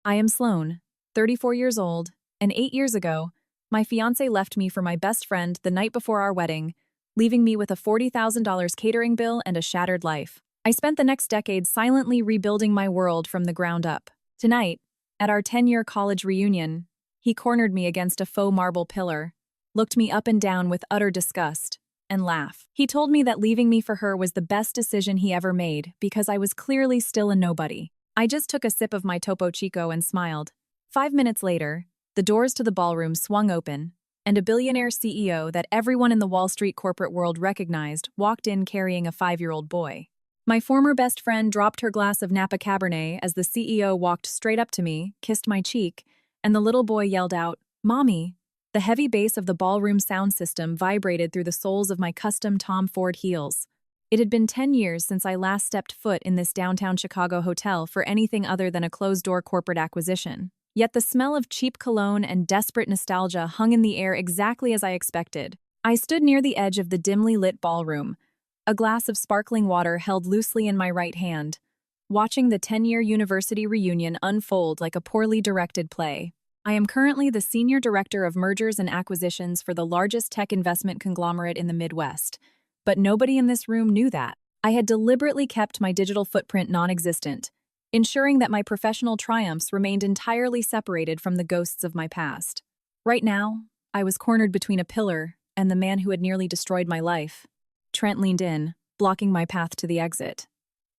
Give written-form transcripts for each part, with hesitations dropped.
I am Sloane, 34 years old, and 8 years ago, my fiancé left me for my best friend the night before our wedding, leaving me with a $40,000 catering bill and a shattered life. I spent the next decade silently rebuilding my world from the ground up. Tonight, at our 10-year college reunion, he cornered me against a faux marble pillar, looked me up and down with utter disgust, and laughed. He told me that leaving me for her was the best decision he ever made because I was clearly still a nobody. I just took a sip of my Topo Chico and smiled. 5 minutes later, the doors to the ballroom swung open, and a billionaire CEO that everyone in the Wall Street corporate world recognized walked in carrying a 5-year-old boy. My former best friend dropped her glass of Napa Cabernet as the CEO walked straight up to me, kissed my cheek, and the little boy yelled out, "Mommy." The heavy bass of the ballroom sound system vibrated through the soles of my custom Tom Ford heels. It had been 10 years since I last stepped foot in this downtown Chicago hotel for anything other than a closed-door corporate acquisition. Yet the smell of cheap cologne and desperate nostalgia hung in the air exactly as I expected. I stood near the edge of the dimly lit ballroom, a glass of sparkling water held loosely in my right hand, watching the 10-year university reunion unfold like a poorly directed play. I am currently the Senior Director of Mergers and Acquisitions for the largest tech investment conglomerate in the Midwest, but nobody in this room knew that. I had deliberately kept my digital footprint non-existent, ensuring that my professional triumphs remained entirely separated from the ghosts of my past. Right now, I was cornered between a pillar and the man who had nearly destroyed my life. Trent leaned in, blocking my path to the exit.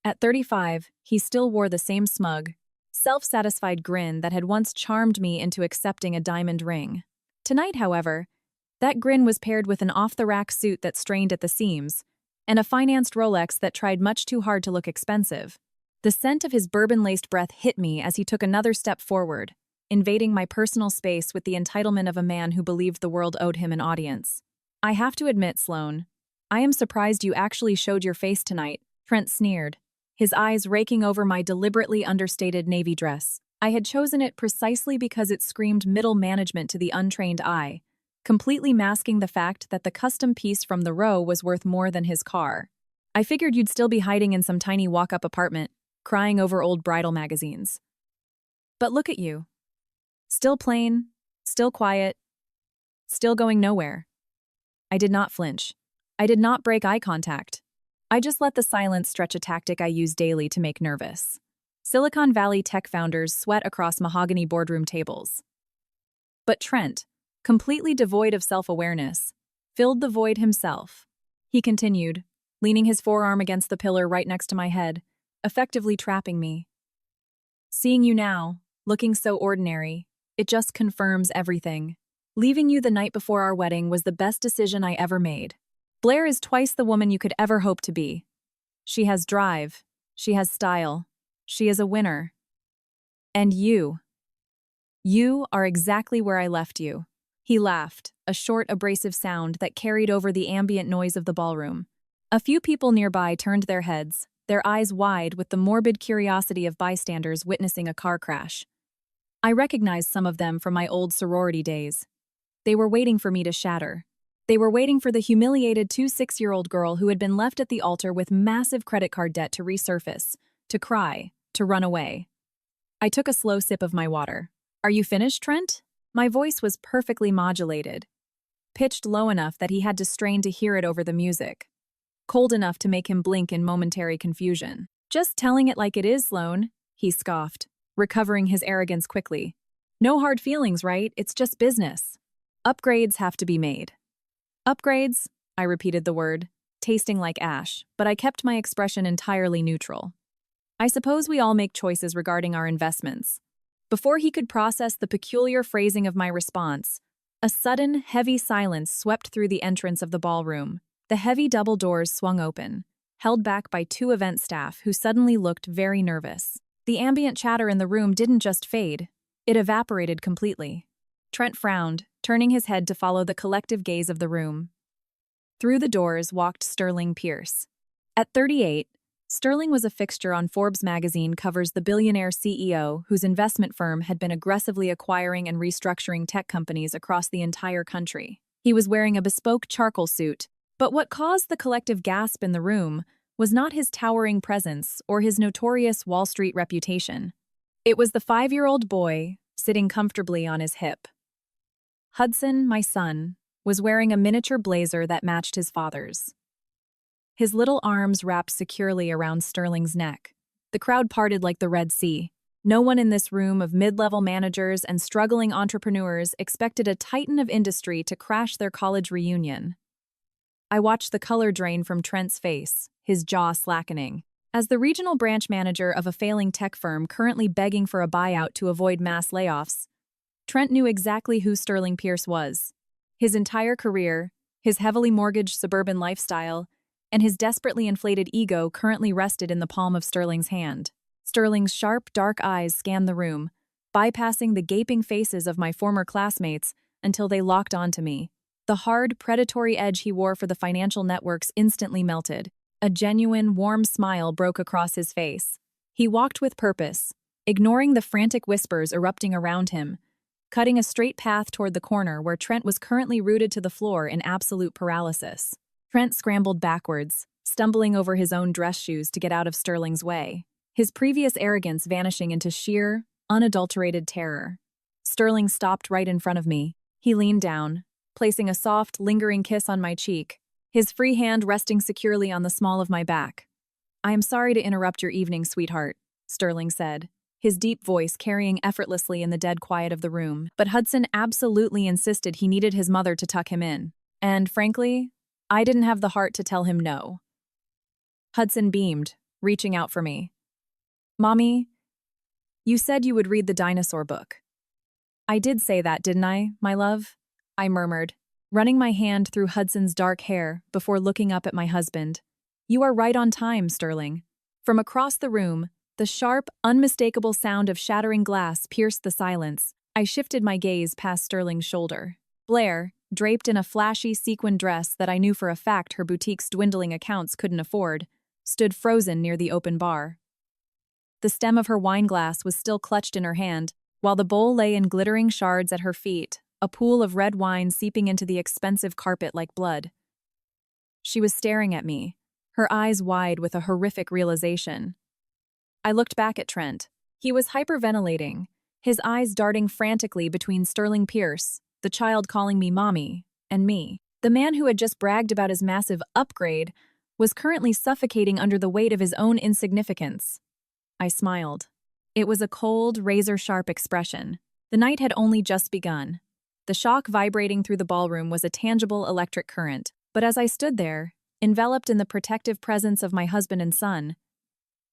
At 35, he still wore the same smug, self-satisfied grin that had once charmed me into accepting a diamond ring. Tonight, however, that grin was paired with an off-the-rack suit that strained at the seams, and a financed Rolex that tried much too hard to look expensive. The scent of his bourbon-laced breath hit me as he took another step forward, invading my personal space with the entitlement of a man who believed the world owed him an audience. "I have to admit, Sloane, I am surprised you actually showed your face tonight," Trent sneered, his eyes raking over my deliberately understated navy dress. I had chosen it precisely because it screamed middle management to the untrained eye, completely masking the fact that the custom piece from the row was worth more than his car. "I figured you'd still be hiding in some tiny walk-up apartment, crying over old bridal magazines. But look at you. Still plain, still quiet, still going nowhere." I did not flinch. I did not break eye contact. I just let the silence stretch, a tactic I use daily to make nervous. Silicon Valley tech founders sweat across mahogany boardroom tables. But Trent, completely devoid of self-awareness, filled the void himself. He continued, leaning his forearm against the pillar right next to my head, effectively trapping me. "Seeing you now, looking so ordinary, it just confirms everything. Leaving you the night before our wedding was the best decision I ever made. Blair is twice the woman you could ever hope to be. She has drive, she has style, she is a winner. And you are exactly where I left you." He laughed, a short, abrasive sound that carried over the ambient noise of the ballroom. A few people nearby turned their heads, their eyes wide with the morbid curiosity of bystanders witnessing a car crash. I recognized some of them from my old sorority days. They were waiting for me to shatter. They were waiting for the humiliated 26-year-old girl who had been left at the altar with massive credit card debt to resurface, to cry, to run away. I took a slow sip of my water. "Are you finished, Trent?" My voice was perfectly modulated, pitched low enough that he had to strain to hear it over the music, cold enough to make him blink in momentary confusion. "Just telling it like it is, Sloane," he scoffed, recovering his arrogance quickly. "No hard feelings, right? It's just business. Upgrades have to be made." "Upgrades?" I repeated the word, tasting like ash, but I kept my expression entirely neutral. "I suppose we all make choices regarding our investments." Before he could process the peculiar phrasing of my response, a sudden, heavy silence swept through the entrance of the ballroom. The heavy double doors swung open, held back by two event staff who suddenly looked very nervous. The ambient chatter in the room didn't just fade, it evaporated completely. Trent frowned, turning his head to follow the collective gaze of the room. Through the doors walked Sterling Pierce. At 38, Sterling was a fixture on Forbes magazine covers the billionaire CEO whose investment firm had been aggressively acquiring and restructuring tech companies across the entire country. He was wearing a bespoke charcoal suit, but what caused the collective gasp in the room was not his towering presence or his notorious Wall Street reputation. It was the 5-year-old boy, sitting comfortably on his hip. Hudson, my son, was wearing a miniature blazer that matched his father's. His little arms wrapped securely around Sterling's neck. The crowd parted like the Red Sea. No one in this room of mid-level managers and struggling entrepreneurs expected a titan of industry to crash their college reunion. I watched the color drain from Trent's face, his jaw slackening. As the regional branch manager of a failing tech firm currently begging for a buyout to avoid mass layoffs, Trent knew exactly who Sterling Pierce was. His entire career, his heavily mortgaged suburban lifestyle, and his desperately inflated ego currently rested in the palm of Sterling's hand. Sterling's sharp, dark eyes scanned the room, bypassing the gaping faces of my former classmates until they locked onto me. The hard, predatory edge he wore for the financial networks instantly melted. A genuine, warm smile broke across his face. He walked with purpose, ignoring the frantic whispers erupting around him, cutting a straight path toward the corner where Trent was currently rooted to the floor in absolute paralysis. Trent scrambled backwards, stumbling over his own dress shoes to get out of Sterling's way, his previous arrogance vanishing into sheer, unadulterated terror. Sterling stopped right in front of me. He leaned down, placing a soft, lingering kiss on my cheek, his free hand resting securely on the small of my back. "I am sorry to interrupt your evening, sweetheart," Sterling said, his deep voice carrying effortlessly in the dead quiet of the room. But Hudson absolutely insisted he needed his mother to tuck him in. And, frankly, I didn't have the heart to tell him no. Hudson beamed, reaching out for me. "Mommy, you said you would read the dinosaur book." "I did say that, didn't I, my love?" I murmured, running my hand through Hudson's dark hair before looking up at my husband. "You are right on time, Sterling." From across the room, the sharp, unmistakable sound of shattering glass pierced the silence. I shifted my gaze past Sterling's shoulder. Blair, draped in a flashy sequin dress that I knew for a fact her boutique's dwindling accounts couldn't afford, stood frozen near the open bar. The stem of her wineglass was still clutched in her hand, while the bowl lay in glittering shards at her feet, a pool of red wine seeping into the expensive carpet like blood. She was staring at me, her eyes wide with a horrific realization. I looked back at Trent. He was hyperventilating, his eyes darting frantically between Sterling Pierce, the child calling me mommy, and me. The man who had just bragged about his massive upgrade was currently suffocating under the weight of his own insignificance. I smiled. It was a cold, razor-sharp expression. The night had only just begun. The shock vibrating through the ballroom was a tangible electric current, but as I stood there, enveloped in the protective presence of my husband and son,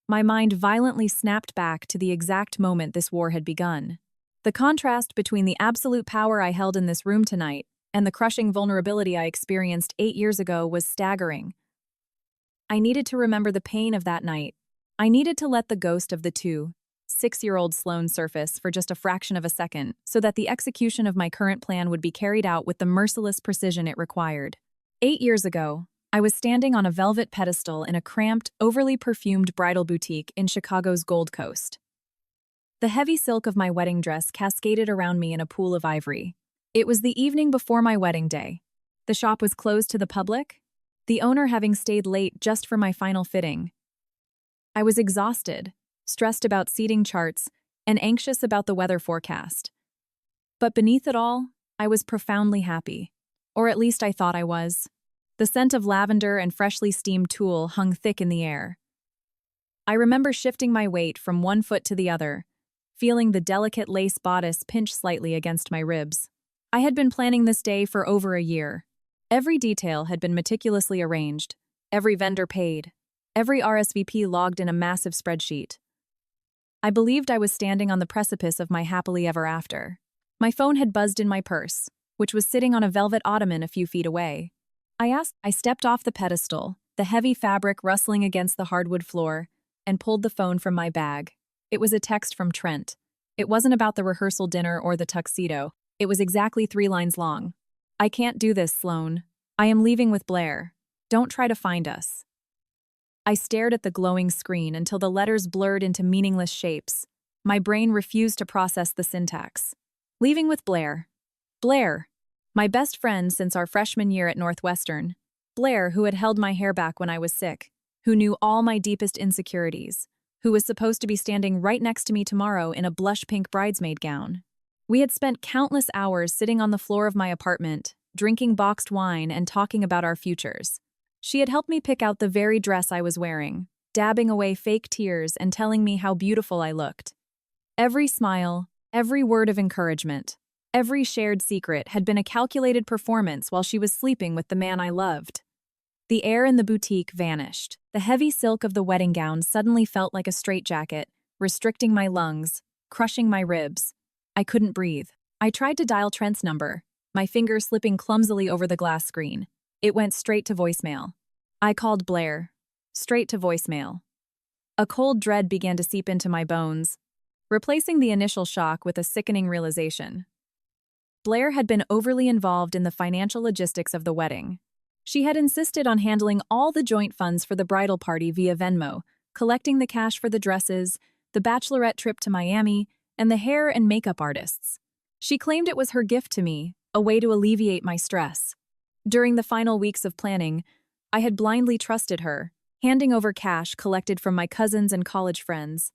my mind violently snapped back to the exact moment this war had begun. The contrast between the absolute power I held in this room tonight and the crushing vulnerability I experienced 8 years ago was staggering. I needed to remember the pain of that night. I needed to let the ghost of the 6-year-old Sloane surface for just a fraction of a second so that the execution of my current plan would be carried out with the merciless precision it required. 8 years ago, I was standing on a velvet pedestal in a cramped, overly perfumed bridal boutique in Chicago's Gold Coast. The heavy silk of my wedding dress cascaded around me in a pool of ivory. It was the evening before my wedding day. The shop was closed to the public, the owner having stayed late just for my final fitting. I was exhausted, stressed about seating charts, and anxious about the weather forecast. But beneath it all, I was profoundly happy. Or at least I thought I was. The scent of lavender and freshly steamed tulle hung thick in the air. I remember shifting my weight from one foot to the other, feeling the delicate lace bodice pinch slightly against my ribs. I had been planning this day for over a year. Every detail had been meticulously arranged, every vendor paid, every RSVP logged in a massive spreadsheet. I believed I was standing on the precipice of my happily ever after. My phone had buzzed in my purse, which was sitting on a velvet ottoman a few feet away. I stepped off the pedestal, the heavy fabric rustling against the hardwood floor, and pulled the phone from my bag. It was a text from Trent. It wasn't about the rehearsal dinner or the tuxedo. It was exactly 3 lines long. "I can't do this, Sloane. I am leaving with Blair. Don't try to find us." I stared at the glowing screen until the letters blurred into meaningless shapes. My brain refused to process the syntax. Leaving with Blair. Blair. My best friend since our freshman year at Northwestern. Blair, who had held my hair back when I was sick, who knew all my deepest insecurities, who was supposed to be standing right next to me tomorrow in a blush pink bridesmaid gown. We had spent countless hours sitting on the floor of my apartment, drinking boxed wine and talking about our futures. She had helped me pick out the very dress I was wearing, dabbing away fake tears and telling me how beautiful I looked. Every smile, every word of encouragement, every shared secret had been a calculated performance while she was sleeping with the man I loved. The air in the boutique vanished. The heavy silk of the wedding gown suddenly felt like a straitjacket, restricting my lungs, crushing my ribs. I couldn't breathe. I tried to dial Trent's number, my finger slipping clumsily over the glass screen. It went straight to voicemail. I called Blair. Straight to voicemail. A cold dread began to seep into my bones, replacing the initial shock with a sickening realization. Blair had been overly involved in the financial logistics of the wedding. She had insisted on handling all the joint funds for the bridal party via Venmo, collecting the cash for the dresses, the bachelorette trip to Miami, and the hair and makeup artists. She claimed it was her gift to me, a way to alleviate my stress. During the final weeks of planning, I had blindly trusted her, handing over cash collected from my cousins and college friends.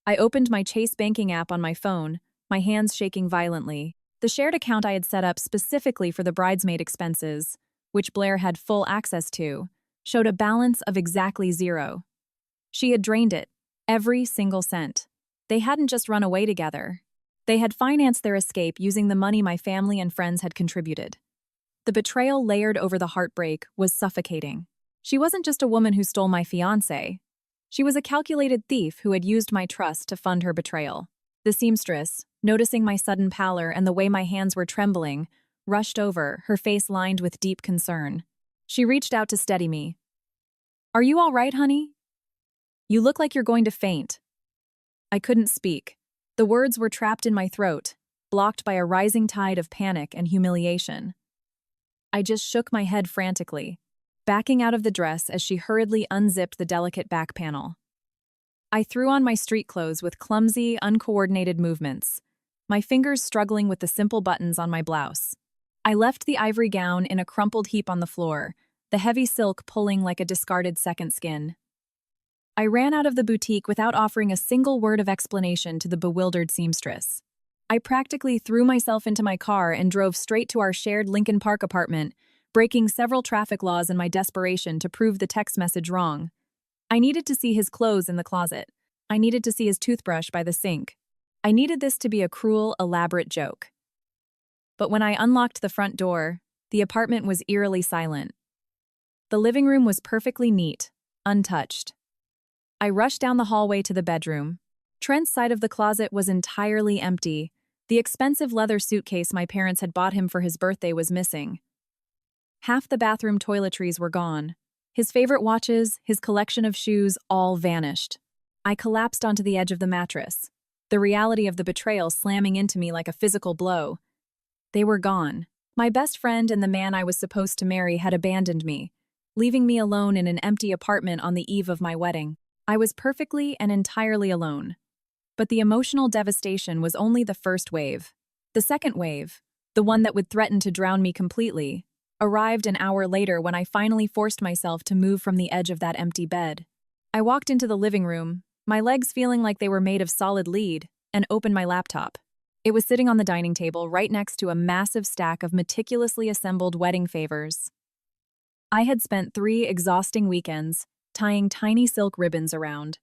I opened my Chase banking app on my phone, my hands shaking violently. The shared account I had set up specifically for the bridesmaid expenses, which Blair had full access to, showed a balance of exactly zero. She had drained it, every single cent. They hadn't just run away together. They had financed their escape using the money my family and friends had contributed. The betrayal layered over the heartbreak was suffocating. She wasn't just a woman who stole my fiancé. She was a calculated thief who had used my trust to fund her betrayal. The seamstress, noticing my sudden pallor and the way my hands were trembling, rushed over, her face lined with deep concern. She reached out to steady me. "Are you all right, honey? You look like you're going to faint." I couldn't speak. The words were trapped in my throat, blocked by a rising tide of panic and humiliation. I just shook my head frantically, backing out of the dress as she hurriedly unzipped the delicate back panel. I threw on my street clothes with clumsy, uncoordinated movements, my fingers struggling with the simple buttons on my blouse. I left the ivory gown in a crumpled heap on the floor, the heavy silk pulling like a discarded second skin. I ran out of the boutique without offering a single word of explanation to the bewildered seamstress. I practically threw myself into my car and drove straight to our shared Lincoln Park apartment, breaking several traffic laws in my desperation to prove the text message wrong. I needed to see his clothes in the closet. I needed to see his toothbrush by the sink. I needed this to be a cruel, elaborate joke. But when I unlocked the front door, the apartment was eerily silent. The living room was perfectly neat, untouched. I rushed down the hallway to the bedroom. Trent's side of the closet was entirely empty. The expensive leather suitcase my parents had bought him for his birthday was missing. Half the bathroom toiletries were gone. His favorite watches, his collection of shoes, all vanished. I collapsed onto the edge of the mattress, the reality of the betrayal slamming into me like a physical blow. They were gone. My best friend and the man I was supposed to marry had abandoned me, leaving me alone in an empty apartment on the eve of my wedding. I was perfectly and entirely alone. But the emotional devastation was only the first wave. The second wave, the one that would threaten to drown me completely, arrived an hour later when I finally forced myself to move from the edge of that empty bed. I walked into the living room, my legs feeling like they were made of solid lead, and opened my laptop. It was sitting on the dining table right next to a massive stack of meticulously assembled wedding favors. I had spent 3 exhausting weekends tying tiny silk ribbons around.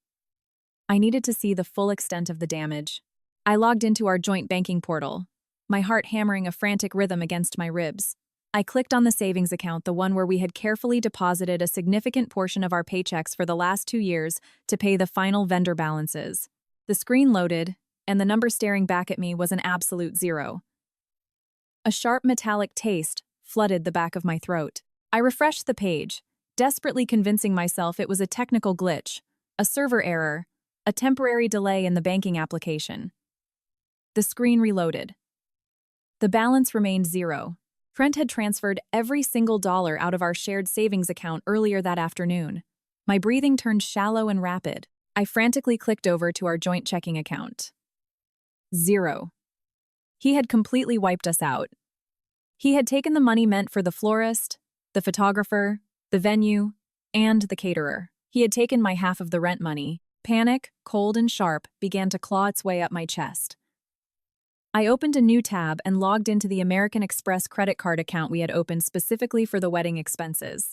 I needed to see the full extent of the damage. I logged into our joint banking portal, my heart hammering a frantic rhythm against my ribs. I clicked on the savings account, the one where we had carefully deposited a significant portion of our paychecks for the last 2 years to pay the final vendor balances. The screen loaded, and the number staring back at me was an absolute 0. A sharp metallic taste flooded the back of my throat. I refreshed the page, desperately convincing myself it was a technical glitch, a server error, a temporary delay in the banking application. The screen reloaded. The balance remained 0. Trent had transferred every single dollar out of our shared savings account earlier that afternoon. My breathing turned shallow and rapid. I frantically clicked over to our joint checking account. 0. He had completely wiped us out. He had taken the money meant for the florist, the photographer, the venue, and the caterer. He had taken my half of the rent money, Panic, cold and sharp, began to claw its way up my chest. I opened a new tab and logged into the American Express credit card account we had opened specifically for the wedding expenses.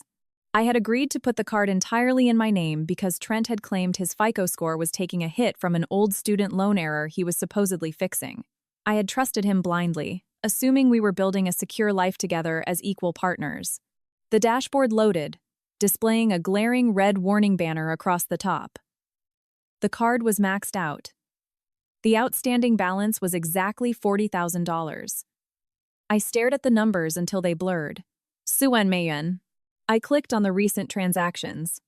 I had agreed to put the card entirely in my name because Trent had claimed his FICO score was taking a hit from an old student loan error he was supposedly fixing. I had trusted him blindly, assuming we were building a secure life together as equal partners. The dashboard loaded, displaying a glaring red warning banner across the top. The card was maxed out. The outstanding balance was exactly $40,000. I stared at the numbers until they blurred. Suen Mayen. I clicked on the recent transactions.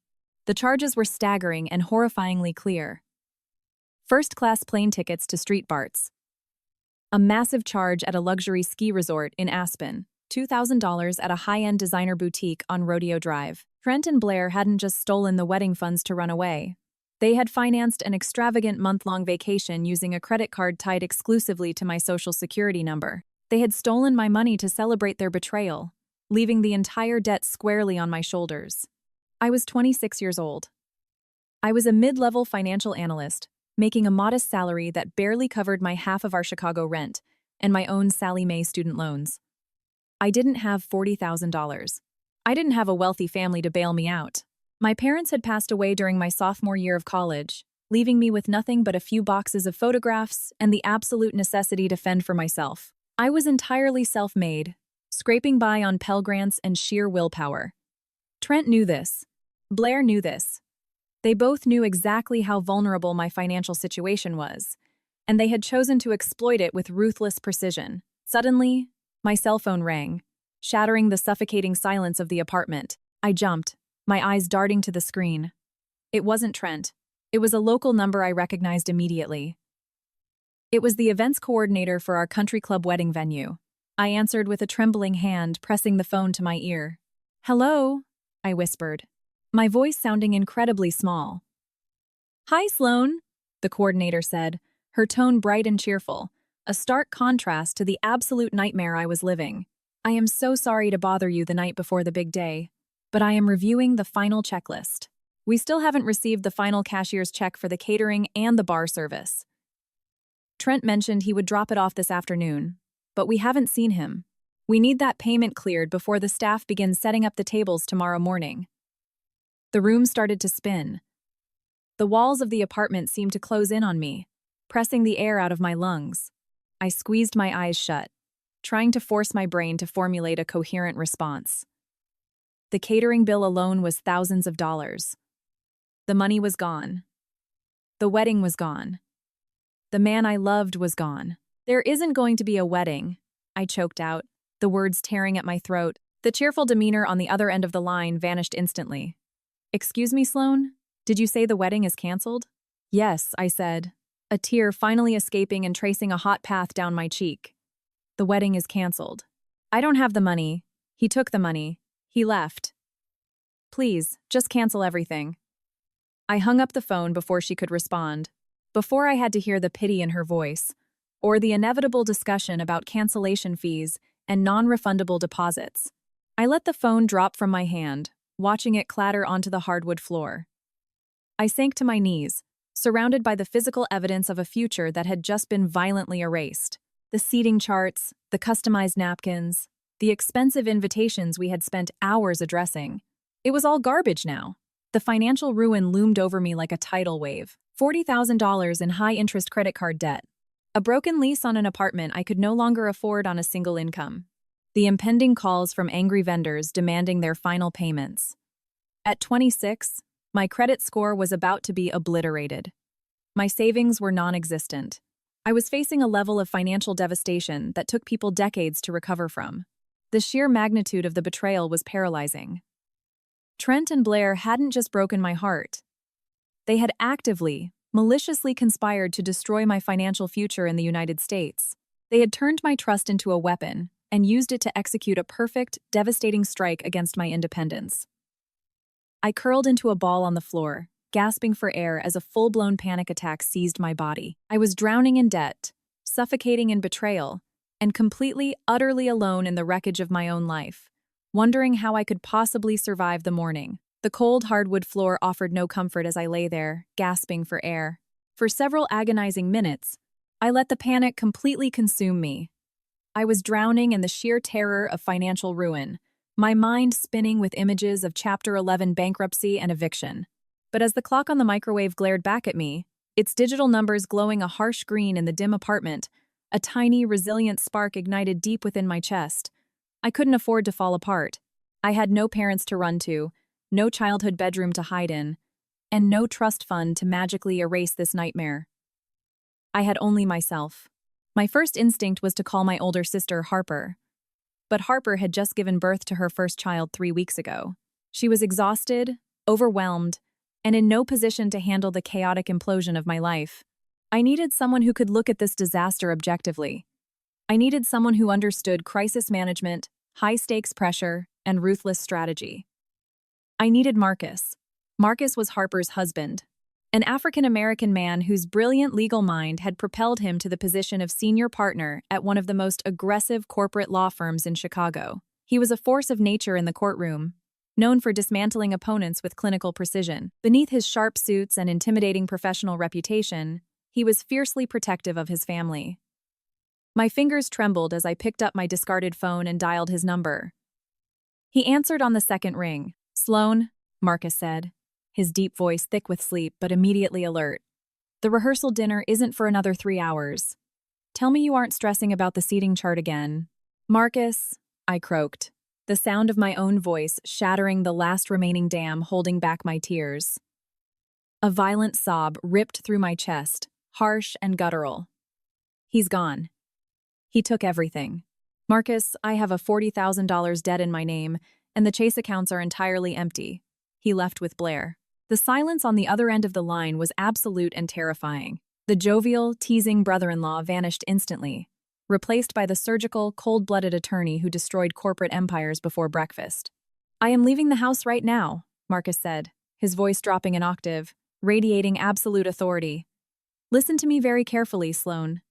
The charges were staggering and horrifyingly clear. First-class plane tickets to Street Barts. A massive charge at a luxury ski resort in Aspen. $2,000 at a high-end designer boutique on Rodeo Drive. Trent and Blair hadn't just stolen the wedding funds to run away. They had financed an extravagant month-long vacation using a credit card tied exclusively to my Social Security number. They had stolen my money to celebrate their betrayal, leaving the entire debt squarely on my shoulders. I was 26 years old. I was a mid-level financial analyst, making a modest salary that barely covered my half of our Chicago rent and my own Sallie Mae student loans. I didn't have $40,000. I didn't have a wealthy family to bail me out. My parents had passed away during my sophomore year of college, leaving me with nothing but a few boxes of photographs and the absolute necessity to fend for myself. I was entirely self-made, scraping by on Pell Grants and sheer willpower. Trent knew this. Blair knew this. They both knew exactly how vulnerable my financial situation was, and they had chosen to exploit it with ruthless precision. Suddenly, my cell phone rang, shattering the suffocating silence of the apartment. I jumped, my eyes darting to the screen. It wasn't Trent. It was a local number I recognized immediately. It was the events coordinator for our country club wedding venue. I answered with a trembling hand, pressing the phone to my ear. "Hello," I whispered, my voice sounding incredibly small. "Hi, Sloan," the coordinator said, her tone bright and cheerful, a stark contrast to the absolute nightmare I was living. "I am so sorry to bother you the night before the big day, but I am reviewing the final checklist. We still haven't received the final cashier's check for the catering and the bar service. Trent mentioned he would drop it off this afternoon, but we haven't seen him. We need that payment cleared before the staff begins setting up the tables tomorrow morning." The room started to spin. The walls of the apartment seemed to close in on me, pressing the air out of my lungs. I squeezed my eyes shut, trying to force my brain to formulate a coherent response. The catering bill alone was thousands of dollars. The money was gone. The wedding was gone. The man I loved was gone. "There isn't going to be a wedding," I choked out, the words tearing at my throat. The cheerful demeanor on the other end of the line vanished instantly. "Excuse me, Sloan? Did you say the wedding is canceled?" "Yes," I said, a tear finally escaping and tracing a hot path down my cheek. "The wedding is canceled. I don't have the money. He took the money. He left. Please, just cancel everything." I hung up the phone before she could respond, before I had to hear the pity in her voice, or the inevitable discussion about cancellation fees and non-refundable deposits. I let the phone drop from my hand, watching it clatter onto the hardwood floor. I sank to my knees, surrounded by the physical evidence of a future that had just been violently erased. The seating charts, the customized napkins, the expensive invitations we had spent hours addressing. It was all garbage now. The financial ruin loomed over me like a tidal wave. $40,000 in high-interest credit card debt. A broken lease on an apartment I could no longer afford on a single income. The impending calls from angry vendors demanding their final payments. At 26, my credit score was about to be obliterated. My savings were non-existent. I was facing a level of financial devastation that took people decades to recover from. The sheer magnitude of the betrayal was paralyzing. Trent and Blair hadn't just broken my heart. They had actively, maliciously conspired to destroy my financial future in the United States. They had turned my trust into a weapon and used it to execute a perfect, devastating strike against my independence. I curled into a ball on the floor, gasping for air as a full-blown panic attack seized my body. I was drowning in debt, suffocating in betrayal, and completely, utterly alone in the wreckage of my own life, wondering how I could possibly survive the morning. The cold hardwood floor offered no comfort as I lay there, gasping for air. For several agonizing minutes, I let the panic completely consume me. I was drowning in the sheer terror of financial ruin, my mind spinning with images of Chapter 11 bankruptcy and eviction. But as the clock on the microwave glared back at me, its digital numbers glowing a harsh green in the dim apartment, a tiny, resilient spark ignited deep within my chest. I couldn't afford to fall apart. I had no parents to run to, no childhood bedroom to hide in, and no trust fund to magically erase this nightmare. I had only myself. My first instinct was to call my older sister, Harper. But Harper had just given birth to her first child 3 weeks ago. She was exhausted, overwhelmed, and in no position to handle the chaotic implosion of my life. I needed someone who could look at this disaster objectively. I needed someone who understood crisis management, high-stakes pressure, and ruthless strategy. I needed Marcus. Marcus was Harper's husband, an African-American man whose brilliant legal mind had propelled him to the position of senior partner at one of the most aggressive corporate law firms in Chicago. He was a force of nature in the courtroom, known for dismantling opponents with clinical precision. Beneath his sharp suits and intimidating professional reputation, he was fiercely protective of his family. My fingers trembled as I picked up my discarded phone and dialed his number. He answered on the second ring. "Sloan," Marcus said, his deep voice thick with sleep but immediately alert. "The rehearsal dinner isn't for another 3 hours. Tell me you aren't stressing about the seating chart again." "Marcus," I croaked, the sound of my own voice shattering the last remaining dam holding back my tears. A violent sob ripped through my chest, harsh and guttural. "He's gone. He took everything. Marcus, I have a $40,000 debt in my name, and the Chase accounts are entirely empty. He left with Blair." The silence on the other end of the line was absolute and terrifying. The jovial, teasing brother-in-law vanished instantly, replaced by the surgical, cold-blooded attorney who destroyed corporate empires before breakfast. "I am leaving the house right now," Marcus said, his voice dropping an octave, radiating absolute authority. "Listen to me very carefully, Sloan.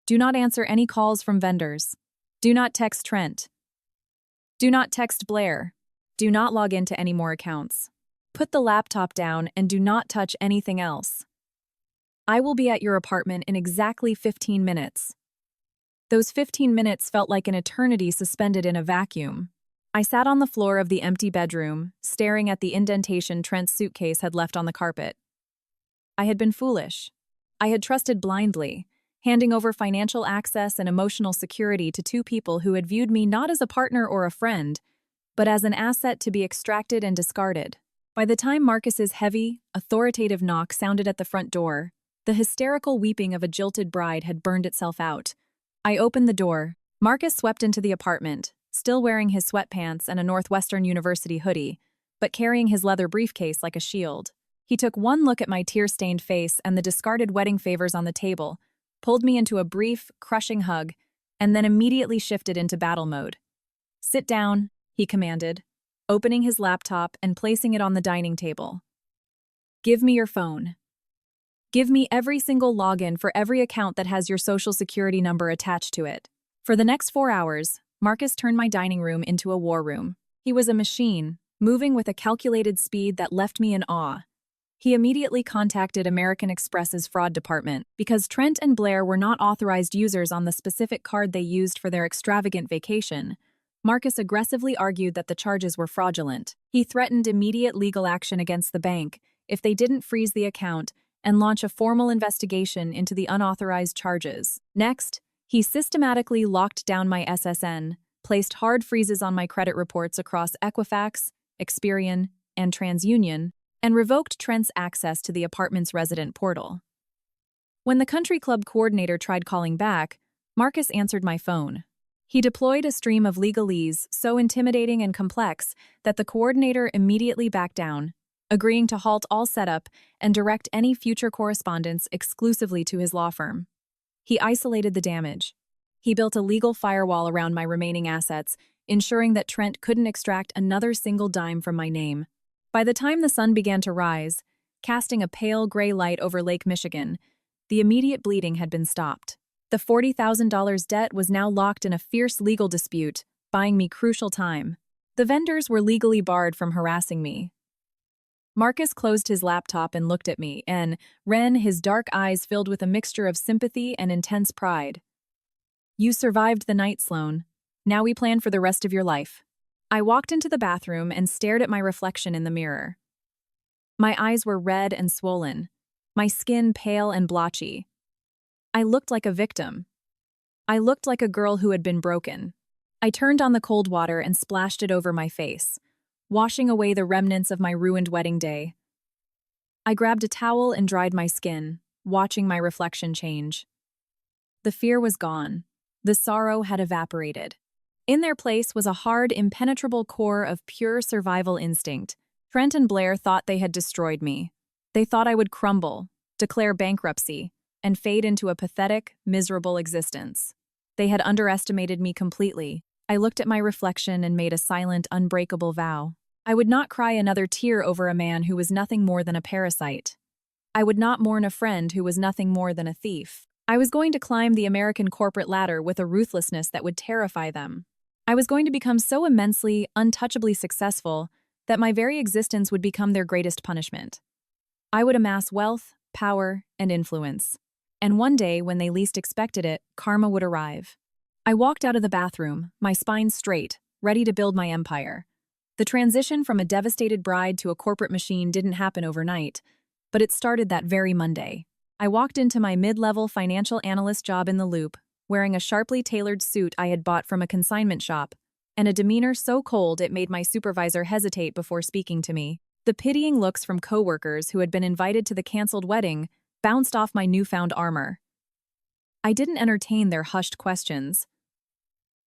Do not answer any calls from vendors. Do not text Trent. Do not text Blair. Do not log into any more accounts. Put the laptop down and do not touch anything else. I will be at your apartment in exactly 15 minutes. Those 15 minutes felt like an eternity suspended in a vacuum. I sat on the floor of the empty bedroom, staring at the indentation Trent's suitcase had left on the carpet. I had been foolish. I had trusted blindly, handing over financial access and emotional security to two people who had viewed me not as a partner or a friend, but as an asset to be extracted and discarded. By the time Marcus's heavy, authoritative knock sounded at the front door, the hysterical weeping of a jilted bride had burned itself out. I opened the door. Marcus swept into the apartment, still wearing his sweatpants and a Northwestern University hoodie, but carrying his leather briefcase like a shield. He took one look at my tear-stained face and the discarded wedding favors on the table, pulled me into a brief, crushing hug, and then immediately shifted into battle mode. "Sit down," he commanded, opening his laptop and placing it on the dining table. "Give me your phone. Give me every single login for every account that has your social security number attached to it." For the next 4 hours, Marcus turned my dining room into a war room. He was a machine, moving with a calculated speed that left me in awe. He immediately contacted American Express's fraud department because Trent and Blair were not authorized users on the specific card they used for their extravagant vacation. Marcus aggressively argued that the charges were fraudulent. He threatened immediate legal action against the bank if they didn't freeze the account and launch a formal investigation into the unauthorized charges. Next, he systematically locked down my SSN, placed hard freezes on my credit reports across Equifax, Experian, and TransUnion, and revoked Trent's access to the apartment's resident portal. When the country club coordinator tried calling back, Marcus answered my phone. He deployed a stream of legalese so intimidating and complex that the coordinator immediately backed down, agreeing to halt all setup and direct any future correspondence exclusively to his law firm. He isolated the damage. He built a legal firewall around my remaining assets, ensuring that Trent couldn't extract another single dime from my name. By the time the sun began to rise, casting a pale gray light over Lake Michigan, the immediate bleeding had been stopped. The $40,000 debt was now locked in a fierce legal dispute, buying me crucial time. The vendors were legally barred from harassing me. Marcus closed his laptop and looked at me, and Ren, his dark eyes filled with a mixture of sympathy and intense pride. You survived the night, Sloan. Now we plan for the rest of your life. I walked into the bathroom and stared at my reflection in the mirror. My eyes were red and swollen, my skin pale and blotchy. I looked like a victim. I looked like a girl who had been broken. I turned on the cold water and splashed it over my face, washing away the remnants of my ruined wedding day. I grabbed a towel and dried my skin, watching my reflection change. The fear was gone. The sorrow had evaporated. In their place was a hard, impenetrable core of pure survival instinct. Trent and Blair thought they had destroyed me. They thought I would crumble, declare bankruptcy, and fade into a pathetic, miserable existence. They had underestimated me completely. I looked at my reflection and made a silent, unbreakable vow. I would not cry another tear over a man who was nothing more than a parasite. I would not mourn a friend who was nothing more than a thief. I was going to climb the American corporate ladder with a ruthlessness that would terrify them. I was going to become so immensely, untouchably successful that my very existence would become their greatest punishment. I would amass wealth, power, and influence. And one day, when they least expected it, karma would arrive. I walked out of the bathroom, my spine straight, ready to build my empire. The transition from a devastated bride to a corporate machine didn't happen overnight, but it started that very Monday. I walked into my mid-level financial analyst job in the Loop, wearing a sharply tailored suit I had bought from a consignment shop, and a demeanor so cold it made my supervisor hesitate before speaking to me. The pitying looks from coworkers who had been invited to the canceled wedding bounced off my newfound armor. I didn't entertain their hushed questions.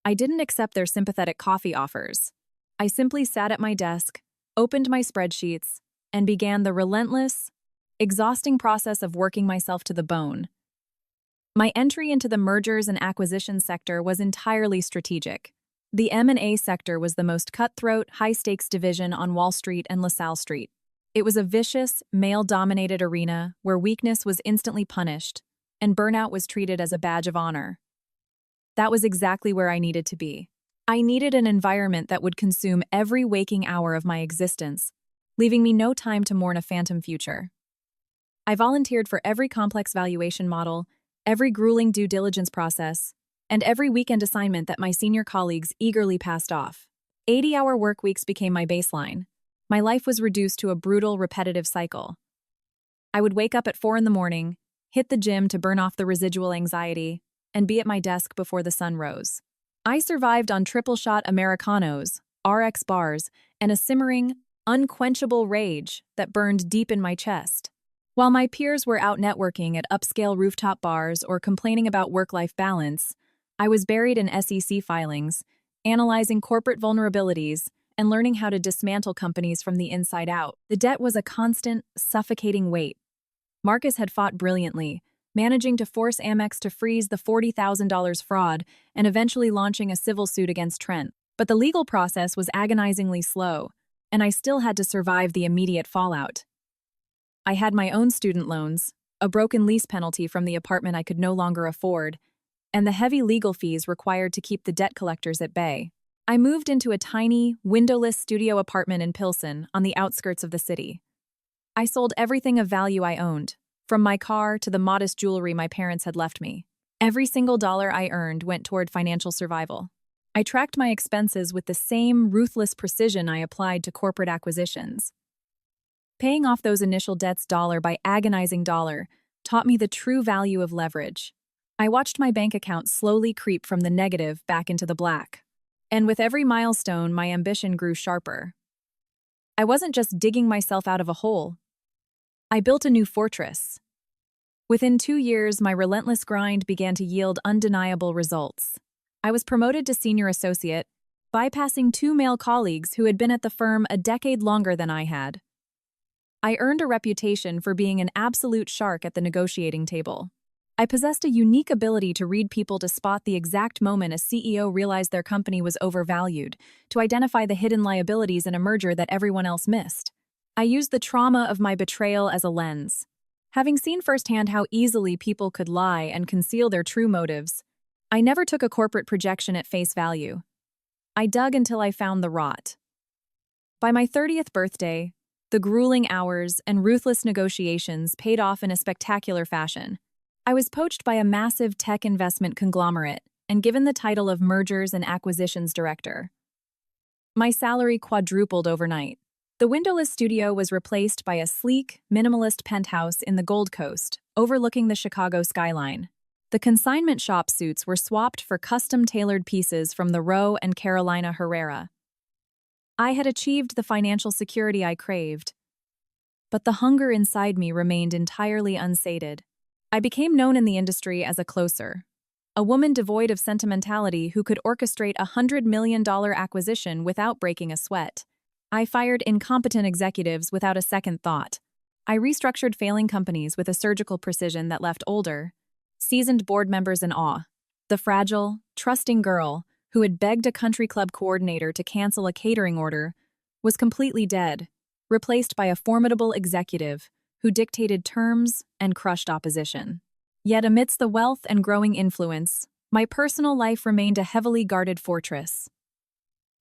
I didn't accept their sympathetic coffee offers. I simply sat at my desk, opened my spreadsheets, and began the relentless, exhausting process of working myself to the bone. My entry into the mergers and acquisitions sector was entirely strategic. The M&A sector was the most cutthroat, high-stakes division on Wall Street and LaSalle Street. It was a vicious, male-dominated arena where weakness was instantly punished, and burnout was treated as a badge of honor. That was exactly where I needed to be. I needed an environment that would consume every waking hour of my existence, leaving me no time to mourn a phantom future. I volunteered for every complex valuation model, every grueling due diligence process, and every weekend assignment that my senior colleagues eagerly passed off. 80-hour work weeks became my baseline. My life was reduced to a brutal, repetitive cycle. I would wake up at 4 a.m, hit the gym to burn off the residual anxiety, and be at my desk before the sun rose. I survived on triple-shot Americanos, RX bars, and a simmering, unquenchable rage that burned deep in my chest. While my peers were out networking at upscale rooftop bars or complaining about work-life balance, I was buried in SEC filings, analyzing corporate vulnerabilities, and learning how to dismantle companies from the inside out. The debt was a constant, suffocating weight. Marcus had fought brilliantly, managing to force Amex to freeze the $40,000 fraud and eventually launching a civil suit against Trent. But the legal process was agonizingly slow, and I still had to survive the immediate fallout. I had my own student loans, a broken lease penalty from the apartment I could no longer afford, and the heavy legal fees required to keep the debt collectors at bay. I moved into a tiny, windowless studio apartment in Pilsen on the outskirts of the city. I sold everything of value I owned, from my car to the modest jewelry my parents had left me. Every single dollar I earned went toward financial survival. I tracked my expenses with the same ruthless precision I applied to corporate acquisitions. Paying off those initial debts dollar by agonizing dollar taught me the true value of leverage. I watched my bank account slowly creep from the negative back into the black. And with every milestone, my ambition grew sharper. I wasn't just digging myself out of a hole. I built a new fortress. Within 2 years, my relentless grind began to yield undeniable results. I was promoted to senior associate, bypassing 2 male colleagues who had been at the firm a decade longer than I had. I earned a reputation for being an absolute shark at the negotiating table. I possessed a unique ability to read people to spot the exact moment a CEO realized their company was overvalued, to identify the hidden liabilities in a merger that everyone else missed. I used the trauma of my betrayal as a lens. Having seen firsthand how easily people could lie and conceal their true motives, I never took a corporate projection at face value. I dug until I found the rot. By my 30th birthday, the grueling hours and ruthless negotiations paid off in a spectacular fashion. I was poached by a massive tech investment conglomerate and given the title of Mergers and Acquisitions Director. My salary quadrupled overnight. The windowless studio was replaced by a sleek, minimalist penthouse in the Gold Coast, overlooking the Chicago skyline. The consignment shop suits were swapped for custom-tailored pieces from the Roe and Carolina Herrera. I had achieved the financial security I craved, but the hunger inside me remained entirely unsated. I became known in the industry as a closer, a woman devoid of sentimentality who could orchestrate a $100 million acquisition without breaking a sweat. I fired incompetent executives without a second thought. I restructured failing companies with a surgical precision that left older, seasoned board members in awe. The fragile, trusting girl who had begged a country club coordinator to cancel a catering order was completely dead, replaced by a formidable executive who dictated terms and crushed opposition. Yet amidst the wealth and growing influence, my personal life remained a heavily guarded fortress.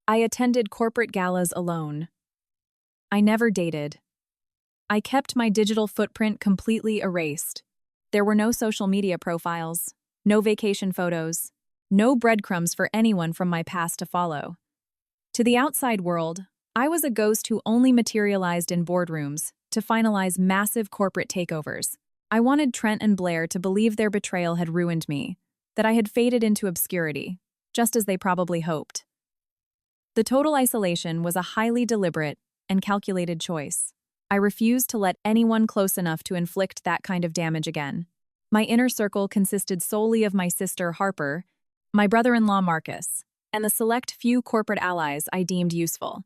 I attended corporate galas alone. I never dated. I kept my digital footprint completely erased. There were no social media profiles, no vacation photos, no breadcrumbs for anyone from my past to follow. To the outside world, I was a ghost who only materialized in boardrooms to finalize massive corporate takeovers. I wanted Trent and Blair to believe their betrayal had ruined me, that I had faded into obscurity, just as they probably hoped. The total isolation was a highly deliberate and calculated choice. I refused to let anyone close enough to inflict that kind of damage again. My inner circle consisted solely of my sister, Harper, my brother-in-law, Marcus, and the select few corporate allies I deemed useful.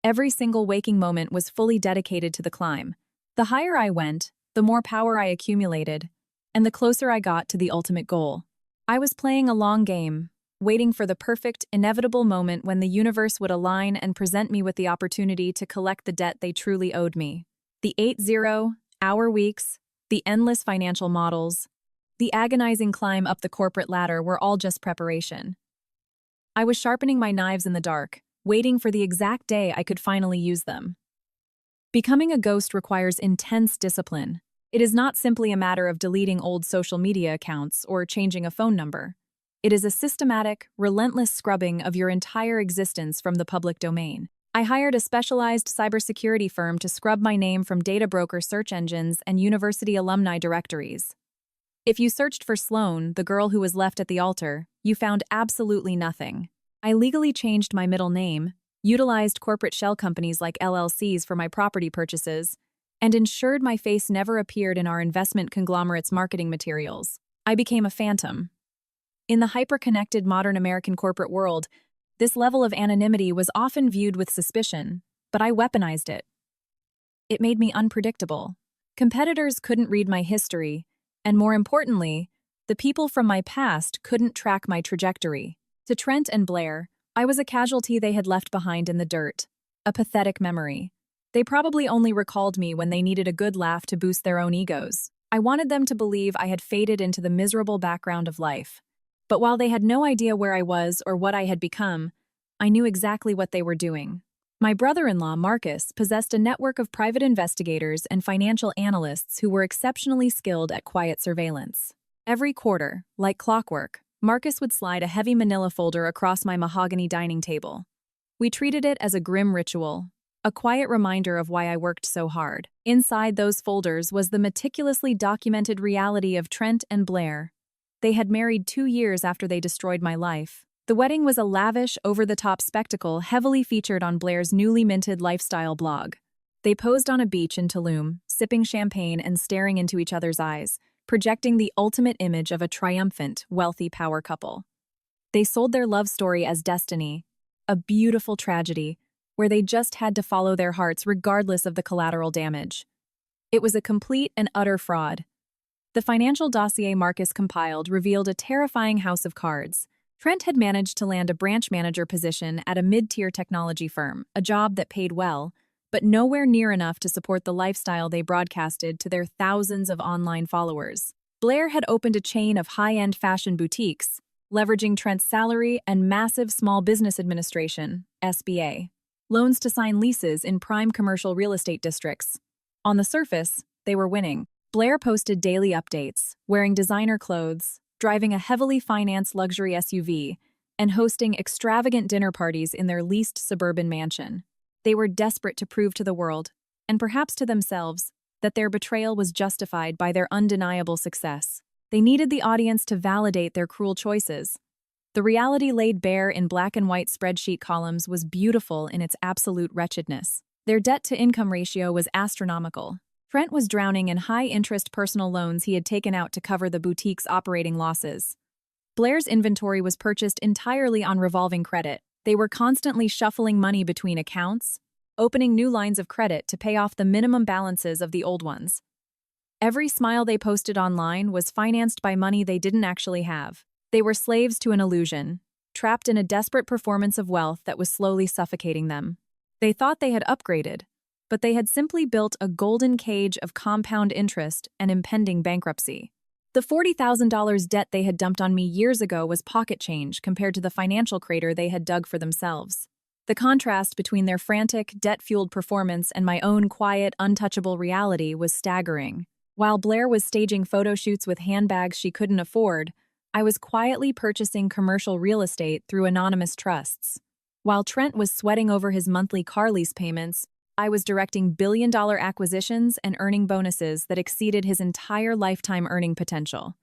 Every single waking moment was fully dedicated to the climb. The higher I went, the more power I accumulated, and the closer I got to the ultimate goal. I was playing a long game, waiting for the perfect, inevitable moment when the universe would align and present me with the opportunity to collect the debt they truly owed me. The 8-0-hour weeks, the endless financial models, the agonizing climb up the corporate ladder were all just preparation. I was sharpening my knives in the dark, waiting for the exact day I could finally use them. Becoming a ghost requires intense discipline. It is not simply a matter of deleting old social media accounts or changing a phone number. It is a systematic, relentless scrubbing of your entire existence from the public domain. I hired a specialized cybersecurity firm to scrub my name from data broker search engines and university alumni directories. If you searched for Sloane, the girl who was left at the altar, you found absolutely nothing. I legally changed my middle name, utilized corporate shell companies like LLCs for my property purchases, and ensured my face never appeared in our investment conglomerate's marketing materials. I became a phantom. In the hyper-connected modern American corporate world, this level of anonymity was often viewed with suspicion, but I weaponized it. It made me unpredictable. Competitors couldn't read my history, and more importantly, the people from my past couldn't track my trajectory. To Trent and Blair, I was a casualty they had left behind in the dirt, a pathetic memory. They probably only recalled me when they needed a good laugh to boost their own egos. I wanted them to believe I had faded into the miserable background of life. But while they had no idea where I was or what I had become, I knew exactly what they were doing. My brother-in-law, Marcus, possessed a network of private investigators and financial analysts who were exceptionally skilled at quiet surveillance. Every quarter, like clockwork, Marcus would slide a heavy manila folder across my mahogany dining table. We treated it as a grim ritual, a quiet reminder of why I worked so hard. Inside those folders was the meticulously documented reality of Trent and Blair. They had married 2 years after they destroyed my life. The wedding was a lavish, over-the-top spectacle heavily featured on Blair's newly minted lifestyle blog. They posed on a beach in Tulum, sipping champagne and staring into each other's eyes, projecting the ultimate image of a triumphant, wealthy power couple. They sold their love story as destiny, a beautiful tragedy, where they just had to follow their hearts regardless of the collateral damage. It was a complete and utter fraud. The financial dossier Marcus compiled revealed a terrifying house of cards. Trent had managed to land a branch manager position at a mid-tier technology firm, a job that paid well, but nowhere near enough to support the lifestyle they broadcasted to their thousands of online followers. Blair had opened a chain of high-end fashion boutiques, leveraging Trent's salary and massive Small Business Administration (SBA) loans to sign leases in prime commercial real estate districts. On the surface, they were winning. Blair posted daily updates, wearing designer clothes, driving a heavily financed luxury SUV, and hosting extravagant dinner parties in their leased suburban mansion. They were desperate to prove to the world, and perhaps to themselves, that their betrayal was justified by their undeniable success. They needed the audience to validate their cruel choices. The reality laid bare in black and white spreadsheet columns was beautiful in its absolute wretchedness. Their debt-to-income ratio was astronomical. Trent was drowning in high-interest personal loans he had taken out to cover the boutique's operating losses. Blair's inventory was purchased entirely on revolving credit. They were constantly shuffling money between accounts, opening new lines of credit to pay off the minimum balances of the old ones. Every smile they posted online was financed by money they didn't actually have. They were slaves to an illusion, trapped in a desperate performance of wealth that was slowly suffocating them. They thought they had upgraded, but they had simply built a golden cage of compound interest and impending bankruptcy. The $40,000 debt they had dumped on me years ago was pocket change compared to the financial crater they had dug for themselves. The contrast between their frantic, debt-fueled performance and my own quiet, untouchable reality was staggering. While Blair was staging photo shoots with handbags she couldn't afford, I was quietly purchasing commercial real estate through anonymous trusts. While Trent was sweating over his monthly car lease payments, I was directing billion-dollar acquisitions and earning bonuses that exceeded his entire lifetime earning potential.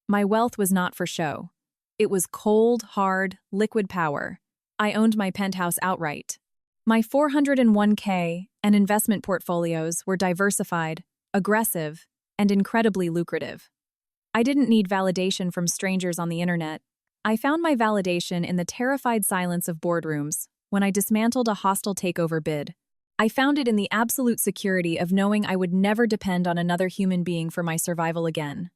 My wealth was not for show. It was cold, hard, liquid power. I owned my penthouse outright. My 401k and investment portfolios were diversified, aggressive, and incredibly lucrative. I didn't need validation from strangers on the internet. I found my validation in the terrified silence of boardrooms when I dismantled a hostile takeover bid. I found it in the absolute security of knowing I would never depend on another human being for my survival again.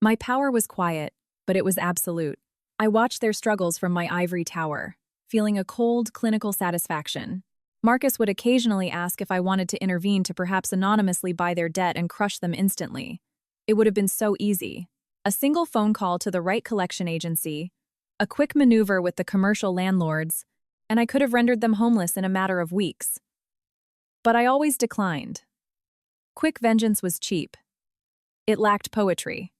My power was quiet, but it was absolute. I watched their struggles from my ivory tower, feeling a cold, clinical satisfaction. Marcus would occasionally ask if I wanted to intervene to perhaps anonymously buy their debt and crush them instantly. It would have been so easy. A single phone call to the right collection agency, a quick maneuver with the commercial landlords, and I could have rendered them homeless in a matter of weeks. But I always declined. Quick vengeance was cheap. It lacked poetry.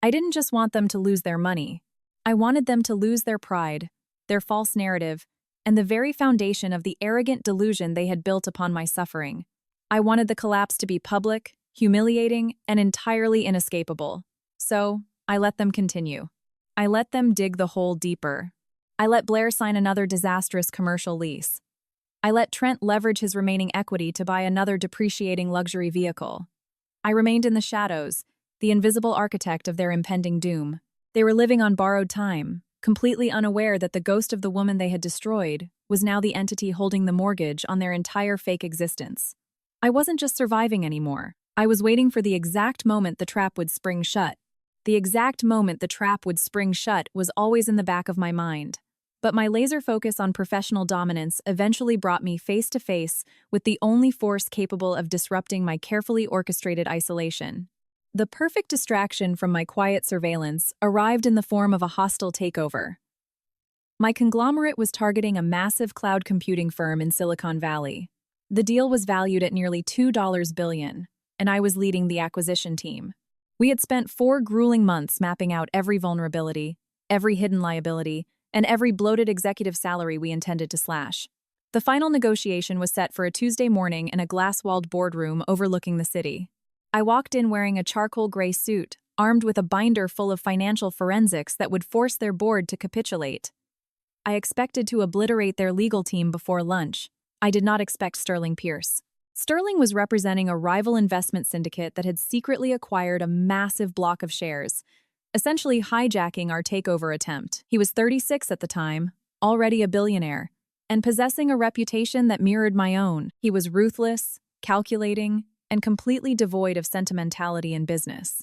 I didn't just want them to lose their money. I wanted them to lose their pride, their false narrative, and the very foundation of the arrogant delusion they had built upon my suffering. I wanted the collapse to be public, humiliating, and entirely inescapable. So, I let them continue. I let them dig the hole deeper. I let Blair sign another disastrous commercial lease. I let Trent leverage his remaining equity to buy another depreciating luxury vehicle. I remained in the shadows, the invisible architect of their impending doom. They were living on borrowed time, completely unaware that the ghost of the woman they had destroyed was now the entity holding the mortgage on their entire fake existence. I wasn't just surviving anymore. I was waiting for the exact moment the trap would spring shut. The exact moment the trap would spring shut was always in the back of my mind. But my laser focus on professional dominance eventually brought me face to face with the only force capable of disrupting my carefully orchestrated isolation. The perfect distraction from my quiet surveillance arrived in the form of a hostile takeover. My conglomerate was targeting a massive cloud computing firm in Silicon Valley. The deal was valued at nearly $2 billion, and I was leading the acquisition team. We had spent 4 grueling months mapping out every vulnerability, every hidden liability, and every bloated executive salary we intended to slash. The final negotiation was set for a Tuesday morning in a glass-walled boardroom overlooking the city. I walked in wearing a charcoal gray suit, armed with a binder full of financial forensics that would force their board to capitulate. I expected to obliterate their legal team before lunch. I did not expect Sterling Pierce. Sterling was representing a rival investment syndicate that had secretly acquired a massive block of shares, essentially hijacking our takeover attempt. He was 36 at the time, already a billionaire, and possessing a reputation that mirrored my own. He was ruthless, calculating, and completely devoid of sentimentality in business.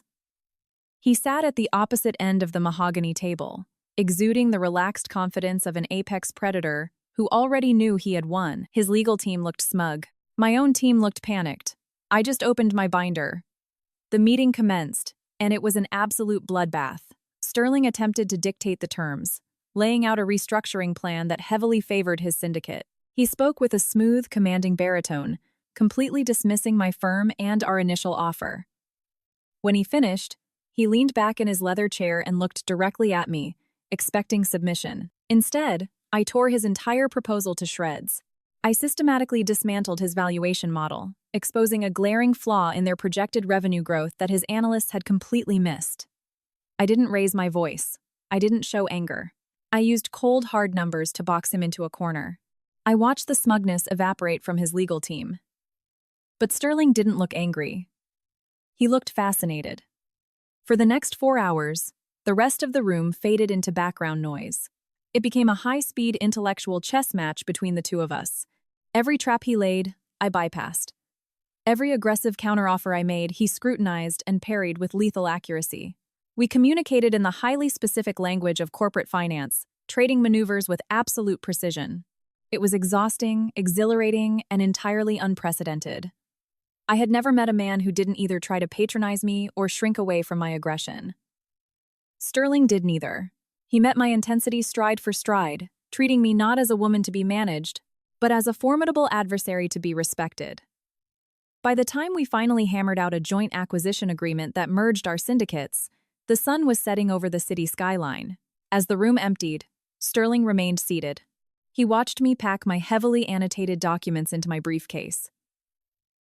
He sat at the opposite end of the mahogany table, exuding the relaxed confidence of an apex predator who already knew he had won. His legal team looked smug. My own team looked panicked. I just opened my binder. The meeting commenced, and it was an absolute bloodbath. Sterling attempted to dictate the terms, laying out a restructuring plan that heavily favored his syndicate. He spoke with a smooth, commanding baritone, completely dismissing my firm and our initial offer. When he finished, he leaned back in his leather chair and looked directly at me, expecting submission. Instead, I tore his entire proposal to shreds. I systematically dismantled his valuation model, exposing a glaring flaw in their projected revenue growth that his analysts had completely missed. I didn't raise my voice. I didn't show anger. I used cold, hard numbers to box him into a corner. I watched the smugness evaporate from his legal team. But Sterling didn't look angry. He looked fascinated. For the next 4 hours, the rest of the room faded into background noise. It became a high-speed intellectual chess match between the two of us. Every trap he laid, I bypassed. Every aggressive counteroffer I made, he scrutinized and parried with lethal accuracy. We communicated in the highly specific language of corporate finance, trading maneuvers with absolute precision. It was exhausting, exhilarating, and entirely unprecedented. I had never met a man who didn't either try to patronize me or shrink away from my aggression. Sterling did neither. He met my intensity stride for stride, treating me not as a woman to be managed, but as a formidable adversary to be respected. By the time we finally hammered out a joint acquisition agreement that merged our syndicates, the sun was setting over the city skyline. As the room emptied, Sterling remained seated. He watched me pack my heavily annotated documents into my briefcase.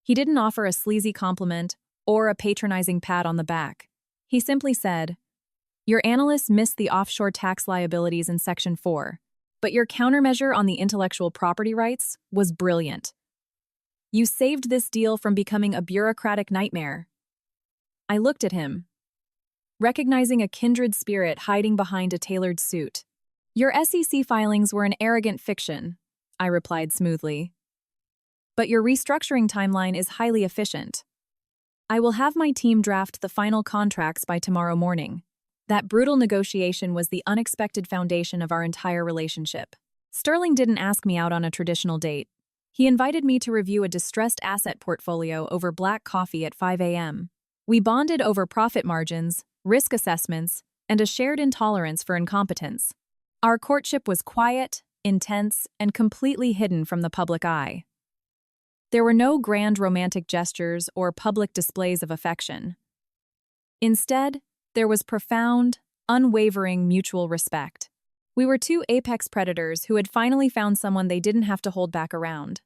He didn't offer a sleazy compliment or a patronizing pat on the back. He simply said, "Your analysts missed the offshore tax liabilities in Section 4, but your countermeasure on the intellectual property rights was brilliant. You saved this deal from becoming a bureaucratic nightmare." I looked at him, recognizing a kindred spirit hiding behind a tailored suit. "Your SEC filings were an arrogant fiction," I replied smoothly. "But your restructuring timeline is highly efficient. I will have my team draft the final contracts by tomorrow morning." That brutal negotiation was the unexpected foundation of our entire relationship. Sterling didn't ask me out on a traditional date. He invited me to review a distressed asset portfolio over black coffee at 5 a.m. We bonded over profit margins, risk assessments, and a shared intolerance for incompetence. Our courtship was quiet, intense, and completely hidden from the public eye. There were no grand romantic gestures or public displays of affection. Instead, there was profound, unwavering mutual respect. We were two apex predators who had finally found someone they didn't have to hold back around.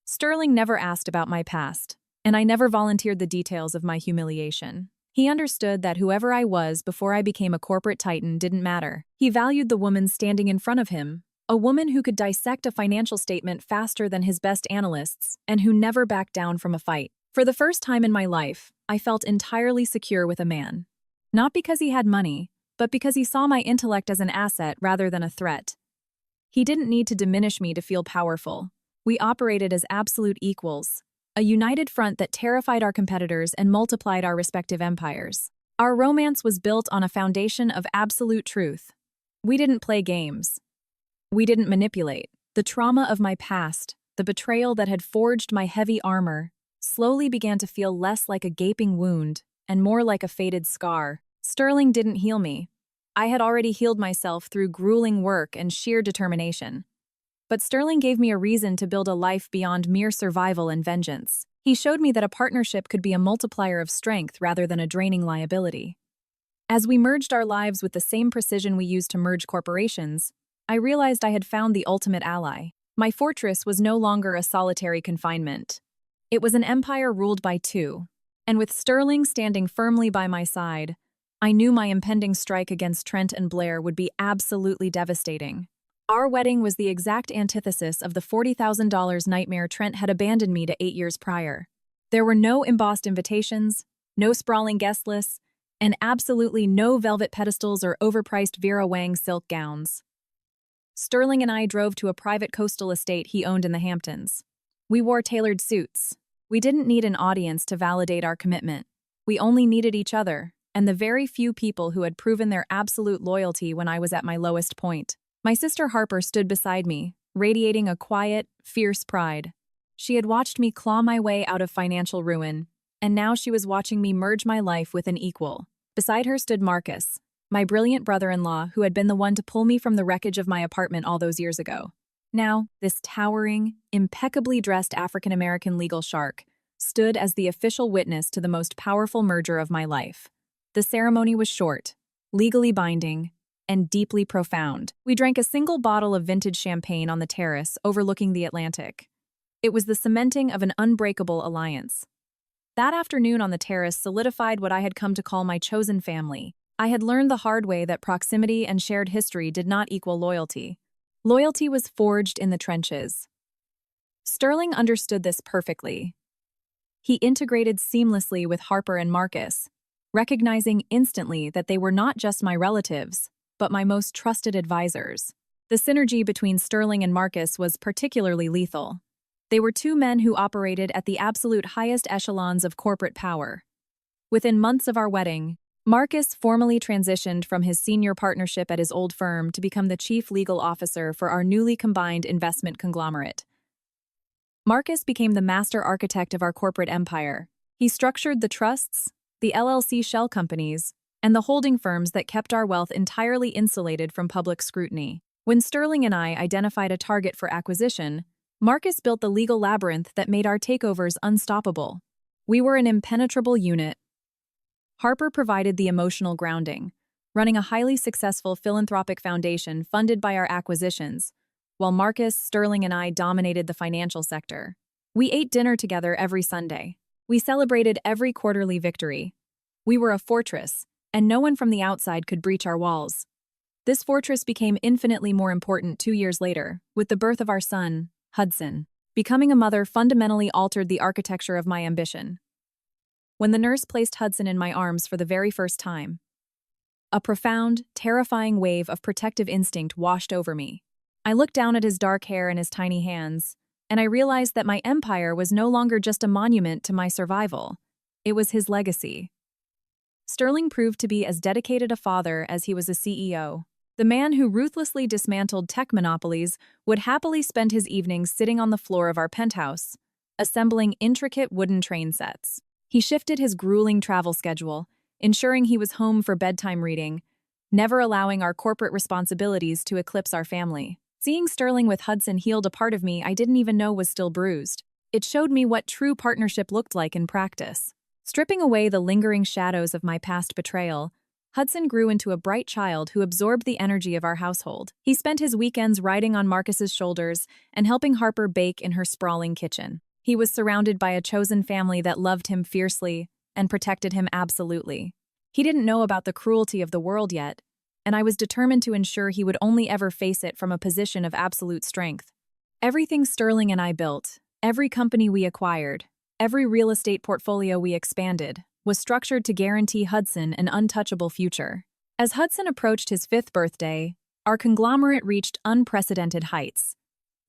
Sterling never asked about my past, and I never volunteered the details of my humiliation. He understood that whoever I was before I became a corporate titan didn't matter. He valued the woman standing in front of him, a woman who could dissect a financial statement faster than his best analysts and who never backed down from a fight. For the first time in my life, I felt entirely secure with a man. Not because he had money, but because he saw my intellect as an asset rather than a threat. He didn't need to diminish me to feel powerful. We operated as absolute equals, a united front that terrified our competitors and multiplied our respective empires. Our romance was built on a foundation of absolute truth. We didn't play games. We didn't manipulate. The trauma of my past, the betrayal that had forged my heavy armor, slowly began to feel less like a gaping wound and more like a faded scar. Sterling didn't heal me. I had already healed myself through grueling work and sheer determination. But Sterling gave me a reason to build a life beyond mere survival and vengeance. He showed me that a partnership could be a multiplier of strength rather than a draining liability. As we merged our lives with the same precision we used to merge corporations, I realized I had found the ultimate ally. My fortress was no longer a solitary confinement. It was an empire ruled by two. And with Sterling standing firmly by my side, I knew my impending strike against Trent and Blair would be absolutely devastating. Our wedding was the exact antithesis of the $40,000 nightmare Trent had abandoned me to 8 years prior. There were no embossed invitations, no sprawling guest lists, and absolutely no velvet pedestals or overpriced Vera Wang silk gowns. Sterling and I drove to a private coastal estate he owned in the Hamptons. We wore tailored suits. We didn't need an audience to validate our commitment. We only needed each other, and the very few people who had proven their absolute loyalty when I was at my lowest point. My sister Harper stood beside me, radiating a quiet, fierce pride. She had watched me claw my way out of financial ruin, and now she was watching me merge my life with an equal. Beside her stood Marcus, my brilliant brother-in-law who had been the one to pull me from the wreckage of my apartment all those years ago. Now, this towering, impeccably dressed African-American legal shark stood as the official witness to the most powerful merger of my life. The ceremony was short, legally binding, and deeply profound. We drank a single bottle of vintage champagne on the terrace overlooking the Atlantic. It was the cementing of an unbreakable alliance. That afternoon on the terrace solidified what I had come to call my chosen family. I had learned the hard way that proximity and shared history did not equal loyalty. Loyalty was forged in the trenches. Sterling understood this perfectly. He integrated seamlessly with Harper and Marcus, recognizing instantly that they were not just my relatives, but my most trusted advisors. The synergy between Sterling and Marcus was particularly lethal. They were two men who operated at the absolute highest echelons of corporate power. Within months of our wedding, Marcus formally transitioned from his senior partnership at his old firm to become the chief legal officer for our newly combined investment conglomerate. Marcus became the master architect of our corporate empire. He structured the trusts, the LLC shell companies, and the holding firms that kept our wealth entirely insulated from public scrutiny. When Sterling and I identified a target for acquisition, Marcus built the legal labyrinth that made our takeovers unstoppable. We were an impenetrable unit. Harper provided the emotional grounding, running a highly successful philanthropic foundation funded by our acquisitions, while Marcus, Sterling, and I dominated the financial sector. We ate dinner together every Sunday. We celebrated every quarterly victory. We were a fortress, and no one from the outside could breach our walls. This fortress became infinitely more important 2 years later, with the birth of our son, Hudson. Becoming a mother fundamentally altered the architecture of my ambition. When the nurse placed Hudson in my arms for the very first time, a profound, terrifying wave of protective instinct washed over me. I looked down at his dark hair and his tiny hands, and I realized that my empire was no longer just a monument to my survival. It was his legacy. Sterling proved to be as dedicated a father as he was a CEO. The man who ruthlessly dismantled tech monopolies would happily spend his evenings sitting on the floor of our penthouse, assembling intricate wooden train sets. He shifted his grueling travel schedule, ensuring he was home for bedtime reading, never allowing our corporate responsibilities to eclipse our family. Seeing Sterling with Hudson healed a part of me I didn't even know was still bruised. It showed me what true partnership looked like in practice. Stripping away the lingering shadows of my past betrayal, Hudson grew into a bright child who absorbed the energy of our household. He spent his weekends riding on Marcus's shoulders and helping Harper bake in her sprawling kitchen. He was surrounded by a chosen family that loved him fiercely and protected him absolutely. He didn't know about the cruelty of the world yet, and I was determined to ensure he would only ever face it from a position of absolute strength. Everything Sterling and I built, every company we acquired, every real estate portfolio we expanded, was structured to guarantee Hudson an untouchable future. As Hudson approached his 5th birthday, our conglomerate reached unprecedented heights.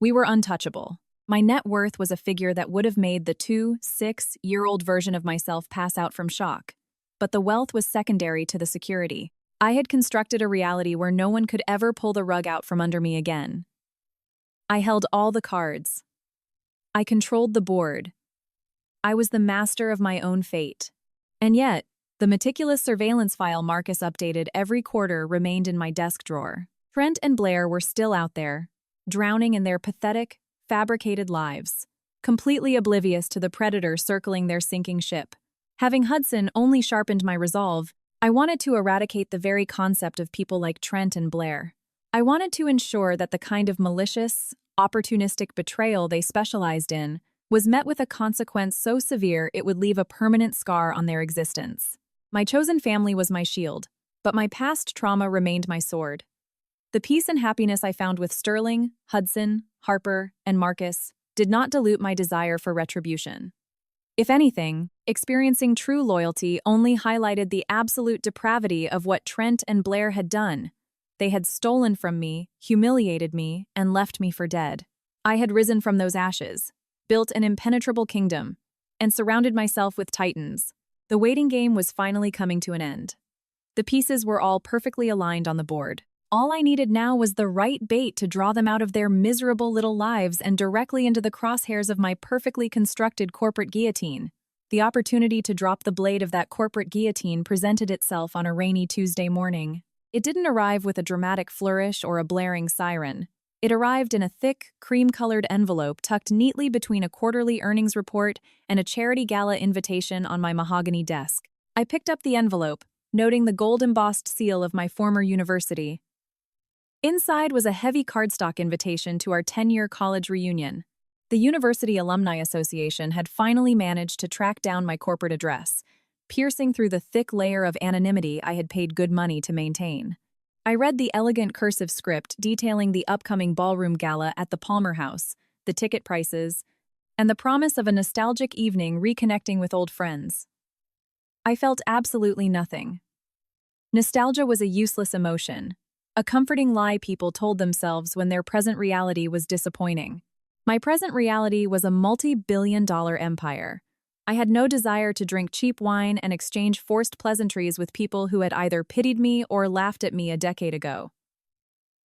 We were untouchable. My net worth was a figure that would have made the 6-year-old version of myself pass out from shock. But the wealth was secondary to the security. I had constructed a reality where no one could ever pull the rug out from under me again. I held all the cards. I controlled the board. I was the master of my own fate. And yet, the meticulous surveillance file Marcus updated every quarter remained in my desk drawer. Trent and Blair were still out there, drowning in their pathetic, fabricated lives, completely oblivious to the predator circling their sinking ship. Having Hudson only sharpened my resolve, I wanted to eradicate the very concept of people like Trent and Blair. I wanted to ensure that the kind of malicious, opportunistic betrayal they specialized in was met with a consequence so severe it would leave a permanent scar on their existence. My chosen family was my shield, but my past trauma remained my sword. The peace and happiness I found with Sterling, Hudson, Harper, and Marcus did not dilute my desire for retribution. If anything, experiencing true loyalty only highlighted the absolute depravity of what Trent and Blair had done. They had stolen from me, humiliated me, and left me for dead. I had risen from those ashes, built an impenetrable kingdom, and surrounded myself with titans. The waiting game was finally coming to an end. The pieces were all perfectly aligned on the board. All I needed now was the right bait to draw them out of their miserable little lives and directly into the crosshairs of my perfectly constructed corporate guillotine. The opportunity to drop the blade of that corporate guillotine presented itself on a rainy Tuesday morning. It didn't arrive with a dramatic flourish or a blaring siren. It arrived in a thick, cream-colored envelope tucked neatly between a quarterly earnings report and a charity gala invitation on my mahogany desk. I picked up the envelope, noting the gold-embossed seal of my former university. Inside was a heavy cardstock invitation to our 10-year college reunion. The University Alumni Association had finally managed to track down my corporate address, piercing through the thick layer of anonymity I had paid good money to maintain. I read the elegant cursive script detailing the upcoming ballroom gala at the Palmer House, the ticket prices, and the promise of a nostalgic evening reconnecting with old friends. I felt absolutely nothing. Nostalgia was a useless emotion, a comforting lie people told themselves when their present reality was disappointing. My present reality was a multi-billion-dollar empire. I had no desire to drink cheap wine and exchange forced pleasantries with people who had either pitied me or laughed at me a decade ago.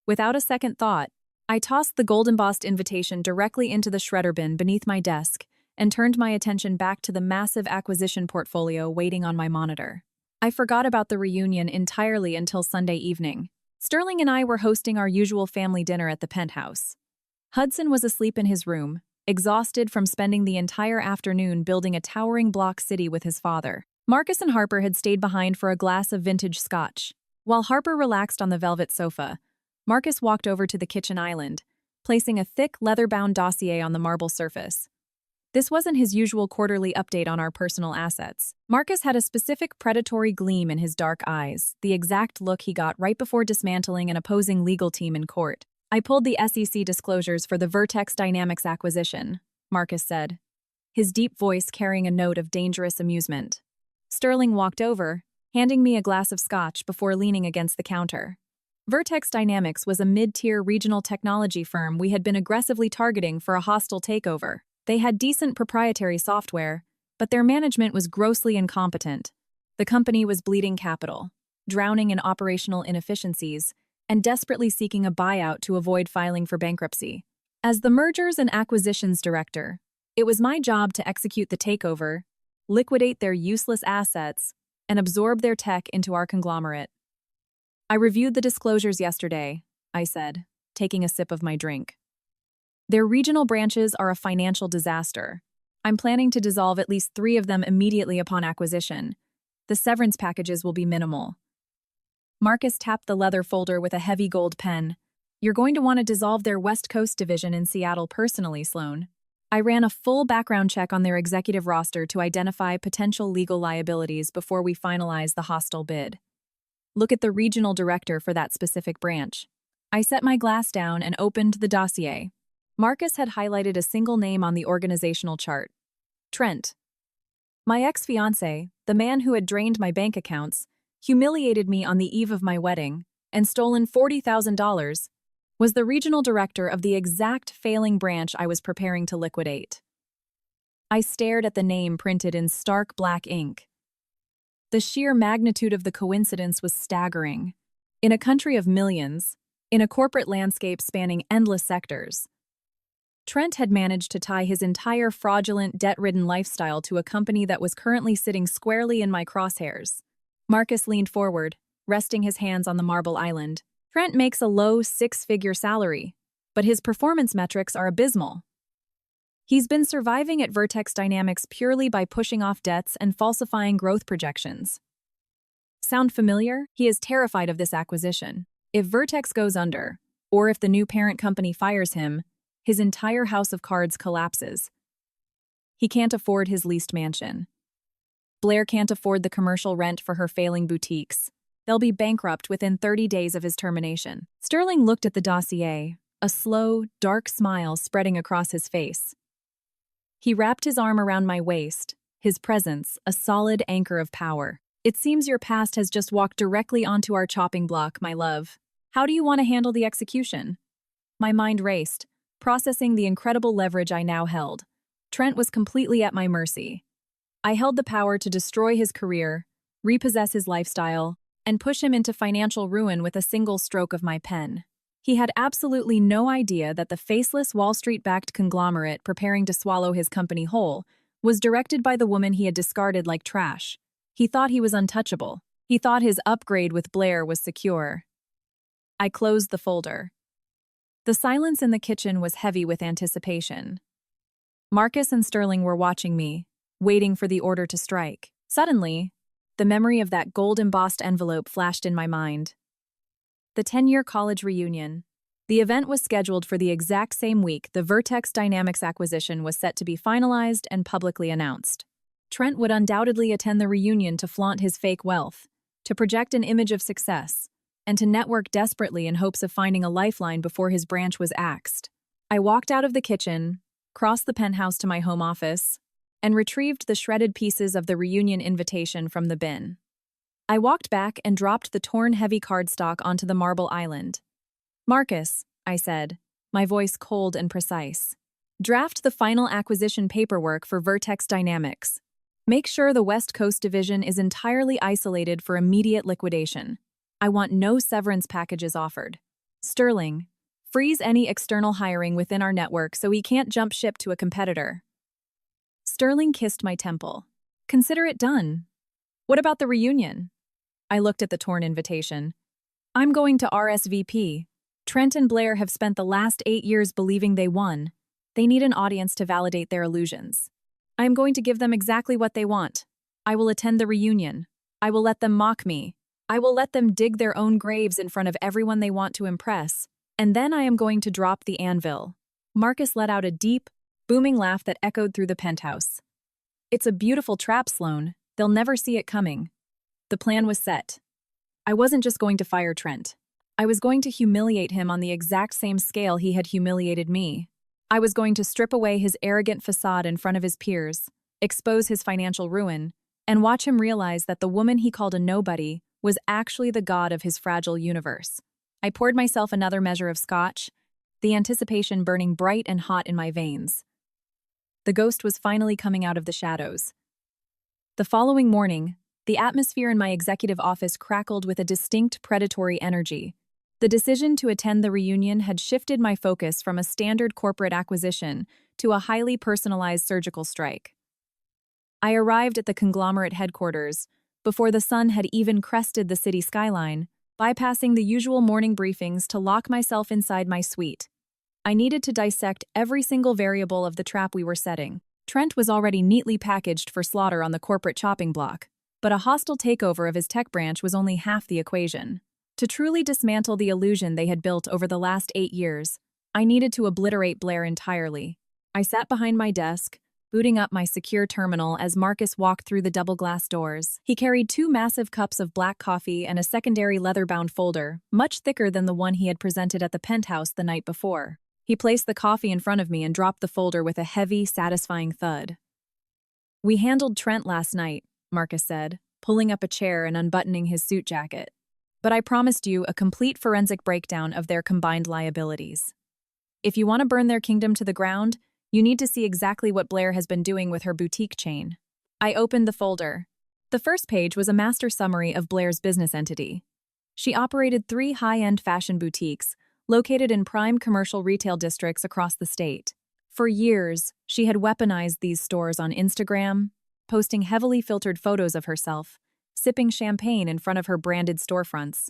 Without a second thought, I tossed the gold-embossed invitation directly into the shredder bin beneath my desk and turned my attention back to the massive acquisition portfolio waiting on my monitor. I forgot about the reunion entirely until Sunday evening. Sterling and I were hosting our usual family dinner at the penthouse. Hudson was asleep in his room, exhausted from spending the entire afternoon building a towering block city with his father. Marcus and Harper had stayed behind for a glass of vintage scotch. While Harper relaxed on the velvet sofa, Marcus walked over to the kitchen island, placing a thick, leather-bound dossier on the marble surface. This wasn't his usual quarterly update on our personal assets. Marcus had a specific predatory gleam in his dark eyes, the exact look he got right before dismantling an opposing legal team in court. I pulled the SEC disclosures for the Vertex Dynamics acquisition, Marcus said, his deep voice carrying a note of dangerous amusement. Sterling walked over, handing me a glass of scotch before leaning against the counter. Vertex Dynamics was a mid-tier regional technology firm we had been aggressively targeting for a hostile takeover. They had decent proprietary software, but their management was grossly incompetent. The company was bleeding capital, drowning in operational inefficiencies, and desperately seeking a buyout to avoid filing for bankruptcy. As the mergers and acquisitions director, it was my job to execute the takeover, liquidate their useless assets, and absorb their tech into our conglomerate. I reviewed the disclosures yesterday, I said, taking a sip of my drink. Their regional branches are a financial disaster. I'm planning to dissolve at least 3 of them immediately upon acquisition. The severance packages will be minimal. Marcus tapped the leather folder with a heavy gold pen. You're going to want to dissolve their West Coast division in Seattle personally, Sloan. I ran a full background check on their executive roster to identify potential legal liabilities before we finalize the hostile bid. Look at the regional director for that specific branch. I set my glass down and opened the dossier. Marcus had highlighted a single name on the organizational chart. Trent. My ex-fiancé, the man who had drained my bank accounts, humiliated me on the eve of my wedding, and stolen $40,000, was the regional director of the exact failing branch I was preparing to liquidate. I stared at the name printed in stark black ink. The sheer magnitude of the coincidence was staggering. In a country of millions, in a corporate landscape spanning endless sectors, Trent had managed to tie his entire fraudulent, debt-ridden lifestyle to a company that was currently sitting squarely in my crosshairs. Marcus leaned forward, resting his hands on the marble island. Trent makes a low 6-figure salary, but his performance metrics are abysmal. He's been surviving at Vertex Dynamics purely by pushing off debts and falsifying growth projections. Sound familiar? He is terrified of this acquisition. If Vertex goes under, or if the new parent company fires him, his entire house of cards collapses. He can't afford his leased mansion. Blair can't afford the commercial rent for her failing boutiques. They'll be bankrupt within 30 days of his termination. Sterling looked at the dossier, a slow, dark smile spreading across his face. He wrapped his arm around my waist, his presence a solid anchor of power. It seems your past has just walked directly onto our chopping block, my love. How do you want to handle the execution? My mind raced, processing the incredible leverage I now held. Trent was completely at my mercy. I held the power to destroy his career, repossess his lifestyle, and push him into financial ruin with a single stroke of my pen. He had absolutely no idea that the faceless Wall Street-backed conglomerate preparing to swallow his company whole was directed by the woman he had discarded like trash. He thought he was untouchable. He thought his upgrade with Blair was secure. I closed the folder. The silence in the kitchen was heavy with anticipation. Marcus and Sterling were watching me, waiting for the order to strike. Suddenly, the memory of that gold-embossed envelope flashed in my mind. The 10-year college reunion. The event was scheduled for the exact same week the Vertex Dynamics acquisition was set to be finalized and publicly announced. Trent would undoubtedly attend the reunion to flaunt his fake wealth, to project an image of success, and to network desperately in hopes of finding a lifeline before his branch was axed. I walked out of the kitchen, crossed the penthouse to my home office, and retrieved the shredded pieces of the reunion invitation from the bin. I walked back and dropped the torn heavy cardstock onto the marble island. "Marcus," I said, my voice cold and precise, "draft the final acquisition paperwork for Vertex Dynamics. Make sure the West Coast division is entirely isolated for immediate liquidation. I want no severance packages offered. Sterling, freeze any external hiring within our network so he can't jump ship to a competitor." Sterling kissed my temple. "Consider it done. What about the reunion?" I looked at the torn invitation. "I'm going to RSVP. Trent and Blair have spent the last 8 years believing they won. They need an audience to validate their illusions. I am going to give them exactly what they want. I will attend the reunion. I will let them mock me. I will let them dig their own graves in front of everyone they want to impress. And then I am going to drop the anvil." Marcus let out a deep, booming laugh that echoed through the penthouse. "It's a beautiful trap, Sloane. They'll never see it coming." The plan was set. I wasn't just going to fire Trent. I was going to humiliate him on the exact same scale he had humiliated me. I was going to strip away his arrogant facade in front of his peers, expose his financial ruin, and watch him realize that the woman he called a nobody was actually the god of his fragile universe. I poured myself another measure of scotch, the anticipation burning bright and hot in my veins. The ghost was finally coming out of the shadows. The following morning, the atmosphere in my executive office crackled with a distinct predatory energy. The decision to attend the reunion had shifted my focus from a standard corporate acquisition to a highly personalized surgical strike. I arrived at the conglomerate headquarters before the sun had even crested the city skyline, bypassing the usual morning briefings to lock myself inside my suite. I needed to dissect every single variable of the trap we were setting. Trent was already neatly packaged for slaughter on the corporate chopping block, but a hostile takeover of his tech branch was only half the equation. To truly dismantle the illusion they had built over the last 8 years, I needed to obliterate Blair entirely. I sat behind my desk, booting up my secure terminal as Marcus walked through the double-glass doors. He carried 2 massive cups of black coffee and a secondary leather-bound folder, much thicker than the one he had presented at the penthouse the night before. He placed the coffee in front of me and dropped the folder with a heavy, satisfying thud. "We handled Trent last night," Marcus said, pulling up a chair and unbuttoning his suit jacket. "But I promised you a complete forensic breakdown of their combined liabilities. If you want to burn their kingdom to the ground, you need to see exactly what Blair has been doing with her boutique chain." I opened the folder. The first page was a master summary of Blair's business entity. She operated 3 high-end fashion boutiques located in prime commercial retail districts across the state. For years, she had weaponized these stores on Instagram, posting heavily filtered photos of herself, sipping champagne in front of her branded storefronts.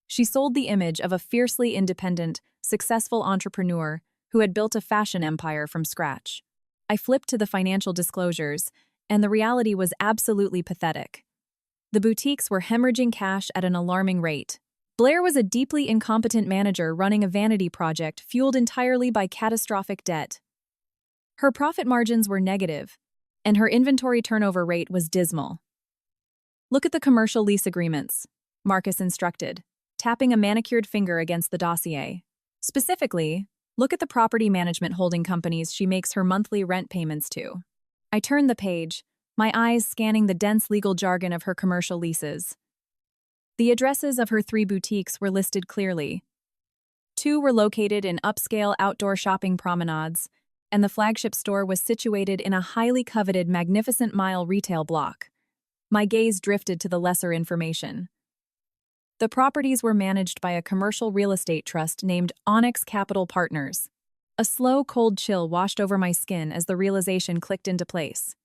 She sold the image of a fiercely independent, successful entrepreneur who had built a fashion empire from scratch. I flipped to the financial disclosures, and the reality was absolutely pathetic. The boutiques were hemorrhaging cash at an alarming rate. Blair was a deeply incompetent manager running a vanity project fueled entirely by catastrophic debt. Her profit margins were negative, and her inventory turnover rate was dismal. "Look at the commercial lease agreements," Marcus instructed, tapping a manicured finger against the dossier. "Specifically, look at the property management holding companies she makes her monthly rent payments to." I turned the page, my eyes scanning the dense legal jargon of her commercial leases. The addresses of her 3 boutiques were listed clearly. 2 were located in upscale outdoor shopping promenades, and the flagship store was situated in a highly coveted Magnificent Mile retail block. My gaze drifted to the lesser information. The properties were managed by a commercial real estate trust named Onyx Capital Partners. A slow, cold chill washed over my skin as the realization clicked into place.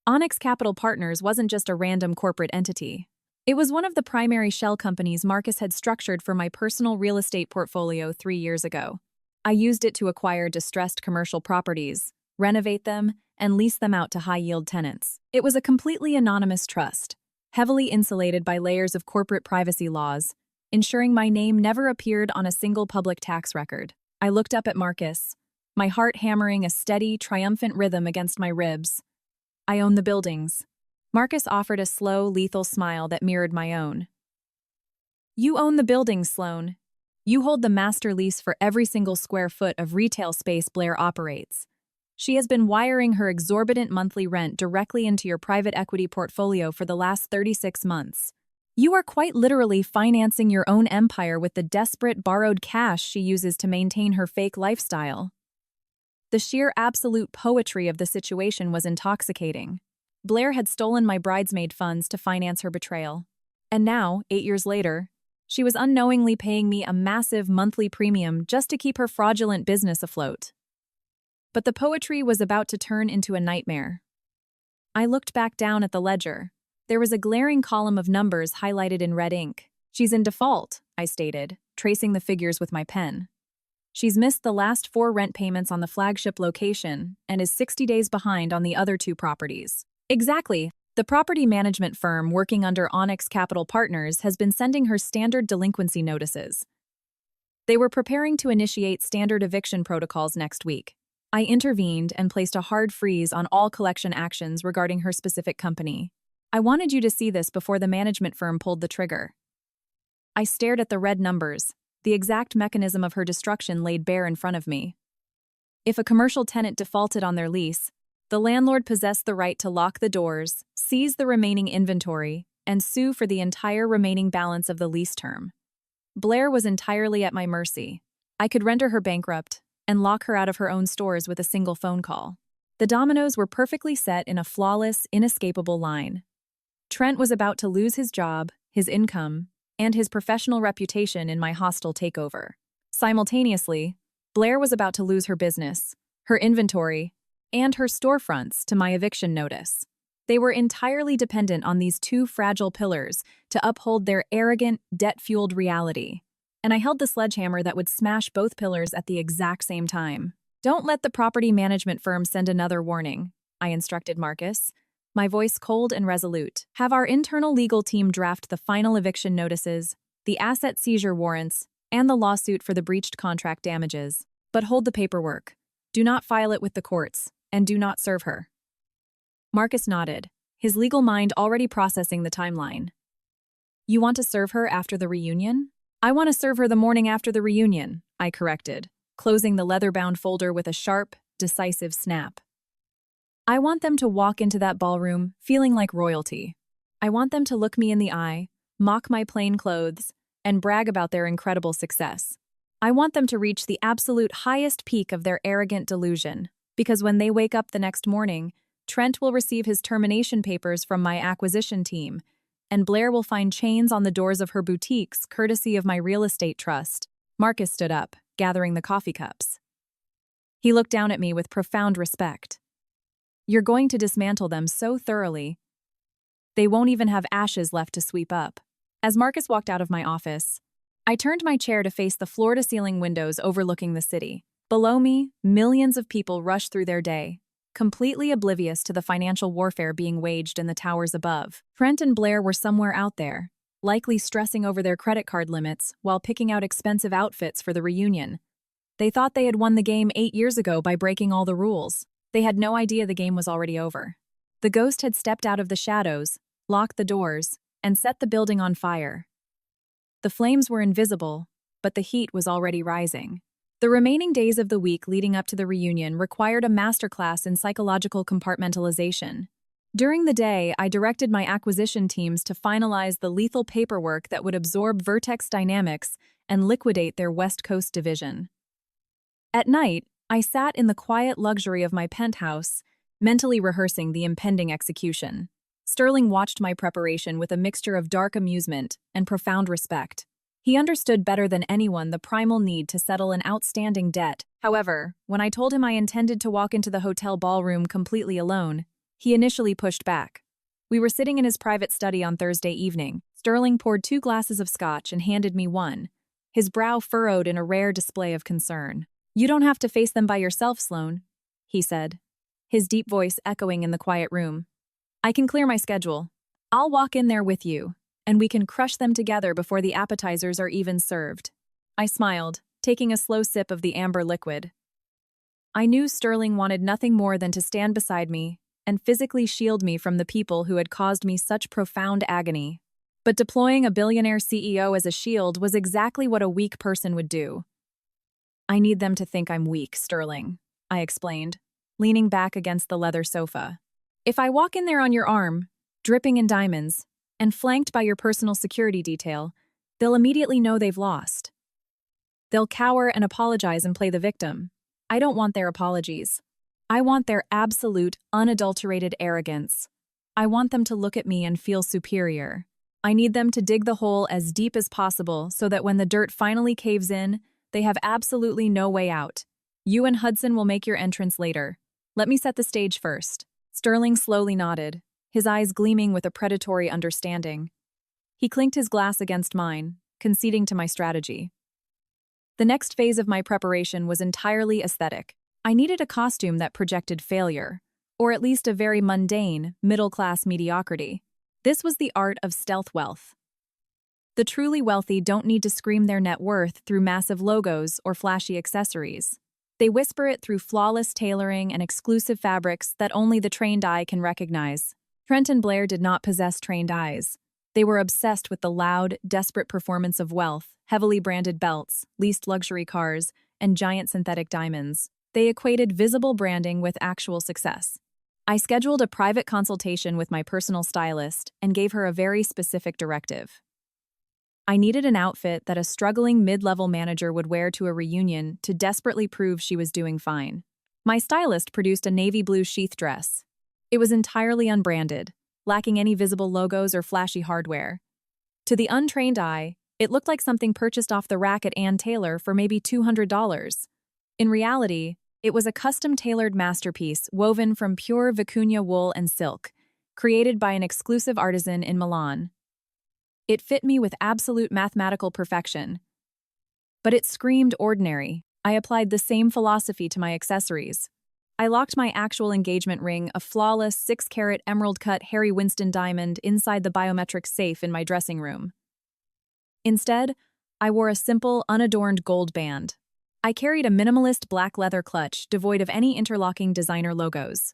Onyx Capital Partners wasn't just a random corporate entity. It was one of the primary shell companies Marcus had structured for my personal real estate portfolio 3 years ago. I used it to acquire distressed commercial properties, renovate them, and lease them out to high-yield tenants. It was a completely anonymous trust, heavily insulated by layers of corporate privacy laws, ensuring my name never appeared on a single public tax record. I looked up at Marcus, my heart hammering a steady, triumphant rhythm against my ribs. I own the buildings. Marcus offered a slow, lethal smile that mirrored my own. You own the buildings, Sloan. You hold the master lease for every single square foot of retail space Blair operates. She has been wiring her exorbitant monthly rent directly into your private equity portfolio for the last 36 months. You are quite literally financing your own empire with the desperate borrowed cash she uses to maintain her fake lifestyle. The sheer absolute poetry of the situation was intoxicating. Blair had stolen my bridesmaid funds to finance her betrayal. And now, 8 years later, she was unknowingly paying me a massive monthly premium just to keep her fraudulent business afloat. But the poetry was about to turn into a nightmare. I looked back down at the ledger. There was a glaring column of numbers highlighted in red ink. She's in default, I stated, tracing the figures with my pen. She's missed the last 4 rent payments on the flagship location and is 60 days behind on the other 2 properties. Exactly. The property management firm working under Onyx Capital Partners has been sending her standard delinquency notices. They were preparing to initiate standard eviction protocols next week. I intervened and placed a hard freeze on all collection actions regarding her specific company. I wanted you to see this before the management firm pulled the trigger. I stared at the red numbers, the exact mechanism of her destruction laid bare in front of me. If a commercial tenant defaulted on their lease, the landlord possessed the right to lock the doors, seize the remaining inventory, and sue for the entire remaining balance of the lease term. Blair was entirely at my mercy. I could render her bankrupt and lock her out of her own stores with a single phone call. The dominoes were perfectly set in a flawless, inescapable line. Trent was about to lose his job, his income, and his professional reputation in my hostile takeover. Simultaneously, Blair was about to lose her business, her inventory, and her storefronts to my eviction notice. They were entirely dependent on these 2 fragile pillars to uphold their arrogant, debt-fueled reality. And I held the sledgehammer that would smash both pillars at the exact same time. Don't let the property management firm send another warning, I instructed Marcus, my voice cold and resolute. Have our internal legal team draft the final eviction notices, the asset seizure warrants, and the lawsuit for the breached contract damages. But hold the paperwork. Do not file it with the courts, and do not serve her. Marcus nodded, his legal mind already processing the timeline. You want to serve her after the reunion? I want to serve her the morning after the reunion, I corrected, closing the leather-bound folder with a sharp, decisive snap. I want them to walk into that ballroom feeling like royalty. I want them to look me in the eye, mock my plain clothes, and brag about their incredible success. I want them to reach the absolute highest peak of their arrogant delusion, because when they wake up the next morning, Trent will receive his termination papers from my acquisition team, and Blair will find chains on the doors of her boutiques courtesy of my real estate trust. Marcus stood up, gathering the coffee cups. He looked down at me with profound respect. You're going to dismantle them so thoroughly, they won't even have ashes left to sweep up. As Marcus walked out of my office, I turned my chair to face the floor-to-ceiling windows overlooking the city. Below me, millions of people rushed through their day, completely oblivious to the financial warfare being waged in the towers above. Trent and Blair were somewhere out there, likely stressing over their credit card limits while picking out expensive outfits for the reunion. They thought they had won the game 8 years ago by breaking all the rules. They had no idea the game was already over. The ghost had stepped out of the shadows, locked the doors, and set the building on fire. The flames were invisible, but the heat was already rising. The remaining days of the week leading up to the reunion required a masterclass in psychological compartmentalization. During the day, I directed my acquisition teams to finalize the lethal paperwork that would absorb Vertex Dynamics and liquidate their West Coast division. At night, I sat in the quiet luxury of my penthouse, mentally rehearsing the impending execution. Sterling watched my preparation with a mixture of dark amusement and profound respect. He understood better than anyone the primal need to settle an outstanding debt. However, when I told him I intended to walk into the hotel ballroom completely alone, he initially pushed back. We were sitting in his private study on Thursday evening, Sterling poured 2 glasses of scotch and handed me one, his brow furrowed in a rare display of concern. "You don't have to face them by yourself, Sloane," he said, his deep voice echoing in the quiet room. "I can clear my schedule. I'll walk in there with you, and we can crush them together before the appetizers are even served." I smiled, taking a slow sip of the amber liquid. I knew Sterling wanted nothing more than to stand beside me and physically shield me from the people who had caused me such profound agony. But deploying a billionaire CEO as a shield was exactly what a weak person would do. "I need them to think I'm weak, Sterling," I explained, leaning back against the leather sofa. "If I walk in there on your arm, dripping in diamonds, and flanked by your personal security detail, they'll immediately know they've lost. They'll cower and apologize and play the victim. I don't want their apologies. I want their absolute, unadulterated arrogance. I want them to look at me and feel superior. I need them to dig the hole as deep as possible so that when the dirt finally caves in, they have absolutely no way out. You and Hudson will make your entrance later. Let me set the stage first." Sterling slowly nodded, his eyes gleaming with a predatory understanding. He clinked his glass against mine, conceding to my strategy. The next phase of my preparation was entirely aesthetic. I needed a costume that projected failure, or at least a very mundane, middle-class mediocrity. This was the art of stealth wealth. The truly wealthy don't need to scream their net worth through massive logos or flashy accessories. They whisper it through flawless tailoring and exclusive fabrics that only the trained eye can recognize. Trent and Blair did not possess trained eyes. They were obsessed with the loud, desperate performance of wealth, heavily branded belts, leased luxury cars, and giant synthetic diamonds. They equated visible branding with actual success. I scheduled a private consultation with my personal stylist and gave her a very specific directive. I needed an outfit that a struggling mid-level manager would wear to a reunion to desperately prove she was doing fine. My stylist produced a navy blue sheath dress. It was entirely unbranded, lacking any visible logos or flashy hardware. To the untrained eye, it looked like something purchased off the rack at Ann Taylor for maybe $200. In reality, it was a custom-tailored masterpiece woven from pure vicuña wool and silk, created by an exclusive artisan in Milan. It fit me with absolute mathematical perfection. But it screamed ordinary. I applied the same philosophy to my accessories. I locked my actual engagement ring, a flawless 6-carat emerald-cut Harry Winston diamond, inside the biometric safe in my dressing room. Instead, I wore a simple, unadorned gold band. I carried a minimalist black leather clutch devoid of any interlocking designer logos.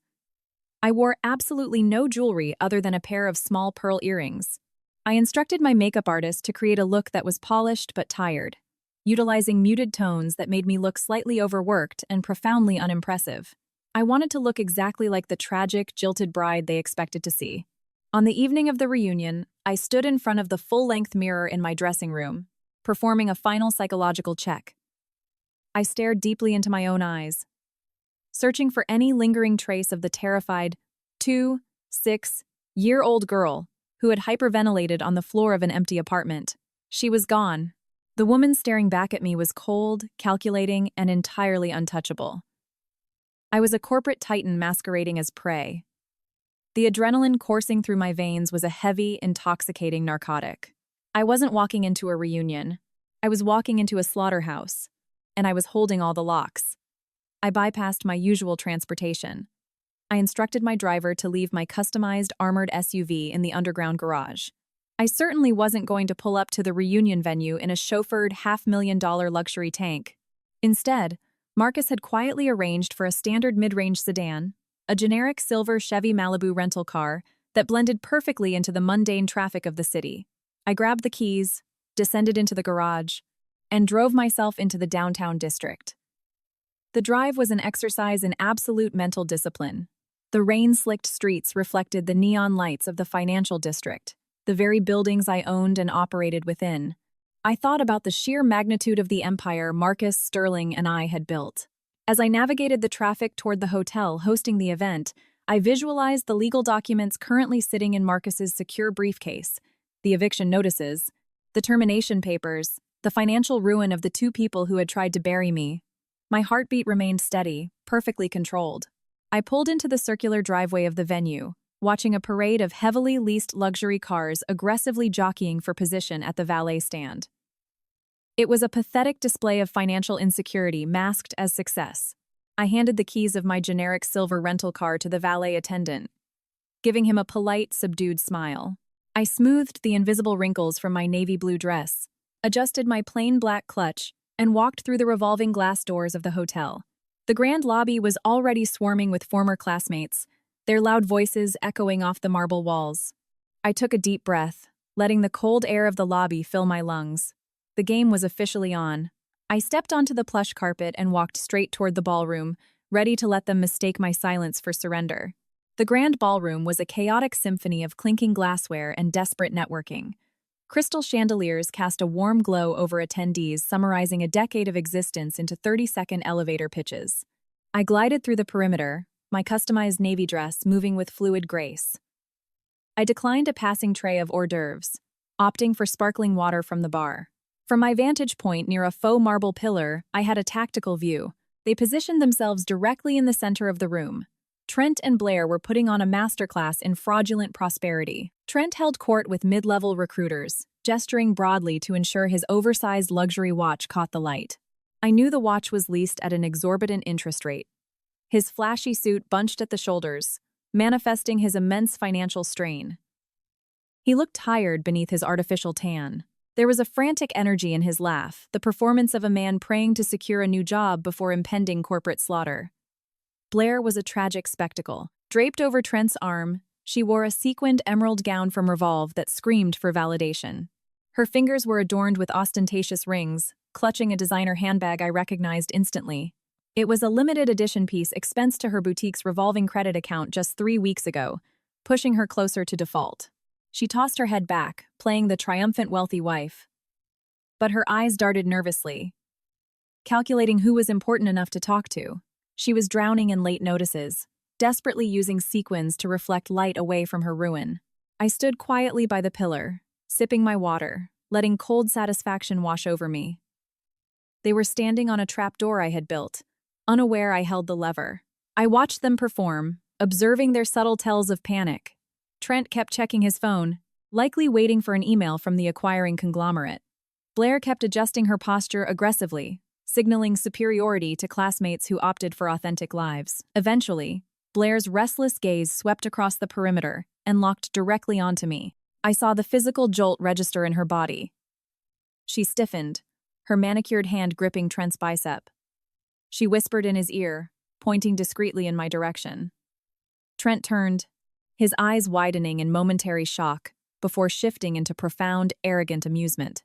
I wore absolutely no jewelry other than a pair of small pearl earrings. I instructed my makeup artist to create a look that was polished but tired, utilizing muted tones that made me look slightly overworked and profoundly unimpressive. I wanted to look exactly like the tragic, jilted bride they expected to see. On the evening of the reunion, I stood in front of the full-length mirror in my dressing room, performing a final psychological check. I stared deeply into my own eyes, searching for any lingering trace of the terrified 6-year-old girl who had hyperventilated on the floor of an empty apartment. She was gone. The woman staring back at me was cold, calculating, and entirely untouchable. I was a corporate titan masquerading as prey. The adrenaline coursing through my veins was a heavy, intoxicating narcotic. I wasn't walking into a reunion. I was walking into a slaughterhouse. And I was holding all the locks. I bypassed my usual transportation. I instructed my driver to leave my customized armored SUV in the underground garage. I certainly wasn't going to pull up to the reunion venue in a chauffeured $500,000 luxury tank. Instead, Marcus had quietly arranged for a standard mid-range sedan, a generic silver Chevy Malibu rental car that blended perfectly into the mundane traffic of the city. I grabbed the keys, descended into the garage, and drove myself into the downtown district. The drive was an exercise in absolute mental discipline. The rain-slicked streets reflected the neon lights of the financial district, the very buildings I owned and operated within. I thought about the sheer magnitude of the empire Marcus, Sterling, and I had built. As I navigated the traffic toward the hotel hosting the event, I visualized the legal documents currently sitting in Marcus's secure briefcase, the eviction notices, the termination papers, the financial ruin of the 2 people who had tried to bury me. My heartbeat remained steady, perfectly controlled. I pulled into the circular driveway of the venue, watching a parade of heavily leased luxury cars aggressively jockeying for position at the valet stand. It was a pathetic display of financial insecurity masked as success. I handed the keys of my generic silver rental car to the valet attendant, giving him a polite, subdued smile. I smoothed the invisible wrinkles from my navy blue dress, adjusted my plain black clutch, and walked through the revolving glass doors of the hotel. The grand lobby was already swarming with former classmates, their loud voices echoing off the marble walls. I took a deep breath, letting the cold air of the lobby fill my lungs. The game was officially on. I stepped onto the plush carpet and walked straight toward the ballroom, ready to let them mistake my silence for surrender. The grand ballroom was a chaotic symphony of clinking glassware and desperate networking. Crystal chandeliers cast a warm glow over attendees, summarizing a decade of existence into 30-second elevator pitches. I glided through the perimeter, my customized navy dress moving with fluid grace. I declined a passing tray of hors d'oeuvres, opting for sparkling water from the bar. From my vantage point near a faux marble pillar, I had a tactical view. They positioned themselves directly in the center of the room. Trent and Blair were putting on a masterclass in fraudulent prosperity. Trent held court with mid-level recruiters, gesturing broadly to ensure his oversized luxury watch caught the light. I knew the watch was leased at an exorbitant interest rate. His flashy suit bunched at the shoulders, manifesting his immense financial strain. He looked tired beneath his artificial tan. There was a frantic energy in his laugh, the performance of a man praying to secure a new job before impending corporate slaughter. Blair was a tragic spectacle. Draped over Trent's arm, she wore a sequined emerald gown from Revolve that screamed for validation. Her fingers were adorned with ostentatious rings, clutching a designer handbag I recognized instantly. It was a limited edition piece expensed to her boutique's revolving credit account just 3 weeks ago, pushing her closer to default. She tossed her head back, playing the triumphant wealthy wife. But her eyes darted nervously, calculating who was important enough to talk to. She was drowning in late notices, desperately using sequins to reflect light away from her ruin. I stood quietly by the pillar, sipping my water, letting cold satisfaction wash over me. They were standing on a trapdoor I had built, unaware I held the lever. I watched them perform, observing their subtle tells of panic. Trent kept checking his phone, likely waiting for an email from the acquiring conglomerate. Blair kept adjusting her posture aggressively, signaling superiority to classmates who opted for authentic lives. Eventually, Blair's restless gaze swept across the perimeter and locked directly onto me. I saw the physical jolt register in her body. She stiffened, her manicured hand gripping Trent's bicep. She whispered in his ear, pointing discreetly in my direction. Trent turned, his eyes widening in momentary shock before shifting into profound, arrogant amusement.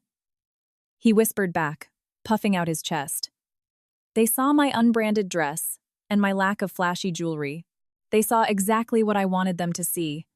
He whispered back, puffing out his chest. They saw my unbranded dress and my lack of flashy jewelry. They saw exactly what I wanted them to see,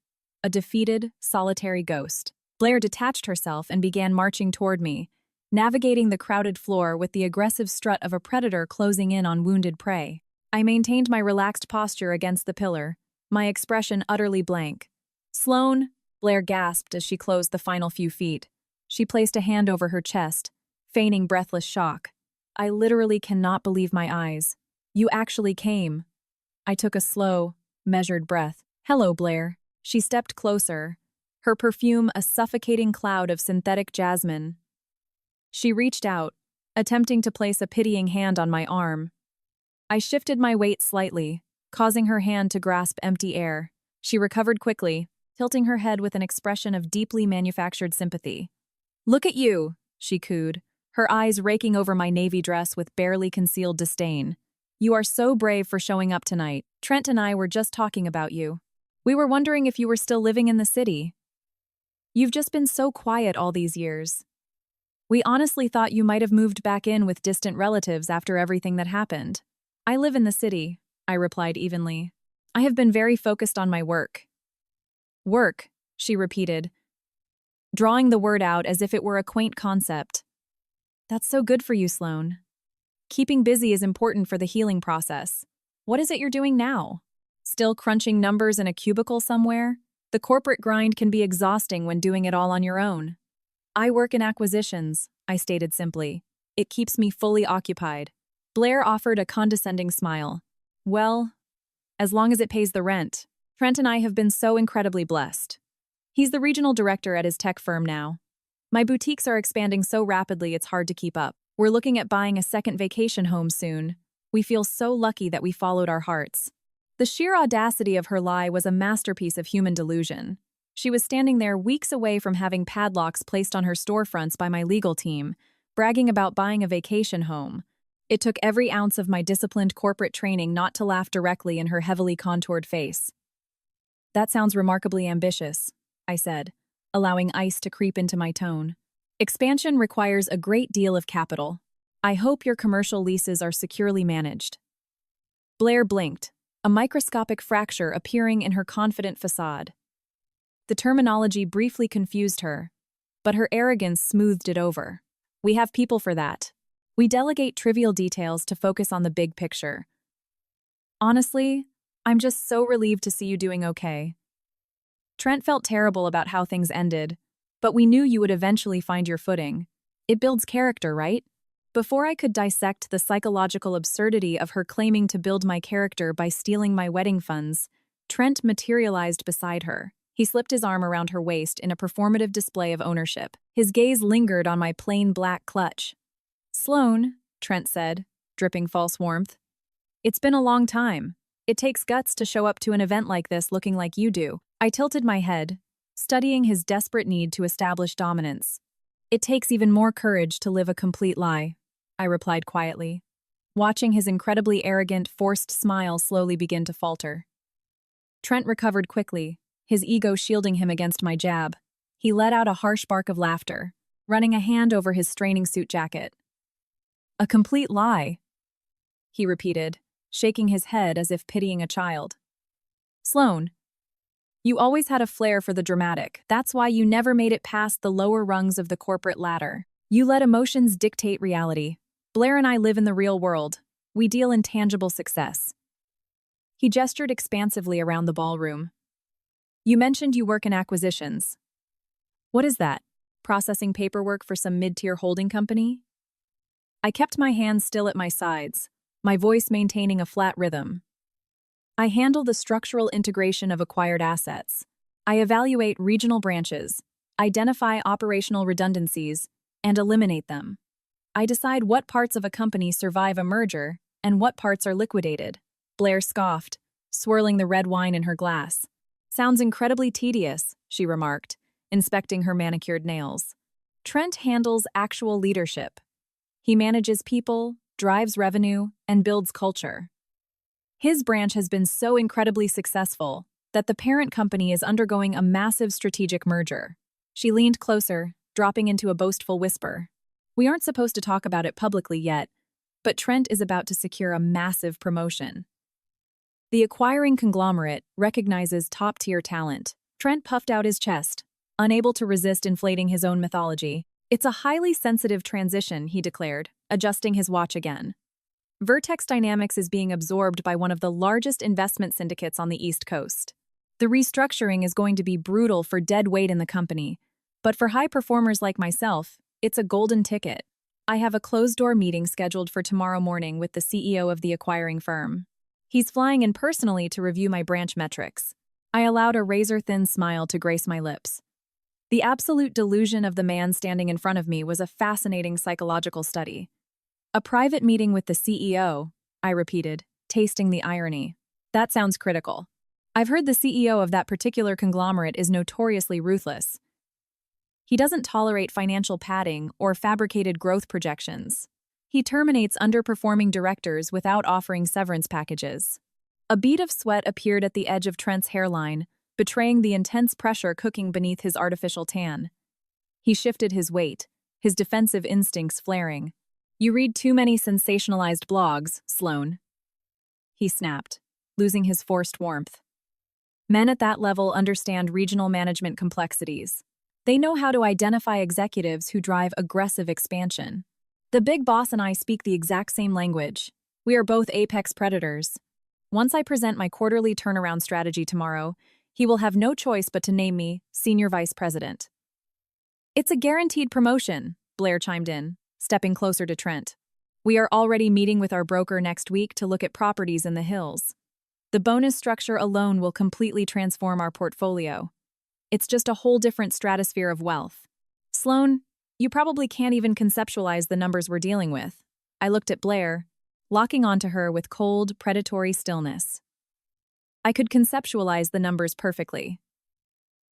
a defeated, solitary ghost. Blair detached herself and began marching toward me, navigating the crowded floor with the aggressive strut of a predator closing in on wounded prey. I maintained my relaxed posture against the pillar, my expression utterly blank. "Sloane," Blair gasped as she closed the final few feet. She placed a hand over her chest, feigning breathless shock. "I literally cannot believe my eyes. You actually came." I took a slow, measured breath. "Hello, Blair." She stepped closer, her perfume a suffocating cloud of synthetic jasmine. She reached out, attempting to place a pitying hand on my arm. I shifted my weight slightly, causing her hand to grasp empty air. She recovered quickly, tilting her head with an expression of deeply manufactured sympathy. "Look at you," she cooed, her eyes raking over my navy dress with barely concealed disdain. "You are so brave for showing up tonight. Trent and I were just talking about you. We were wondering if you were still living in the city. You've just been so quiet all these years. We honestly thought you might have moved back in with distant relatives after everything that happened." "I live in the city," I replied evenly. "I have been very focused on my work." "Work," she repeated, drawing the word out as if it were a quaint concept. "That's so good for you, Sloane. Keeping busy is important for the healing process. What is it you're doing now? Still crunching numbers in a cubicle somewhere? The corporate grind can be exhausting when doing it all on your own." "I work in acquisitions," I stated simply. "It keeps me fully occupied." Blair offered a condescending smile. "Well, as long as it pays the rent," Trent and I have been so incredibly blessed. He's the regional director at his tech firm now. My boutiques are expanding so rapidly it's hard to keep up. We're looking at buying a second vacation home soon. We feel so lucky that we followed our hearts. The sheer audacity of her lie was a masterpiece of human delusion. She was standing there weeks away from having padlocks placed on her storefronts by my legal team, bragging about buying a vacation home. It took every ounce of my disciplined corporate training not to laugh directly in her heavily contoured face. That sounds remarkably ambitious, I said, allowing ice to creep into my tone. Expansion requires a great deal of capital. I hope your commercial leases are securely managed. Blair blinked, a microscopic fracture appearing in her confident facade. The terminology briefly confused her, but her arrogance smoothed it over. We have people for that. We delegate trivial details to focus on the big picture. Honestly, I'm just so relieved to see you doing okay. Trent felt terrible about how things ended, but we knew you would eventually find your footing. It builds character, right? Before I could dissect the psychological absurdity of her claiming to build my character by stealing my wedding funds, Trent materialized beside her. He slipped his arm around her waist in a performative display of ownership. His gaze lingered on my plain black clutch. "Sloane," Trent said, dripping false warmth. "It's been a long time. It takes guts to show up to an event like this looking like you do." I tilted my head, studying his desperate need to establish dominance. "It takes even more courage to live a complete lie," I replied quietly, watching his incredibly arrogant, forced smile slowly begin to falter. Trent recovered quickly, his ego shielding him against my jab. He let out a harsh bark of laughter, running a hand over his straining suit jacket. "A complete lie," he repeated, shaking his head as if pitying a child. "Sloane, you always had a flair for the dramatic. That's why you never made it past the lower rungs of the corporate ladder. You let emotions dictate reality. Blair and I live in the real world. We deal in tangible success." He gestured expansively around the ballroom. "You mentioned you work in acquisitions. What is that? Processing paperwork for some mid-tier holding company?" I kept my hands still at my sides, my voice maintaining a flat rhythm. "I handle the structural integration of acquired assets. I evaluate regional branches, identify operational redundancies, and eliminate them. I decide what parts of a company survive a merger and what parts are liquidated." Blair scoffed, swirling the red wine in her glass. "Sounds incredibly tedious," she remarked, inspecting her manicured nails. "Trent handles actual leadership. He manages people, drives revenue, and builds culture. His branch has been so incredibly successful that the parent company is undergoing a massive strategic merger." She leaned closer, dropping into a boastful whisper. "We aren't supposed to talk about it publicly yet, but Trent is about to secure a massive promotion. The acquiring conglomerate recognizes top-tier talent." Trent puffed out his chest, unable to resist inflating his own mythology. "It's a highly sensitive transition," he declared, adjusting his watch again. "Vertex Dynamics is being absorbed by one of the largest investment syndicates on the East Coast. The restructuring is going to be brutal for dead weight in the company, but for high performers like myself, it's a golden ticket. I have a closed-door meeting scheduled for tomorrow morning with the CEO of the acquiring firm. He's flying in personally to review my branch metrics." I allowed a razor-thin smile to grace my lips. The absolute delusion of the man standing in front of me was a fascinating psychological study. "A private meeting with the CEO," I repeated, tasting the irony. "That sounds critical. I've heard the CEO of that particular conglomerate is notoriously ruthless. He doesn't tolerate financial padding or fabricated growth projections. He terminates underperforming directors without offering severance packages." A bead of sweat appeared at the edge of Trent's hairline, betraying the intense pressure cooking beneath his artificial tan. He shifted his weight, his defensive instincts flaring. "You read too many sensationalized blogs, Sloane," he snapped, losing his forced warmth. "Men at that level understand regional management complexities. They know how to identify executives who drive aggressive expansion. The big boss and I speak the exact same language. We are both apex predators. Once I present my quarterly turnaround strategy tomorrow, he will have no choice but to name me Senior Vice President." "It's a guaranteed promotion," Blair chimed in, stepping closer to Trent. "We are already meeting with our broker next week to look at properties in the hills." The bonus structure alone will completely transform our portfolio. It's just a whole different stratosphere of wealth. Sloan, you probably can't even conceptualize the numbers we're dealing with. I looked at Blair, locking onto her with cold, predatory stillness. I could conceptualize the numbers perfectly.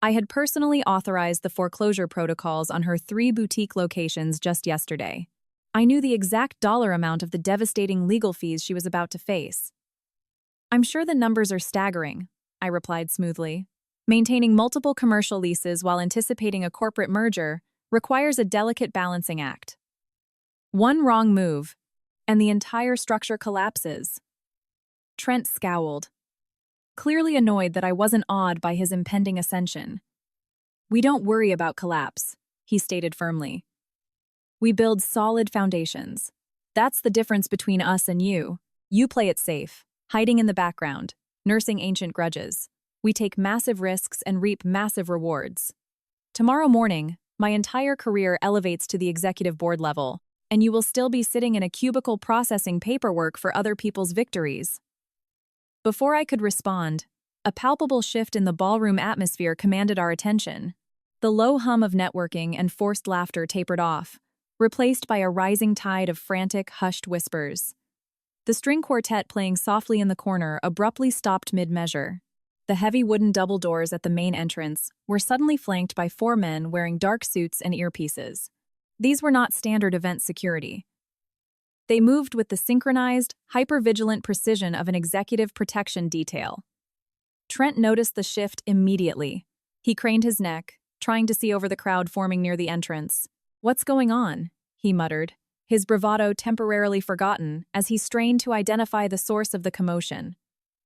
I had personally authorized the foreclosure protocols on her 3 boutique locations just yesterday. I knew the exact dollar amount of the devastating legal fees she was about to face. I'm sure the numbers are staggering, I replied smoothly. Maintaining multiple commercial leases while anticipating a corporate merger requires a delicate balancing act. One wrong move, and the entire structure collapses. Trent scowled, clearly annoyed that I wasn't awed by his impending ascension. We don't worry about collapse, he stated firmly. We build solid foundations. That's the difference between us and you. You play it safe, hiding in the background, nursing ancient grudges. We take massive risks and reap massive rewards. Tomorrow morning, my entire career elevates to the executive board level, and you will still be sitting in a cubicle processing paperwork for other people's victories. Before I could respond, a palpable shift in the ballroom atmosphere commanded our attention. The low hum of networking and forced laughter tapered off, replaced by a rising tide of frantic, hushed whispers. The string quartet playing softly in the corner abruptly stopped mid-measure. The heavy wooden double doors at the main entrance were suddenly flanked by 4 men wearing dark suits and earpieces. These were not standard event security. They moved with the synchronized, hyper-vigilant precision of an executive protection detail. Trent noticed the shift immediately. He craned his neck, trying to see over the crowd forming near the entrance. "What's going on?" he muttered, his bravado temporarily forgotten as he strained to identify the source of the commotion.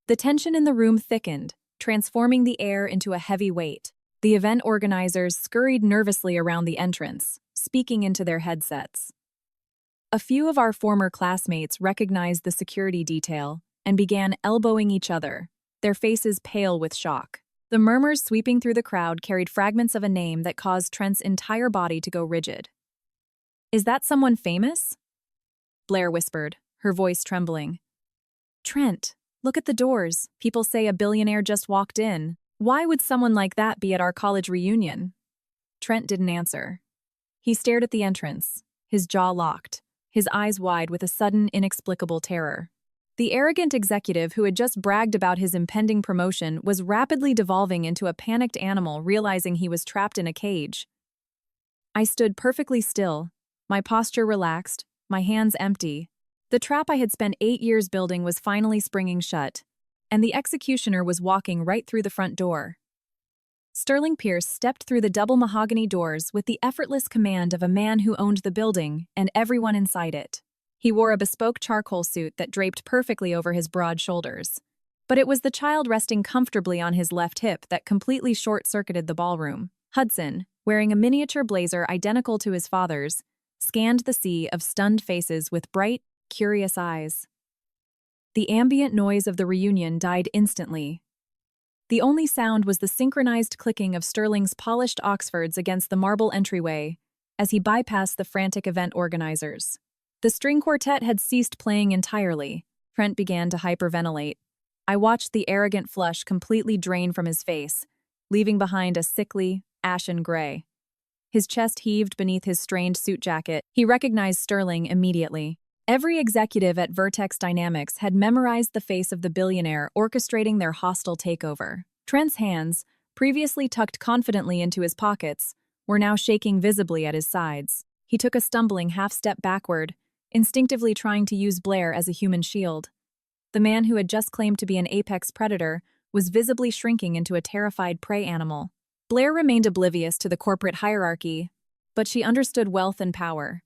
The tension in the room thickened, transforming the air into a heavy weight. The event organizers scurried nervously around the entrance, speaking into their headsets. A few of our former classmates recognized the security detail and began elbowing each other, their faces pale with shock. The murmurs sweeping through the crowd carried fragments of a name that caused Trent's entire body to go rigid. "Is that someone famous?" Blair whispered, her voice trembling. "Trent, look at the doors. People say a billionaire just walked in. Why would someone like that be at our college reunion?" Trent didn't answer. He stared at the entrance, his jaw locked, his eyes wide with a sudden, inexplicable terror. The arrogant executive who had just bragged about his impending promotion was rapidly devolving into a panicked animal realizing he was trapped in a cage. I stood perfectly still, my posture relaxed, my hands empty. The trap I had spent 8 years building was finally springing shut, and the executioner was walking right through the front door. Sterling Pierce stepped through the double mahogany doors with the effortless command of a man who owned the building and everyone inside it. He wore a bespoke charcoal suit that draped perfectly over his broad shoulders. But it was the child resting comfortably on his left hip that completely short-circuited the ballroom. Hudson, wearing a miniature blazer identical to his father's, scanned the sea of stunned faces with bright, curious eyes. The ambient noise of the reunion died instantly. The only sound was the synchronized clicking of Sterling's polished Oxfords against the marble entryway as he bypassed the frantic event organizers. The string quartet had ceased playing entirely. Trent began to hyperventilate. I watched the arrogant flush completely drain from his face, leaving behind a sickly, ashen gray. His chest heaved beneath his strained suit jacket. He recognized Sterling immediately. Every executive at Vertex Dynamics had memorized the face of the billionaire orchestrating their hostile takeover. Trent's hands, previously tucked confidently into his pockets, were now shaking visibly at his sides. He took a stumbling half-step backward, instinctively trying to use Blair as a human shield. The man who had just claimed to be an apex predator was visibly shrinking into a terrified prey animal. Blair remained oblivious to the corporate hierarchy, but she understood wealth and power.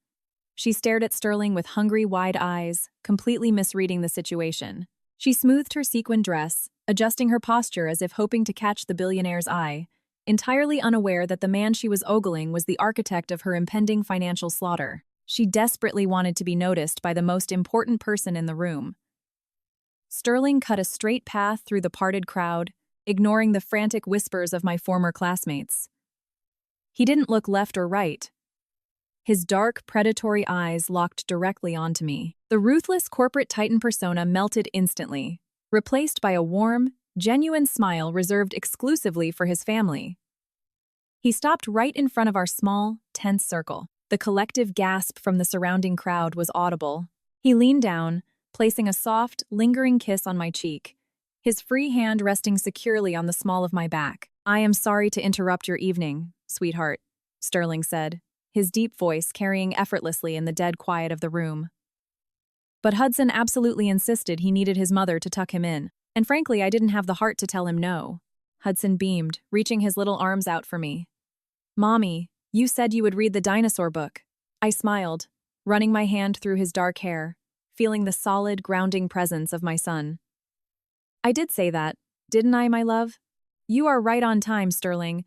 She stared at Sterling with hungry, wide eyes, completely misreading the situation. She smoothed her sequin dress, adjusting her posture as if hoping to catch the billionaire's eye, entirely unaware that the man she was ogling was the architect of her impending financial slaughter. She desperately wanted to be noticed by the most important person in the room. Sterling cut a straight path through the parted crowd, ignoring the frantic whispers of my former classmates. He didn't look left or right. His dark, predatory eyes locked directly onto me. The ruthless corporate titan persona melted instantly, replaced by a warm, genuine smile reserved exclusively for his family. He stopped right in front of our small, tense circle. The collective gasp from the surrounding crowd was audible. He leaned down, placing a soft, lingering kiss on my cheek, his free hand resting securely on the small of my back. "I am sorry to interrupt your evening, sweetheart," Sterling said, his deep voice carrying effortlessly in the dead quiet of the room. But Hudson absolutely insisted he needed his mother to tuck him in, and frankly, I didn't have the heart to tell him no. Hudson beamed, reaching his little arms out for me. "Mommy, you said you would read the dinosaur book." I smiled, running my hand through his dark hair, feeling the solid, grounding presence of my son. "I did say that, didn't I, my love?" "You are right on time, Sterling."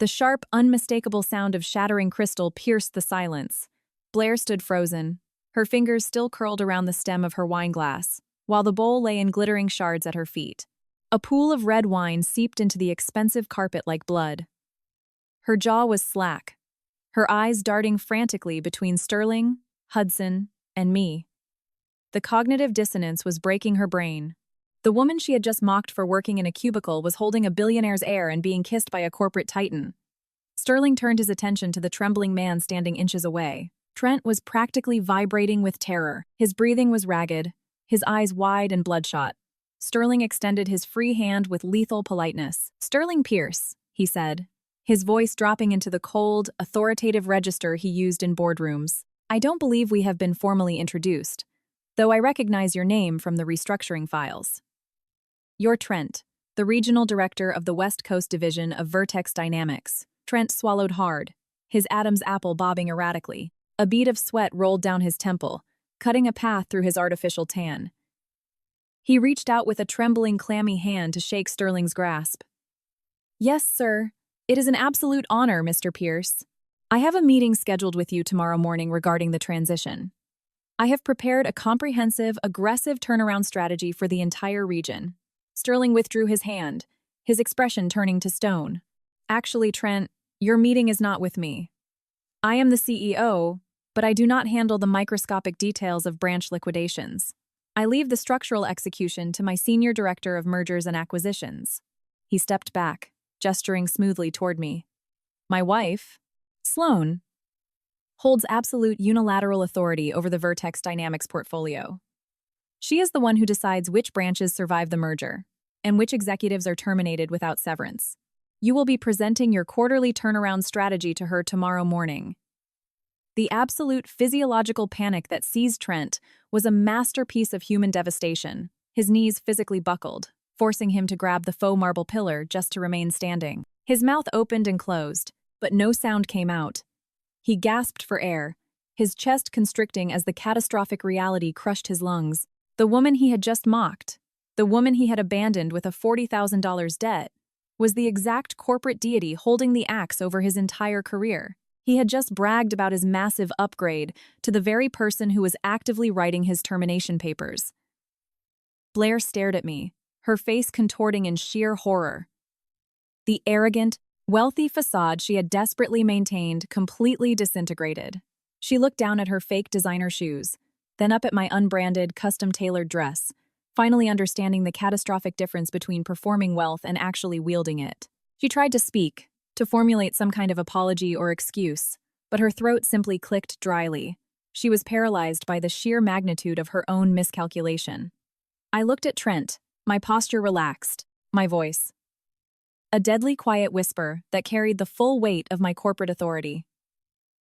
The sharp, unmistakable sound of shattering crystal pierced the silence. Blair stood frozen, her fingers still curled around the stem of her wineglass, while the bowl lay in glittering shards at her feet. A pool of red wine seeped into the expensive carpet like blood. Her jaw was slack, her eyes darting frantically between Sterling, Hudson, and me. The cognitive dissonance was breaking her brain. The woman she had just mocked for working in a cubicle was holding a billionaire's heir and being kissed by a corporate titan. Sterling turned his attention to the trembling man standing inches away. Trent was practically vibrating with terror. His breathing was ragged, his eyes wide and bloodshot. Sterling extended his free hand with lethal politeness. "Sterling Pierce," he said, his voice dropping into the cold, authoritative register he used in boardrooms. "I don't believe we have been formally introduced, though I recognize your name from the restructuring files. You're Trent, the regional director of the West Coast division of Vertex Dynamics." Trent swallowed hard, his Adam's apple bobbing erratically. A bead of sweat rolled down his temple, cutting a path through his artificial tan. He reached out with a trembling, clammy hand to shake Sterling's grasp. "Yes, sir. It is an absolute honor, Mr. Pierce. I have a meeting scheduled with you tomorrow morning regarding the transition. I have prepared a comprehensive, aggressive turnaround strategy for the entire region." Sterling withdrew his hand, his expression turning to stone. "Actually, Trent, your meeting is not with me. I am the CEO, but I do not handle the microscopic details of branch liquidations. I leave the structural execution to my senior director of mergers and acquisitions." He stepped back, gesturing smoothly toward me. "My wife, Sloan, holds absolute unilateral authority over the Vertex Dynamics portfolio. She is the one who decides which branches survive the merger and which executives are terminated without severance. You will be presenting your quarterly turnaround strategy to her tomorrow morning." The absolute physiological panic that seized Trent was a masterpiece of human devastation. His knees physically buckled, forcing him to grab the faux marble pillar just to remain standing. His mouth opened and closed, but no sound came out. He gasped for air, his chest constricting as the catastrophic reality crushed his lungs. The woman he had just mocked, the woman he had abandoned with a $40,000 debt, was the exact corporate deity holding the axe over his entire career. He had just bragged about his massive upgrade to the very person who was actively writing his termination papers. Blair stared at me, her face contorting in sheer horror. The arrogant, wealthy facade she had desperately maintained completely disintegrated. She looked down at her fake designer shoes, then up at my unbranded, custom-tailored dress, finally understanding the catastrophic difference between performing wealth and actually wielding it. She tried to speak, to formulate some kind of apology or excuse, but her throat simply clicked dryly. She was paralyzed by the sheer magnitude of her own miscalculation. I looked at Trent, my posture relaxed, my voice a deadly quiet whisper that carried the full weight of my corporate authority.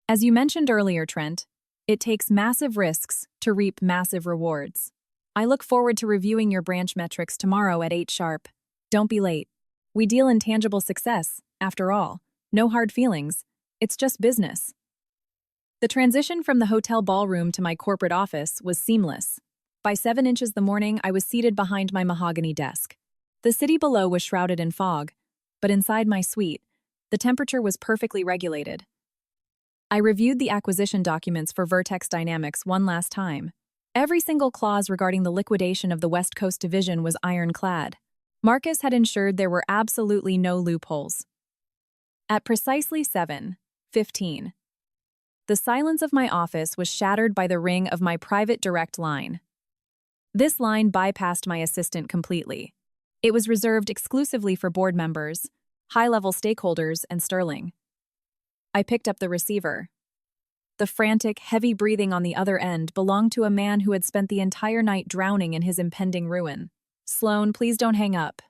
"As you mentioned earlier, Trent, it takes massive risks to reap massive rewards. I look forward to reviewing your branch metrics tomorrow at 8 sharp. Don't be late. We deal in tangible success, after all. No hard feelings. It's just business." The transition from the hotel ballroom to my corporate office was seamless. By 7 inches the morning, I was seated behind my mahogany desk. The city below was shrouded in fog, but inside my suite, the temperature was perfectly regulated. I reviewed the acquisition documents for Vertex Dynamics one last time. Every single clause regarding the liquidation of the West Coast division was ironclad. Marcus had ensured there were absolutely no loopholes. At precisely 7:15, the silence of my office was shattered by the ring of my private direct line. This line bypassed my assistant completely. It was reserved exclusively for board members, high-level stakeholders, and Sterling. I picked up the receiver. The frantic, heavy breathing on the other end belonged to a man who had spent the entire night drowning in his impending ruin. "Sloan, please don't hang up."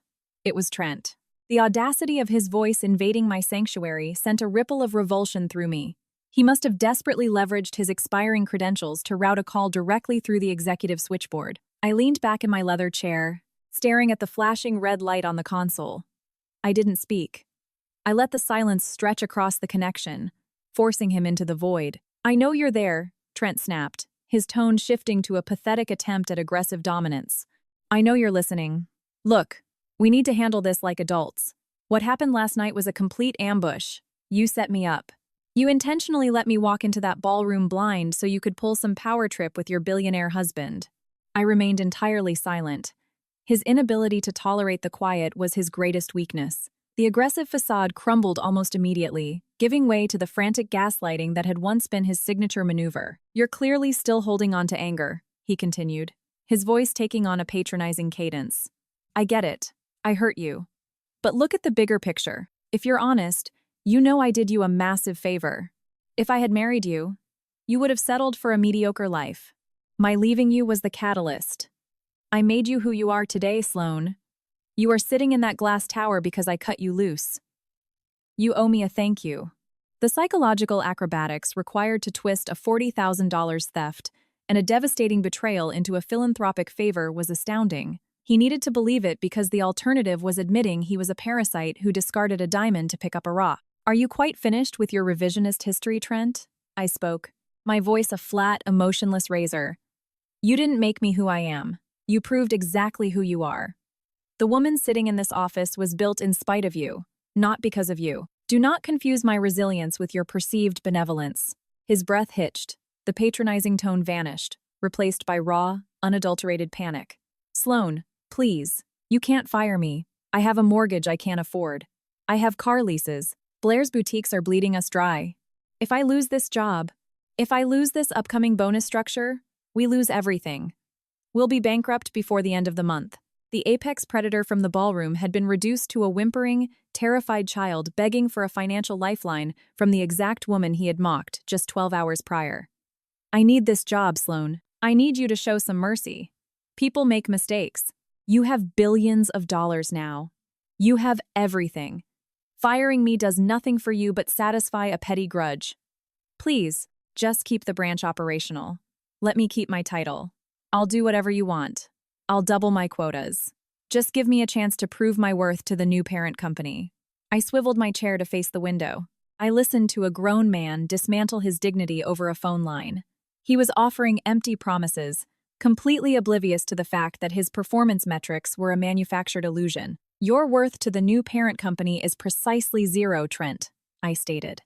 It was Trent. The audacity of his voice invading my sanctuary sent a ripple of revulsion through me. He must have desperately leveraged his expiring credentials to route a call directly through the executive switchboard. I leaned back in my leather chair, staring at the flashing red light on the console. I didn't speak. I let the silence stretch across the connection, forcing him into the void. "I know you're there," Trent snapped, his tone shifting to a pathetic attempt at aggressive dominance. "I know you're listening. Look, we need to handle this like adults. What happened last night was a complete ambush. You set me up. You intentionally let me walk into that ballroom blind so you could pull some power trip with your billionaire husband." I remained entirely silent. His inability to tolerate the quiet was his greatest weakness. The aggressive facade crumbled almost immediately, giving way to the frantic gaslighting that had once been his signature maneuver. "You're clearly still holding on to anger," he continued, his voice taking on a patronizing cadence. "I get it. I hurt you. But look at the bigger picture. If you're honest, you know I did you a massive favor. If I had married you, you would have settled for a mediocre life. My leaving you was the catalyst. I made you who you are today, Sloan. You are sitting in that glass tower because I cut you loose. You owe me a thank you." The psychological acrobatics required to twist a $40,000 theft and a devastating betrayal into a philanthropic favor was astounding. He needed to believe it because the alternative was admitting he was a parasite who discarded a diamond to pick up a rock. "Are you quite finished with your revisionist history, Trent?" I spoke, my voice a flat, emotionless razor. "You didn't make me who I am. You proved exactly who you are. The woman sitting in this office was built in spite of you, not because of you. Do not confuse my resilience with your perceived benevolence." His breath hitched. The patronizing tone vanished, replaced by raw, unadulterated panic. "Sloan, please. You can't fire me. I have a mortgage I can't afford. I have car leases. Blair's boutiques are bleeding us dry. If I lose this job, if I lose this upcoming bonus structure, we lose everything. We'll be bankrupt before the end of the month." The apex predator from the ballroom had been reduced to a whimpering, terrified child begging for a financial lifeline from the exact woman he had mocked just 12 hours prior. "I need this job, Sloan. I need you to show some mercy. People make mistakes. You have billions of dollars now. You have everything. Firing me does nothing for you but satisfy a petty grudge. Please, just keep the branch operational. Let me keep my title. I'll do whatever you want. I'll double my quotas. Just give me a chance to prove my worth to the new parent company." I swiveled my chair to face the window. I listened to a grown man dismantle his dignity over a phone line. He was offering empty promises, completely oblivious to the fact that his performance metrics were a manufactured illusion. "Your worth to the new parent company is precisely zero, Trent," I stated.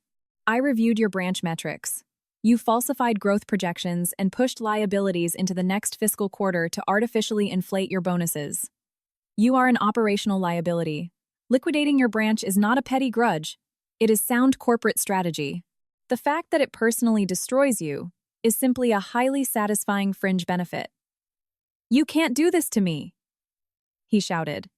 "I reviewed your branch metrics. You falsified growth projections and pushed liabilities into the next fiscal quarter to artificially inflate your bonuses. You are an operational liability. Liquidating your branch is not a petty grudge. It is sound corporate strategy. The fact that it personally destroys you is simply a highly satisfying fringe benefit." "You can't do this to me," he shouted,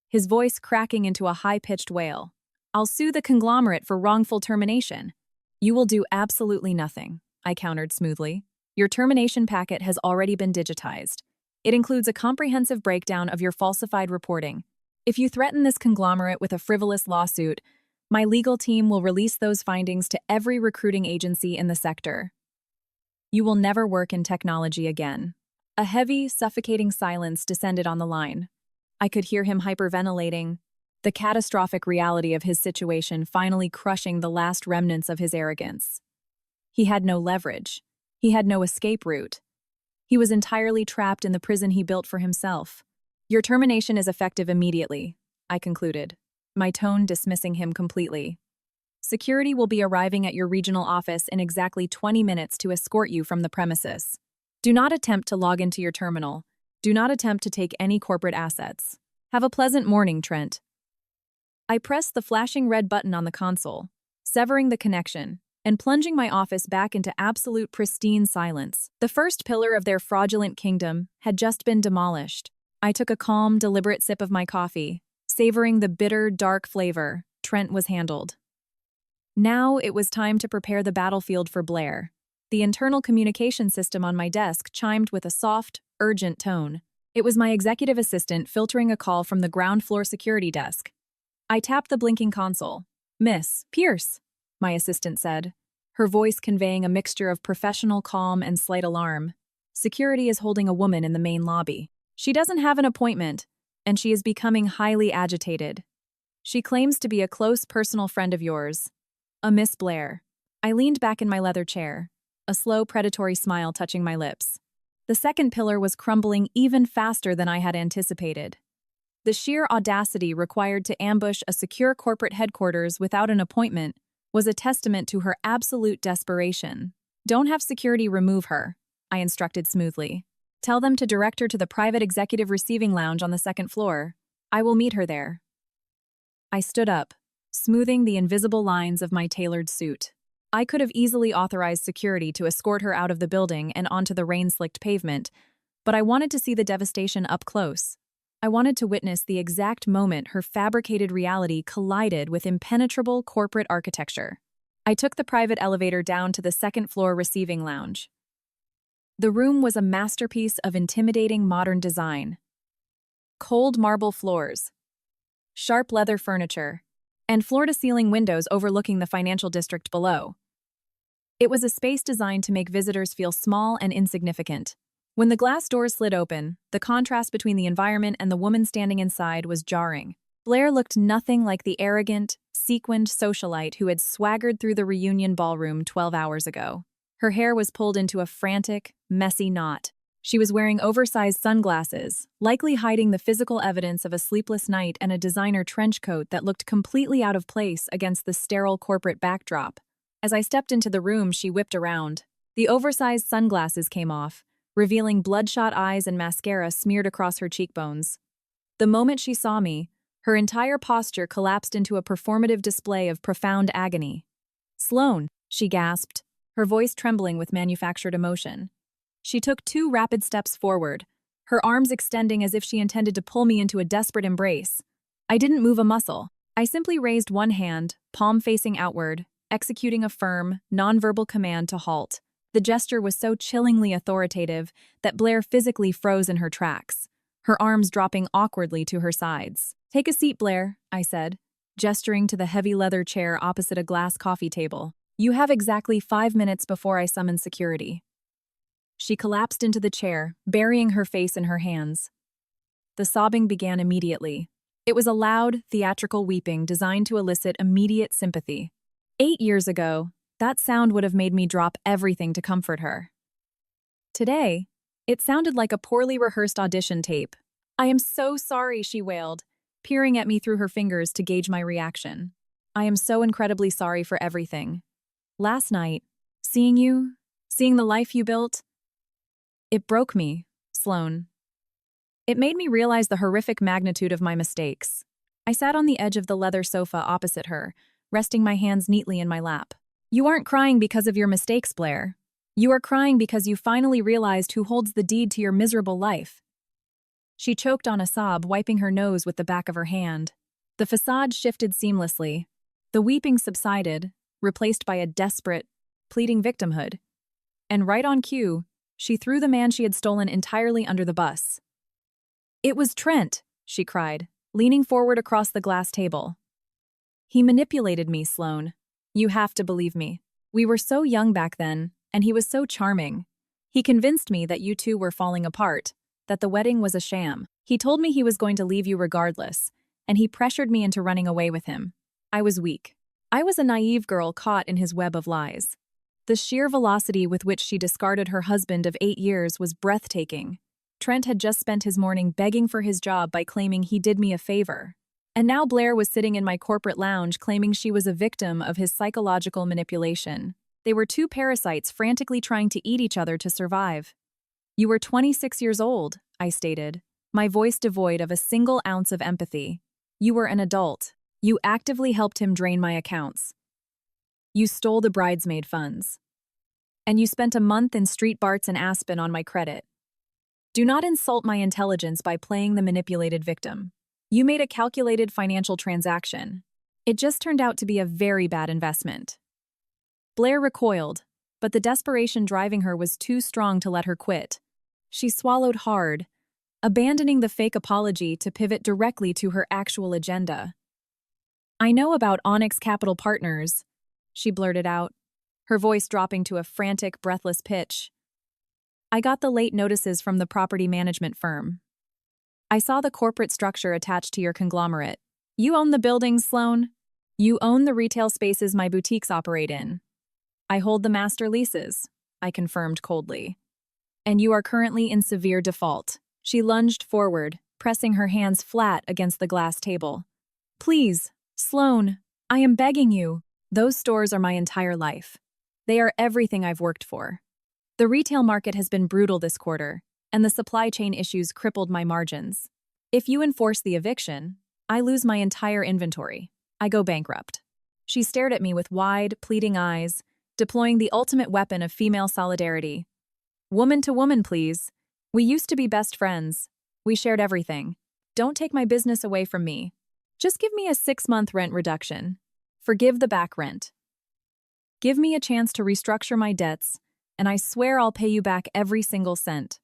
his voice cracking into a high-pitched wail. "I'll sue the conglomerate for wrongful termination." "You will do absolutely nothing," I countered smoothly. "Your termination packet has already been digitized. It includes a comprehensive breakdown of your falsified reporting. If you threaten this conglomerate with a frivolous lawsuit, my legal team will release those findings to every recruiting agency in the sector. You will never work in technology again." A heavy, suffocating silence descended on the line. I could hear him hyperventilating, the catastrophic reality of his situation finally crushing the last remnants of his arrogance. He had no leverage. He had no escape route. He was entirely trapped in the prison he built for himself. "Your termination is effective immediately," I concluded, my tone dismissing him completely. "Security will be arriving at your regional office in exactly 20 minutes to escort you from the premises. Do not attempt to log into your terminal. Do not attempt to take any corporate assets. Have a pleasant morning, Trent." I pressed the flashing red button on the console, severing the connection, and plunging my office back into absolute pristine silence. The first pillar of their fraudulent kingdom had just been demolished. I took a calm, deliberate sip of my coffee, savoring the bitter, dark flavor Trent was handled. Now it was time to prepare the battlefield for Blair. The internal communication system on my desk chimed with a soft, urgent tone. It was my executive assistant filtering a call from the ground floor security desk. I tapped the blinking console. "Miss Pierce," my assistant said, her voice conveying a mixture of professional calm and slight alarm. "Security is holding a woman in the main lobby. She doesn't have an appointment, and she is becoming highly agitated. She claims to be a close personal friend of yours, a Miss Blair." I leaned back in my leather chair, a slow, predatory smile touching my lips. The second pillar was crumbling even faster than I had anticipated. The sheer audacity required to ambush a secure corporate headquarters without an appointment was a testament to her absolute desperation. "Don't have security remove her," I instructed smoothly. "Tell them to direct her to the private executive receiving lounge on the second floor. I will meet her there." I stood up, smoothing the invisible lines of my tailored suit. I could have easily authorized security to escort her out of the building and onto the rain-slicked pavement, but I wanted to see the devastation up close. I wanted to witness the exact moment her fabricated reality collided with impenetrable corporate architecture. I took the private elevator down to the second-floor receiving lounge. The room was a masterpiece of intimidating modern design. Cold marble floors, sharp leather furniture, and floor-to-ceiling windows overlooking the financial district below. It was a space designed to make visitors feel small and insignificant. When the glass doors slid open, the contrast between the environment and the woman standing inside was jarring. Blair looked nothing like the arrogant, sequined socialite who had swaggered through the reunion ballroom 12 hours ago. Her hair was pulled into a frantic, messy knot. She was wearing oversized sunglasses, likely hiding the physical evidence of a sleepless night, and a designer trench coat that looked completely out of place against the sterile corporate backdrop. As I stepped into the room, she whipped around. The oversized sunglasses came off, revealing bloodshot eyes and mascara smeared across her cheekbones. The moment she saw me, her entire posture collapsed into a performative display of profound agony. "Sloane," she gasped, her voice trembling with manufactured emotion. She took 2 rapid steps forward, her arms extending as if she intended to pull me into a desperate embrace. I didn't move a muscle. I simply raised one hand, palm facing outward, executing a firm, nonverbal command to halt. The gesture was so chillingly authoritative that Blair physically froze in her tracks, her arms dropping awkwardly to her sides. "Take a seat, Blair," I said, gesturing to the heavy leather chair opposite a glass coffee table. "You have exactly 5 minutes before I summon security." She collapsed into the chair, burying her face in her hands. The sobbing began immediately. It was a loud, theatrical weeping designed to elicit immediate sympathy. 8 years ago, that sound would have made me drop everything to comfort her. Today, it sounded like a poorly rehearsed audition tape. "I am so sorry," she wailed, peering at me through her fingers to gauge my reaction. "I am so incredibly sorry for everything. Last night, seeing the life you built, it broke me, Sloane. It made me realize the horrific magnitude of my mistakes." I sat on the edge of the leather sofa opposite her, resting my hands neatly in my lap. "You aren't crying because of your mistakes, Blair. You are crying because you finally realized who holds the deed to your miserable life." She choked on a sob, wiping her nose with the back of her hand. The facade shifted seamlessly. The weeping subsided, replaced by a desperate, pleading victimhood. And right on cue, she threw the man she had stolen entirely under the bus. "It was Trent," she cried, leaning forward across the glass table. "He manipulated me, Sloane. You have to believe me. We were so young back then, and he was so charming. He convinced me that you two were falling apart, that the wedding was a sham. He told me he was going to leave you regardless, and he pressured me into running away with him. I was weak. I was a naive girl caught in his web of lies." The sheer velocity with which she discarded her husband of 8 years was breathtaking. Trent had just spent his morning begging for his job by claiming he did me a favor. And now Blair was sitting in my corporate lounge claiming she was a victim of his psychological manipulation. They were 2 parasites frantically trying to eat each other to survive. "You were 26 years old," I stated, my voice devoid of a single ounce of empathy. "You were an adult. You actively helped him drain my accounts." You stole the bridesmaid funds. And you spent a month in Street Barts and Aspen on my credit. Do not insult my intelligence by playing the manipulated victim. You made a calculated financial transaction. It just turned out to be a very bad investment. Blair recoiled, but the desperation driving her was too strong to let her quit. She swallowed hard, abandoning the fake apology to pivot directly to her actual agenda. I know about Onyx Capital Partners, she blurted out, her voice dropping to a frantic, breathless pitch. I got the late notices from the property management firm. I saw the corporate structure attached to your conglomerate. You own the buildings, Sloan. You own the retail spaces my boutiques operate in. I hold the master leases, I confirmed coldly. And you are currently in severe default. She lunged forward, pressing her hands flat against the glass table. Please, Sloan, I am begging you. Those stores are my entire life. They are everything I've worked for. The retail market has been brutal this quarter, and the supply chain issues crippled my margins. If you enforce the eviction, I lose my entire inventory. I go bankrupt. She stared at me with wide, pleading eyes, deploying the ultimate weapon of female solidarity. Woman to woman, please. We used to be best friends. We shared everything. Don't take my business away from me. Just give me a 6-month rent reduction. Forgive the back rent. Give me a chance to restructure my debts, and I swear I'll pay you back every single cent.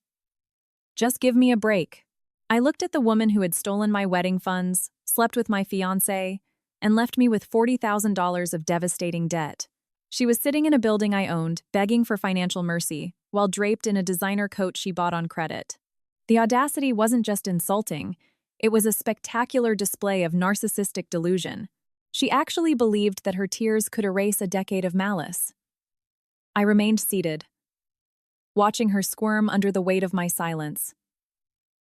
Just give me a break. I looked at the woman who had stolen my wedding funds, slept with my fiancé, and left me with $40,000 of devastating debt. She was sitting in a building I owned, begging for financial mercy, while draped in a designer coat she bought on credit. The audacity wasn't just insulting, it was a spectacular display of narcissistic delusion. She actually believed that her tears could erase a decade of malice. I remained seated, watching her squirm under the weight of my silence.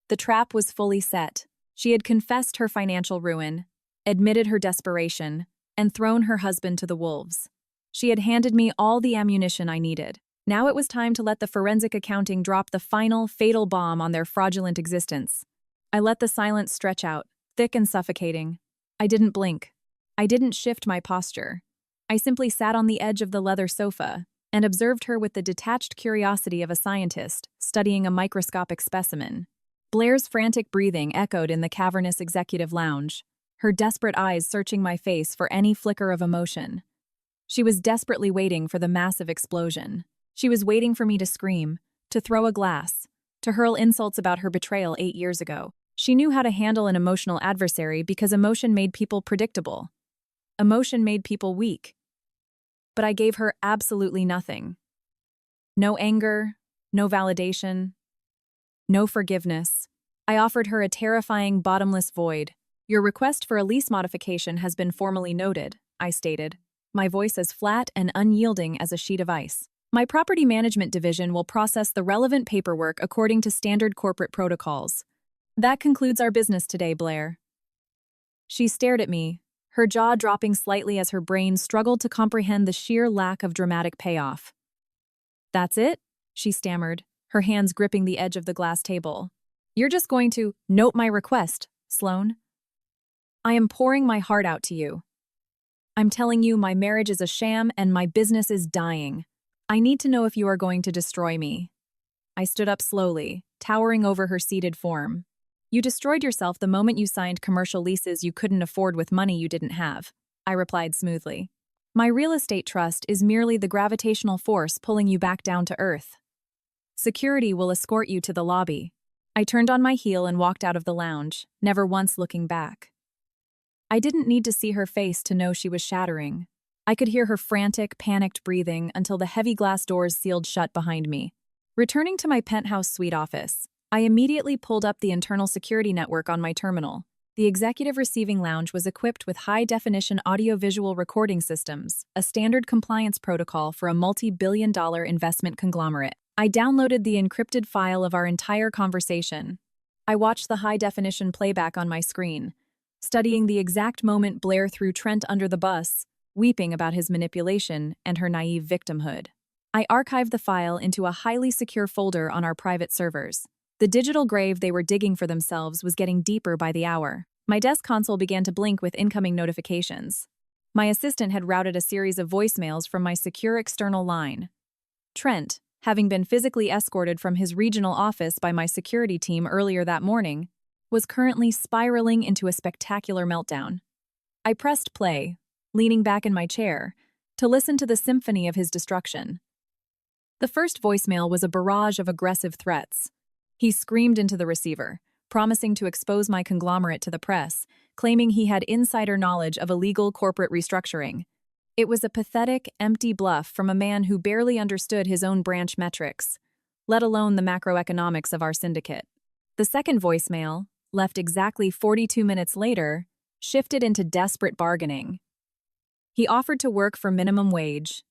The trap was fully set. She had confessed her financial ruin, admitted her desperation, and thrown her husband to the wolves. She had handed me all the ammunition I needed. Now it was time to let the forensic accounting drop the final, fatal bomb on their fraudulent existence. I let the silence stretch out, thick and suffocating. I didn't blink. I didn't shift my posture. I simply sat on the edge of the leather sofa and observed her with the detached curiosity of a scientist studying a microscopic specimen. Blair's frantic breathing echoed in the cavernous executive lounge, her desperate eyes searching my face for any flicker of emotion. She was desperately waiting for the massive explosion. She was waiting for me to scream, to throw a glass, to hurl insults about her betrayal 8 years ago. She knew how to handle an emotional adversary because emotion made people predictable. Emotion made people weak. But I gave her absolutely nothing. No anger, no validation, no forgiveness. I offered her a terrifying, bottomless void. Your request for a lease modification has been formally noted, I stated, my voice as flat and unyielding as a sheet of ice. My property management division will process the relevant paperwork according to standard corporate protocols. That concludes our business today, Blair. She stared at me, her jaw dropping slightly as her brain struggled to comprehend the sheer lack of dramatic payoff. That's it? She stammered, her hands gripping the edge of the glass table. You're just going to note my request, Sloan? I am pouring my heart out to you. I'm telling you my marriage is a sham and my business is dying. I need to know if you are going to destroy me. I stood up slowly, towering over her seated form. You destroyed yourself the moment you signed commercial leases you couldn't afford with money you didn't have, I replied smoothly. My real estate trust is merely the gravitational force pulling you back down to earth. Security will escort you to the lobby. I turned on my heel and walked out of the lounge, never once looking back. I didn't need to see her face to know she was shattering. I could hear her frantic, panicked breathing until the heavy glass doors sealed shut behind me. Returning to my penthouse suite office, I immediately pulled up the internal security network on my terminal. The executive receiving lounge was equipped with high-definition audio-visual recording systems, a standard compliance protocol for a multi-billion-dollar investment conglomerate. I downloaded the encrypted file of our entire conversation. I watched the high-definition playback on my screen, studying the exact moment Blair threw Trent under the bus, weeping about his manipulation and her naive victimhood. I archived the file into a highly secure folder on our private servers. The digital grave they were digging for themselves was getting deeper by the hour. My desk console began to blink with incoming notifications. My assistant had routed a series of voicemails from my secure external line. Trent, having been physically escorted from his regional office by my security team earlier that morning, was currently spiraling into a spectacular meltdown. I pressed play, leaning back in my chair, to listen to the symphony of his destruction. The first voicemail was a barrage of aggressive threats. He screamed into the receiver, promising to expose my conglomerate to the press, claiming he had insider knowledge of illegal corporate restructuring. It was a pathetic, empty bluff from a man who barely understood his own branch metrics, let alone the macroeconomics of our syndicate. The second voicemail, left exactly 42 minutes later, shifted into desperate bargaining. He offered to work for minimum wage.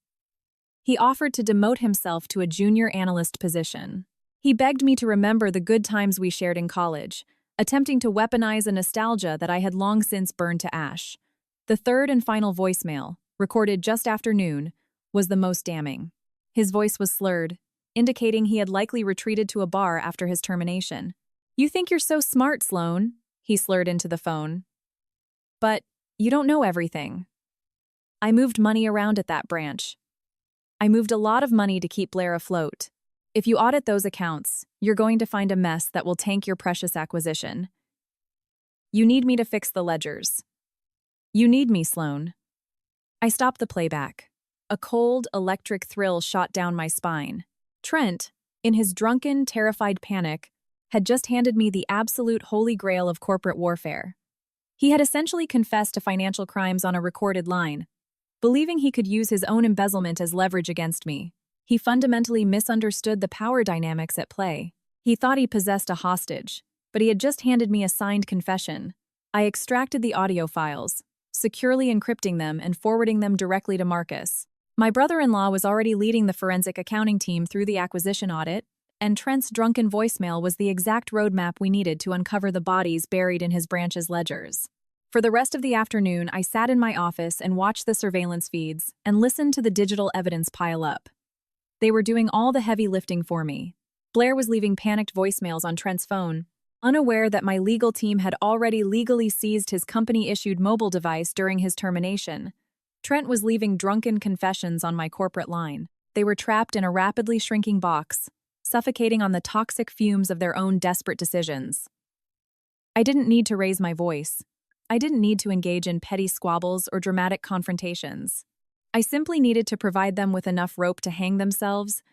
He offered to demote himself to a junior analyst position. He begged me to remember the good times we shared in college, attempting to weaponize a nostalgia that I had long since burned to ash. The third and final voicemail, recorded just after noon, was the most damning. His voice was slurred, indicating he had likely retreated to a bar after his termination. "You think you're so smart, Sloan," he slurred into the phone. "But you don't know everything. I moved money around at that branch. I moved a lot of money to keep Blair afloat. If you audit those accounts, you're going to find a mess that will tank your precious acquisition. You need me to fix the ledgers. You need me, Sloan." I stopped the playback. A cold, electric thrill shot down my spine. Trent, in his drunken, terrified panic, had just handed me the absolute holy grail of corporate warfare. He had essentially confessed to financial crimes on a recorded line, believing he could use his own embezzlement as leverage against me. He fundamentally misunderstood the power dynamics at play. He thought he possessed a hostage, but he had just handed me a signed confession. I extracted the audio files, securely encrypting them and forwarding them directly to Marcus. My brother-in-law was already leading the forensic accounting team through the acquisition audit, and Trent's drunken voicemail was the exact roadmap we needed to uncover the bodies buried in his branch's ledgers. For the rest of the afternoon, I sat in my office and watched the surveillance feeds and listened to the digital evidence pile up. They were doing all the heavy lifting for me. Blair was leaving panicked voicemails on Trent's phone, unaware that my legal team had already legally seized his company-issued mobile device during his termination. Trent was leaving drunken confessions on my corporate line. They were trapped in a rapidly shrinking box, suffocating on the toxic fumes of their own desperate decisions. I didn't need to raise my voice. I didn't need to engage in petty squabbles or dramatic confrontations. I simply needed to provide them with enough rope to hang themselves,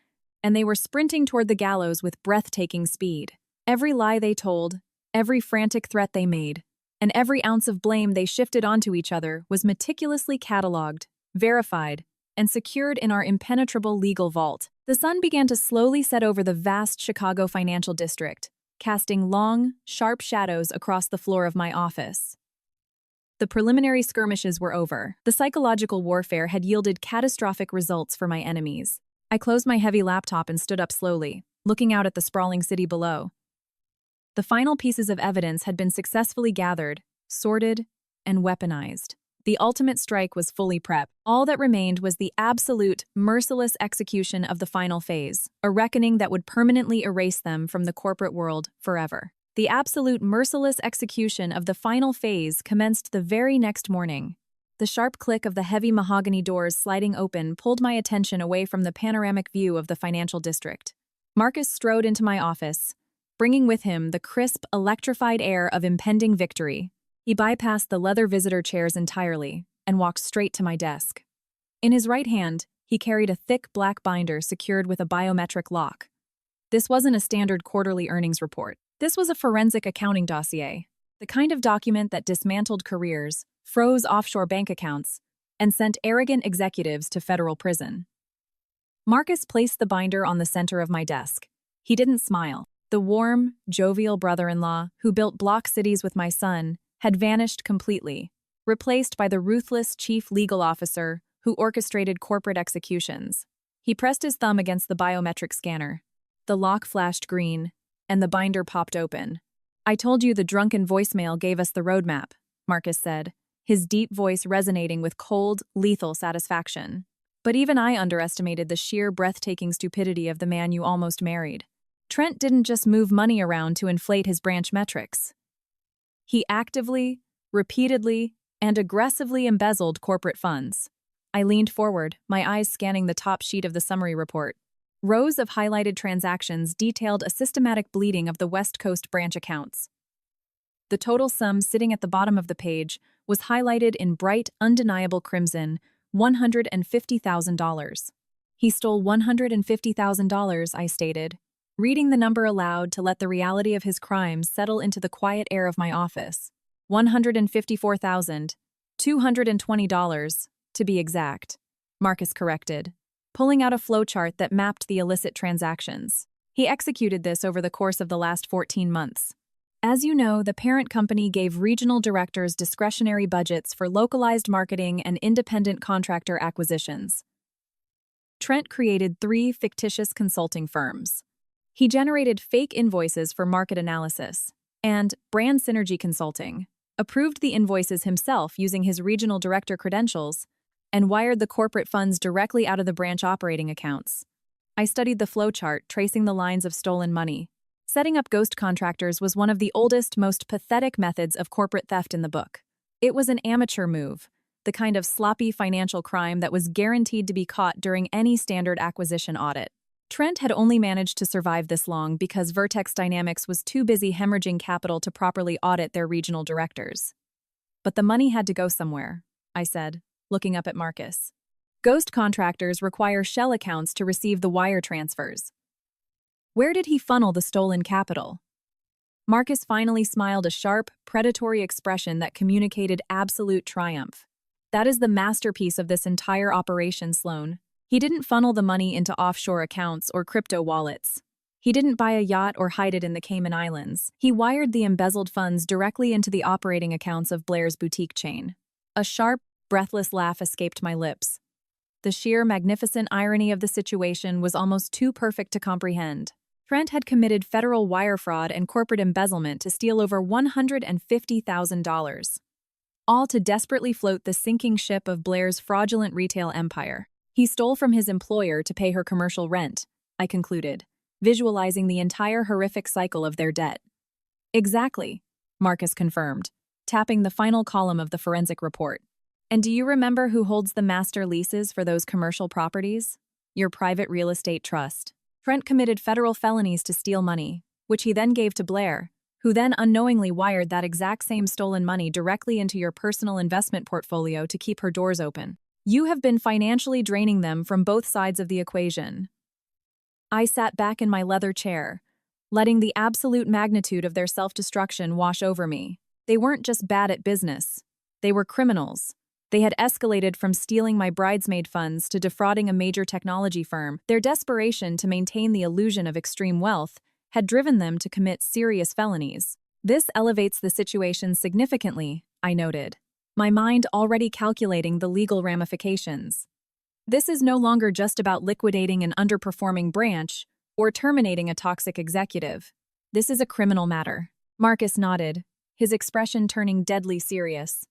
and they were sprinting toward the gallows with breathtaking speed. Every lie they told, every frantic threat they made, and every ounce of blame they shifted onto each other was meticulously cataloged, verified, and secured in our impenetrable legal vault. The sun began to slowly set over the vast Chicago financial district, casting long, sharp shadows across the floor of my office. The preliminary skirmishes were over. The psychological warfare had yielded catastrophic results for my enemies. I closed my heavy laptop and stood up slowly, looking out at the sprawling city below. The final pieces of evidence had been successfully gathered, sorted, and weaponized. The ultimate strike was fully prepped. All that remained was the absolute, merciless execution of the final phase, a reckoning that would permanently erase them from the corporate world forever. The absolute merciless execution of the final phase commenced the very next morning. The sharp click of the heavy mahogany doors sliding open pulled my attention away from the panoramic view of the financial district. Marcus strode into my office, bringing with him the crisp, electrified air of impending victory. He bypassed the leather visitor chairs entirely and walked straight to my desk. In his right hand, he carried a thick black binder secured with a biometric lock. This wasn't a standard quarterly earnings report. This was a forensic accounting dossier, the kind of document that dismantled careers, froze offshore bank accounts, and sent arrogant executives to federal prison. Marcus placed the binder on the center of my desk. He didn't smile. The warm, jovial brother-in-law who built block cities with my son had vanished completely, replaced by the ruthless chief legal officer who orchestrated corporate executions. He pressed his thumb against the biometric scanner. The lock flashed green, and the binder popped open. "I told you the drunken voicemail gave us the roadmap," Marcus said, his deep voice resonating with cold, lethal satisfaction. "But even I underestimated the sheer breathtaking stupidity of the man you almost married. Trent didn't just move money around to inflate his branch metrics. He actively, repeatedly, and aggressively embezzled corporate funds. I leaned forward, my eyes scanning the top sheet of the summary report. Rows of highlighted transactions detailed a systematic bleeding of the West Coast branch accounts. The total sum sitting at the bottom of the page was highlighted in bright, undeniable crimson, $150,000. He stole $150,000, I stated, reading the number aloud to let the reality of his crimes settle into the quiet air of my office. $154,220, to be exact, Marcus corrected, pulling out a flowchart that mapped the illicit transactions. He executed this over the course of the last 14 months. As you know, the parent company gave regional directors discretionary budgets for localized marketing and independent contractor acquisitions. Trent created 3 fictitious consulting firms. He generated fake invoices for market analysis, and Brand Synergy Consulting approved the invoices himself using his regional director credentials and wired the corporate funds directly out of the branch operating accounts. I studied the flowchart, tracing the lines of stolen money. Setting up ghost contractors was one of the oldest, most pathetic methods of corporate theft in the book. It was an amateur move, the kind of sloppy financial crime that was guaranteed to be caught during any standard acquisition audit. Trent had only managed to survive this long because Vertex Dynamics was too busy hemorrhaging capital to properly audit their regional directors. But the money had to go somewhere, I said, looking up at Marcus. Ghost contractors require shell accounts to receive the wire transfers. Where did he funnel the stolen capital? Marcus finally smiled a sharp, predatory expression that communicated absolute triumph. That is the masterpiece of this entire operation, Sloan. He didn't funnel the money into offshore accounts or crypto wallets. He didn't buy a yacht or hide it in the Cayman Islands. He wired the embezzled funds directly into the operating accounts of Blair's boutique chain. A sharp, breathless laugh escaped my lips. The sheer magnificent irony of the situation was almost too perfect to comprehend. Trent had committed federal wire fraud and corporate embezzlement to steal over $150,000, all to desperately float the sinking ship of Blair's fraudulent retail empire. He stole from his employer to pay her commercial rent, I concluded, visualizing the entire horrific cycle of their debt. Exactly, Marcus confirmed, tapping the final column of the forensic report. And do you remember who holds the master leases for those commercial properties? Your private real estate trust. Trent committed federal felonies to steal money, which he then gave to Blair, who then unknowingly wired that exact same stolen money directly into your personal investment portfolio to keep her doors open. You have been financially draining them from both sides of the equation. I sat back in my leather chair, letting the absolute magnitude of their self-destruction wash over me. They weren't just bad at business. They were criminals. They had escalated from stealing my bridesmaid funds to defrauding a major technology firm. Their desperation to maintain the illusion of extreme wealth had driven them to commit serious felonies. This elevates the situation significantly, I noted, my mind already calculating the legal ramifications. This is no longer just about liquidating an underperforming branch or terminating a toxic executive. This is a criminal matter. Marcus nodded, his expression turning deadly serious.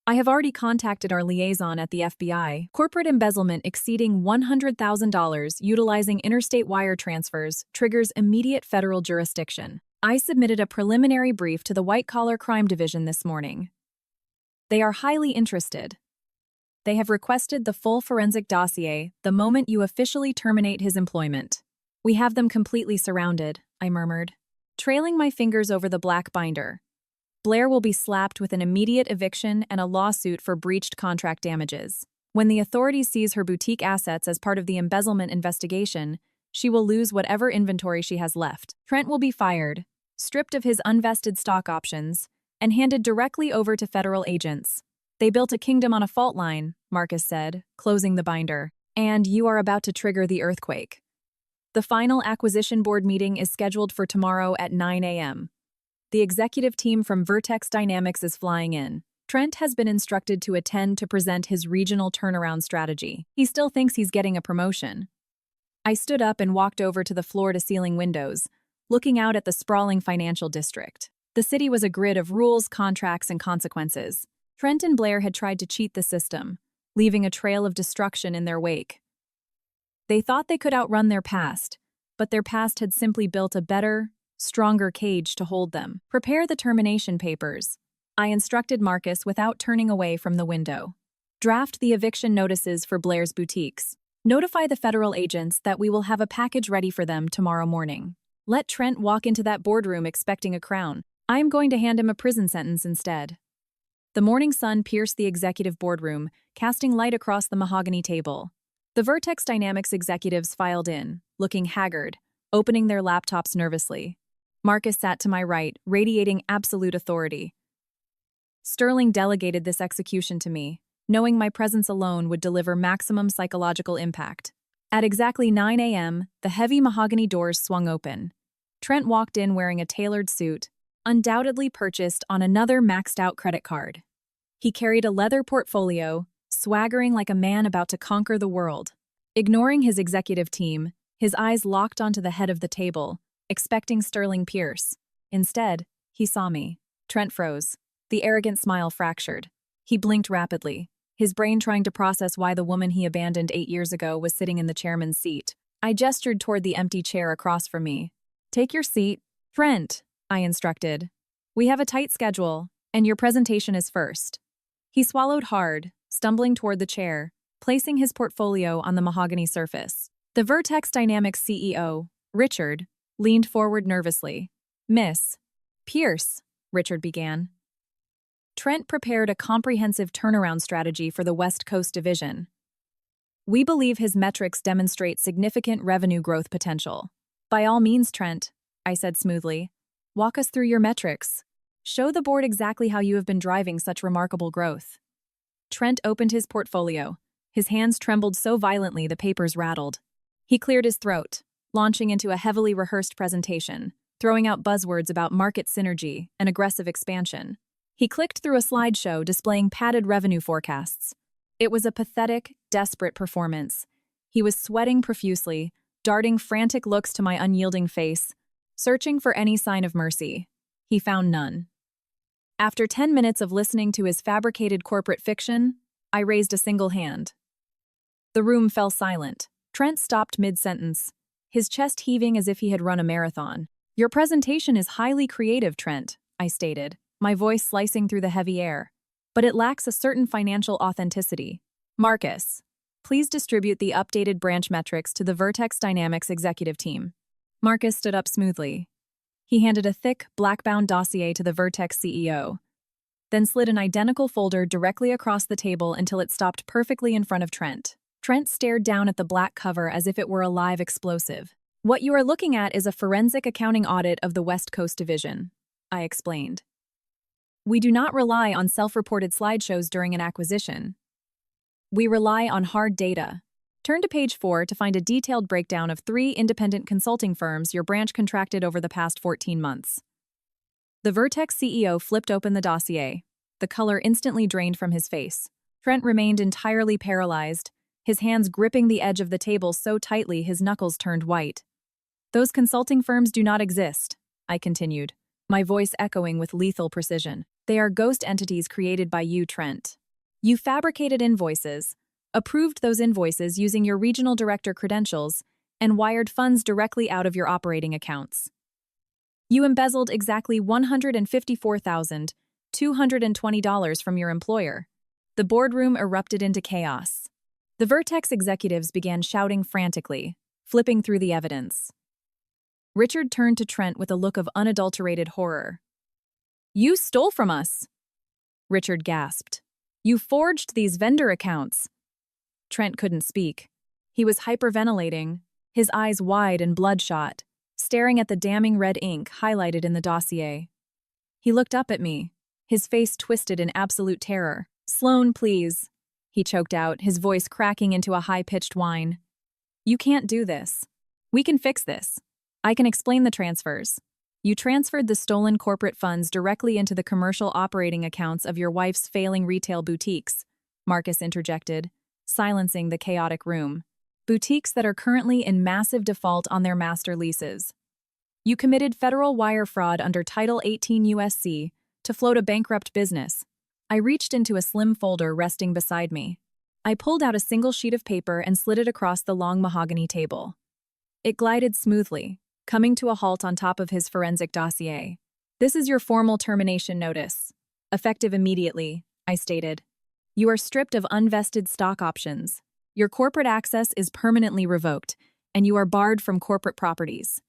I have already contacted our liaison at the FBI. Corporate embezzlement exceeding $100,000 utilizing interstate wire transfers triggers immediate federal jurisdiction. I submitted a preliminary brief to the White Collar Crime Division this morning. They are highly interested. They have requested the full forensic dossier the moment you officially terminate his employment. We have them completely surrounded, I murmured, trailing my fingers over the black binder. Blair will be slapped with an immediate eviction and a lawsuit for breached contract damages. When the authorities seize her boutique assets as part of the embezzlement investigation, she will lose whatever inventory she has left. Trent will be fired, stripped of his unvested stock options, and handed directly over to federal agents. They built a kingdom on a fault line, Marcus said, closing the binder. And you are about to trigger the earthquake. The final acquisition board meeting is scheduled for tomorrow at 9 a.m. The executive team from Vertex Dynamics is flying in. Trent has been instructed to attend to present his regional turnaround strategy. He still thinks he's getting a promotion. I stood up and walked over to the floor-to-ceiling windows, looking out at the sprawling financial district. The city was a grid of rules, contracts, and consequences. Trent and Blair had tried to cheat the system, leaving a trail of destruction in their wake. They thought they could outrun their past, but their past had simply built a better, stronger cage to hold them. Prepare the termination papers, I instructed Marcus without turning away from the window. Draft the eviction notices for Blair's boutiques. Notify the federal agents that we will have a package ready for them tomorrow morning. Let Trent walk into that boardroom expecting a crown. I am going to hand him a prison sentence instead. The morning sun pierced the executive boardroom, casting light across the mahogany table. The Vertex Dynamics executives filed in, looking haggard, opening their laptops nervously. Marcus sat to my right, radiating absolute authority. Sterling delegated this execution to me, knowing my presence alone would deliver maximum psychological impact. At exactly 9 a.m., the heavy mahogany doors swung open. Trent walked in wearing a tailored suit, undoubtedly purchased on another maxed-out credit card. He carried a leather portfolio, swaggering like a man about to conquer the world. Ignoring his executive team, his eyes locked onto the head of the table, expecting Sterling Pierce. Instead, he saw me. Trent froze. The arrogant smile fractured. He blinked rapidly, his brain trying to process why the woman he abandoned 8 years ago was sitting in the chairman's seat. I gestured toward the empty chair across from me. "Take your seat." "Trent," I instructed. "We have a tight schedule, and your presentation is first." He swallowed hard, stumbling toward the chair, placing his portfolio on the mahogany surface. The Vertex Dynamics CEO, Richard, leaned forward nervously. "Miss Pierce," Richard began. Trent prepared a comprehensive turnaround strategy for the West Coast division. "We believe his metrics demonstrate significant revenue growth potential." "By all means, Trent," I said smoothly. "Walk us through your metrics. Show the board exactly how you have been driving such remarkable growth." Trent opened his portfolio. His hands trembled so violently the papers rattled. He cleared his throat, launching into a heavily rehearsed presentation, throwing out buzzwords about market synergy and aggressive expansion. He clicked through a slideshow displaying padded revenue forecasts. It was a pathetic, desperate performance. He was sweating profusely, darting frantic looks to my unyielding face, searching for any sign of mercy. He found none. After 10 minutes of listening to his fabricated corporate fiction, I raised a single hand. The room fell silent. Trent stopped mid-sentence, his chest heaving as if he had run a marathon. "Your presentation is highly creative, Trent," I stated, my voice slicing through the heavy air. "But it lacks a certain financial authenticity. Marcus, please distribute the updated branch metrics to the Vertex Dynamics executive team." Marcus stood up smoothly. He handed a thick, black-bound dossier to the Vertex CEO, then slid an identical folder directly across the table until it stopped perfectly in front of Trent. Trent stared down at the black cover as if it were a live explosive. "What you are looking at is a forensic accounting audit of the West Coast division," I explained. "We do not rely on self-reported slideshows during an acquisition. We rely on hard data." Turn to page 4 to find a detailed breakdown of 3 independent consulting firms your branch contracted over the past 14 months. The Vertex CEO flipped open the dossier. The color instantly drained from his face. Trent remained entirely paralyzed, his hands gripping the edge of the table so tightly his knuckles turned white. "Those consulting firms do not exist," I continued, my voice echoing with lethal precision. "They are ghost entities created by you, Trent. You fabricated invoices, approved those invoices using your regional director credentials, and wired funds directly out of your operating accounts. You embezzled exactly $154,220 from your employer." The boardroom erupted into chaos. The Vertex executives began shouting frantically, flipping through the evidence. Richard turned to Trent with a look of unadulterated horror. "You stole from us!" Richard gasped. "You forged these vendor accounts!" Trent couldn't speak. He was hyperventilating, his eyes wide and bloodshot, staring at the damning red ink highlighted in the dossier. He looked up at me, his face twisted in absolute terror. "Sloan, please," he choked out, his voice cracking into a high-pitched whine. "You can't do this. We can fix this. I can explain the transfers. You transferred the stolen corporate funds directly into the commercial operating accounts of your wife's failing retail boutiques," Marcus interjected, silencing the chaotic room. "Boutiques that are currently in massive default on their master leases. You committed federal wire fraud under Title 18 U.S.C. to float a bankrupt business." I reached into a slim folder resting beside me. I pulled out a single sheet of paper and slid it across the long mahogany table. It glided smoothly, coming to a halt on top of his forensic dossier. "This is your formal termination notice. Effective immediately, I stated. You are stripped of unvested stock options. Your corporate access is permanently revoked, and you are barred from corporate properties.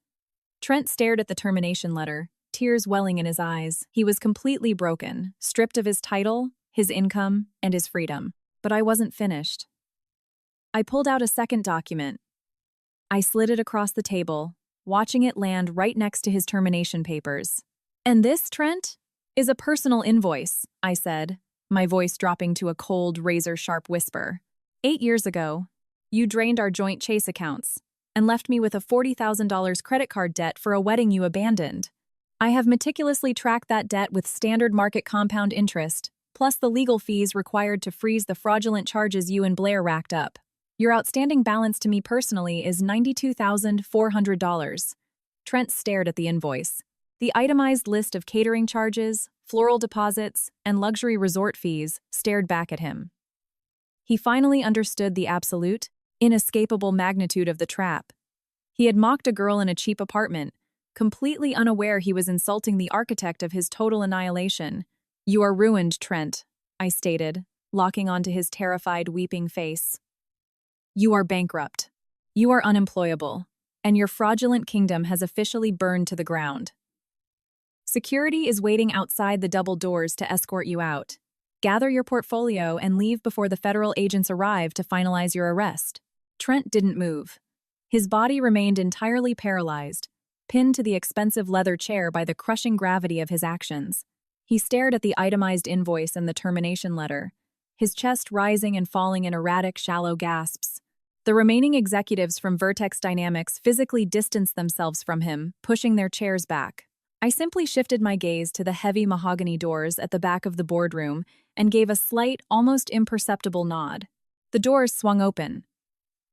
Trent stared at the termination letter, tears welling in his eyes. He was completely broken, stripped of his title, his income, and his freedom. But I wasn't finished. I pulled out a second document. I slid it across the table, watching it land right next to his termination papers. And this, Trent, is a personal invoice, I said, my voice dropping to a cold, razor-sharp whisper. 8 years ago, you drained our joint Chase accounts and left me with a $40,000 credit card debt for a wedding you abandoned. I have meticulously tracked that debt with standard market compound interest, plus the legal fees required to freeze the fraudulent charges you and Blair racked up. Your outstanding balance to me personally is $92,400. Trent stared at the invoice. The itemized list of catering charges, floral deposits, and luxury resort fees stared back at him. He finally understood the absolute, inescapable magnitude of the trap. He had mocked a girl in a cheap apartment, completely unaware he was insulting the architect of his total annihilation. You are ruined, Trent, I stated, locking onto his terrified, weeping face. You are bankrupt. You are unemployable, and your fraudulent kingdom has officially burned to the ground. Security is waiting outside the double doors to escort you out. Gather your portfolio and leave before the federal agents arrive to finalize your arrest. Trent didn't move. His body remained entirely paralyzed, pinned to the expensive leather chair by the crushing gravity of his actions. He stared at the itemized invoice and the termination letter, his chest rising and falling in erratic, shallow gasps. The remaining executives from Vertex Dynamics physically distanced themselves from him, pushing their chairs back. I simply shifted my gaze to the heavy mahogany doors at the back of the boardroom and gave a slight, almost imperceptible nod. The doors swung open.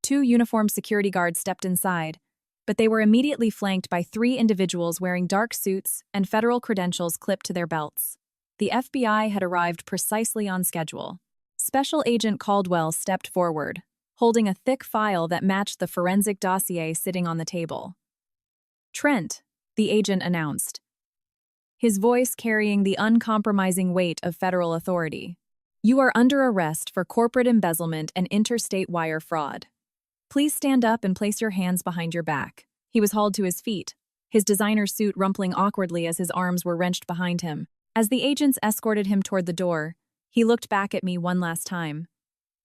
2 uniformed security guards stepped inside, but they were immediately flanked by 3 individuals wearing dark suits and federal credentials clipped to their belts. The FBI had arrived precisely on schedule. Special Agent Caldwell stepped forward, holding a thick file that matched the forensic dossier sitting on the table. Trent, the agent announced, his voice carrying the uncompromising weight of federal authority. You are under arrest for corporate embezzlement and interstate wire fraud. Please stand up and place your hands behind your back. He was hauled to his feet, his designer suit rumpling awkwardly as his arms were wrenched behind him. As the agents escorted him toward the door, he looked back at me one last time.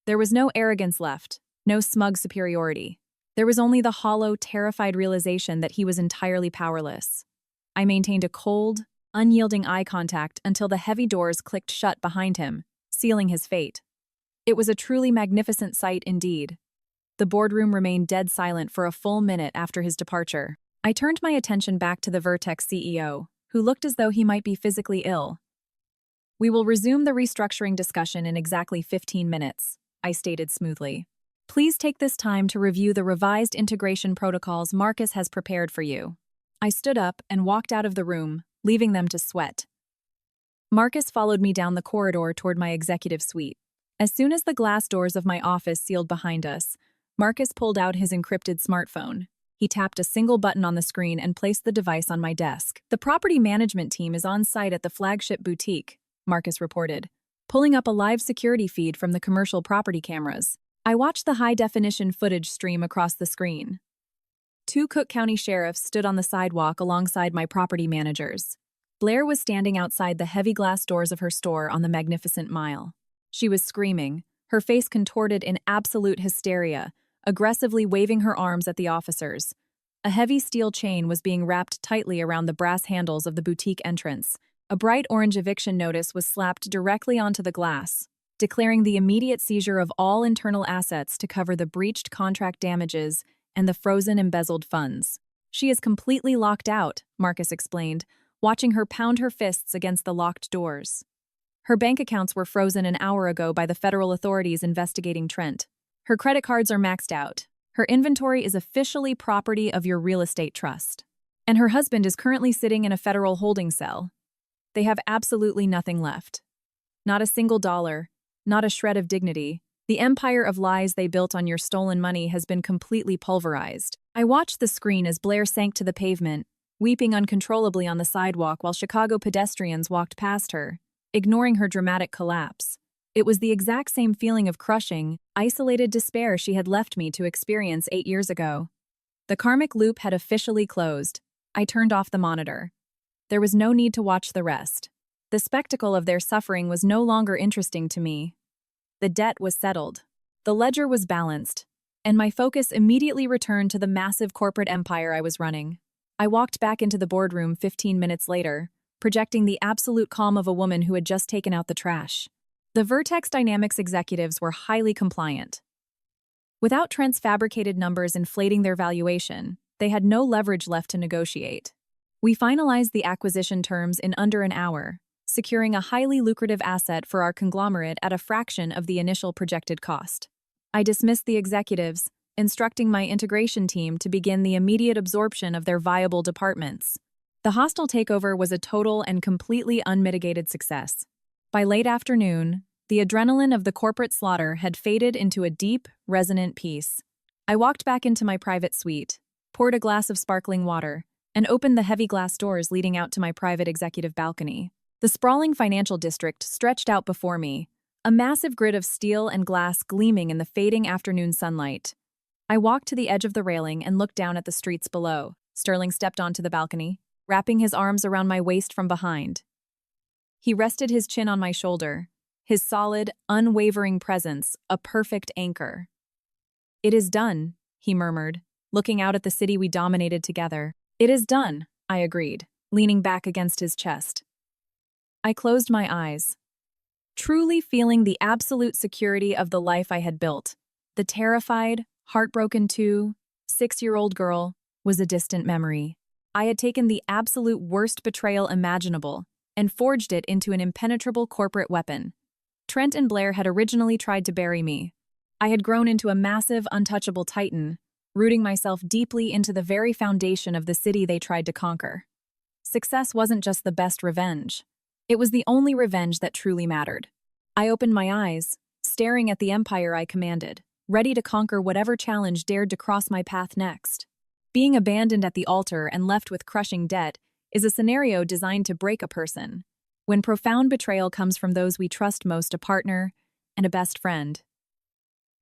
There was no arrogance left, no smug superiority. There was only the hollow, terrified realization that he was entirely powerless. I maintained a cold, unyielding eye contact until the heavy doors clicked shut behind him, sealing his fate. It was a truly magnificent sight indeed. The boardroom remained dead silent for a full minute after his departure. I turned my attention back to the Vertex CEO, who looked as though he might be physically ill. We will resume the restructuring discussion in exactly 15 minutes, I stated smoothly. Please take this time to review the revised integration protocols Marcus has prepared for you. I stood up and walked out of the room, leaving them to sweat. Marcus followed me down the corridor toward my executive suite. As soon as the glass doors of my office sealed behind us, Marcus pulled out his encrypted smartphone. He tapped a single button on the screen and placed the device on my desk. The property management team is on site at the flagship boutique, Marcus reported, pulling up a live security feed from the commercial property cameras. I watched the high-definition footage stream across the screen. 2 Cook County sheriffs stood on the sidewalk alongside my property managers. Blair was standing outside the heavy glass doors of her store on the Magnificent Mile. She was screaming, her face contorted in absolute hysteria, aggressively waving her arms at the officers. A heavy steel chain was being wrapped tightly around the brass handles of the boutique entrance. A bright orange eviction notice was slapped directly onto the glass, declaring the immediate seizure of all internal assets to cover the breached contract damages and the frozen embezzled funds. She is completely locked out, Marcus explained, watching her pound her fists against the locked doors. Her bank accounts were frozen an hour ago by the federal authorities investigating Trent. Her credit cards are maxed out. Her inventory is officially property of your real estate trust. And her husband is currently sitting in a federal holding cell. They have absolutely nothing left. Not a single dollar. Not a shred of dignity. The empire of lies they built on your stolen money has been completely pulverized. I watched the screen as Blair sank to the pavement, weeping uncontrollably on the sidewalk while Chicago pedestrians walked past her, ignoring her dramatic collapse. It was the exact same feeling of crushing, isolated despair she had left me to experience 8 years ago. The karmic loop had officially closed. I turned off the monitor. There was no need to watch the rest. The spectacle of their suffering was no longer interesting to me. The debt was settled. The ledger was balanced, and my focus immediately returned to the massive corporate empire I was running. I walked back into the boardroom 15 minutes later, projecting the absolute calm of a woman who had just taken out the trash. The Vertex Dynamics executives were highly compliant. Without Trent's fabricated numbers inflating their valuation, they had no leverage left to negotiate. We finalized the acquisition terms in under an hour, securing a highly lucrative asset for our conglomerate at a fraction of the initial projected cost. I dismissed the executives, instructing my integration team to begin the immediate absorption of their viable departments. The hostile takeover was a total and completely unmitigated success. By late afternoon, the adrenaline of the corporate slaughter had faded into a deep, resonant peace. I walked back into my private suite, poured a glass of sparkling water, and opened the heavy glass doors leading out to my private executive balcony. The sprawling financial district stretched out before me, a massive grid of steel and glass gleaming in the fading afternoon sunlight. I walked to the edge of the railing and looked down at the streets below. Sterling stepped onto the balcony, wrapping his arms around my waist from behind. He rested his chin on my shoulder, his solid, unwavering presence a perfect anchor. "It is done," he murmured, looking out at the city we dominated together. "It is done," I agreed, leaning back against his chest. I closed my eyes, truly feeling the absolute security of the life I had built. The terrified, heartbroken 6-year-old girl was a distant memory. I had taken the absolute worst betrayal imaginable and forged it into an impenetrable corporate weapon. Trent and Blair had originally tried to bury me. I had grown into a massive, untouchable titan, rooting myself deeply into the very foundation of the city they tried to conquer. Success wasn't just the best revenge. It was the only revenge that truly mattered. I opened my eyes, staring at the empire I commanded, ready to conquer whatever challenge dared to cross my path next. Being abandoned at the altar and left with crushing debt is a scenario designed to break a person. When profound betrayal comes from those we trust most, a partner and a best friend,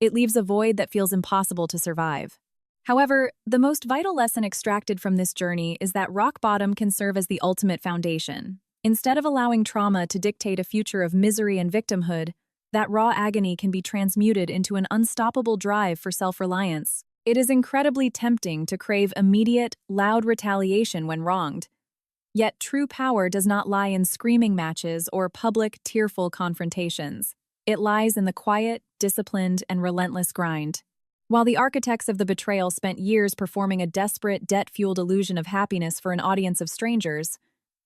it leaves a void that feels impossible to survive. However, the most vital lesson extracted from this journey is that rock bottom can serve as the ultimate foundation. Instead of allowing trauma to dictate a future of misery and victimhood, that raw agony can be transmuted into an unstoppable drive for self-reliance. It is incredibly tempting to crave immediate, loud retaliation when wronged. Yet true power does not lie in screaming matches or public, tearful confrontations. It lies in the quiet, disciplined, and relentless grind. While the architects of the betrayal spent years performing a desperate, debt-fueled illusion of happiness for an audience of strangers,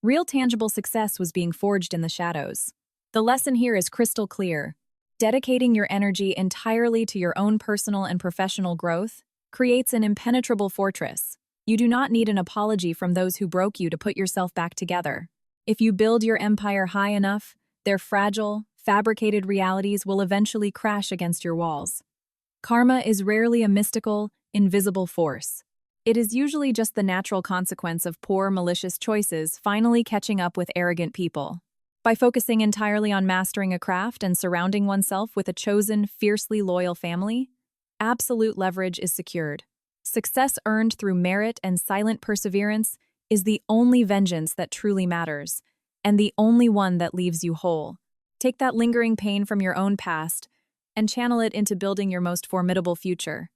real tangible success was being forged in the shadows. The lesson here is crystal clear. Dedicating your energy entirely to your own personal and professional growth creates an impenetrable fortress. You do not need an apology from those who broke you to put yourself back together. If you build your empire high enough, their fragile, fabricated realities will eventually crash against your walls. Karma is rarely a mystical, invisible force. It is usually just the natural consequence of poor, malicious choices finally catching up with arrogant people. By focusing entirely on mastering a craft and surrounding oneself with a chosen, fiercely loyal family, absolute leverage is secured. Success earned through merit and silent perseverance is the only vengeance that truly matters, and the only one that leaves you whole. Take that lingering pain from your own past and channel it into building your most formidable future.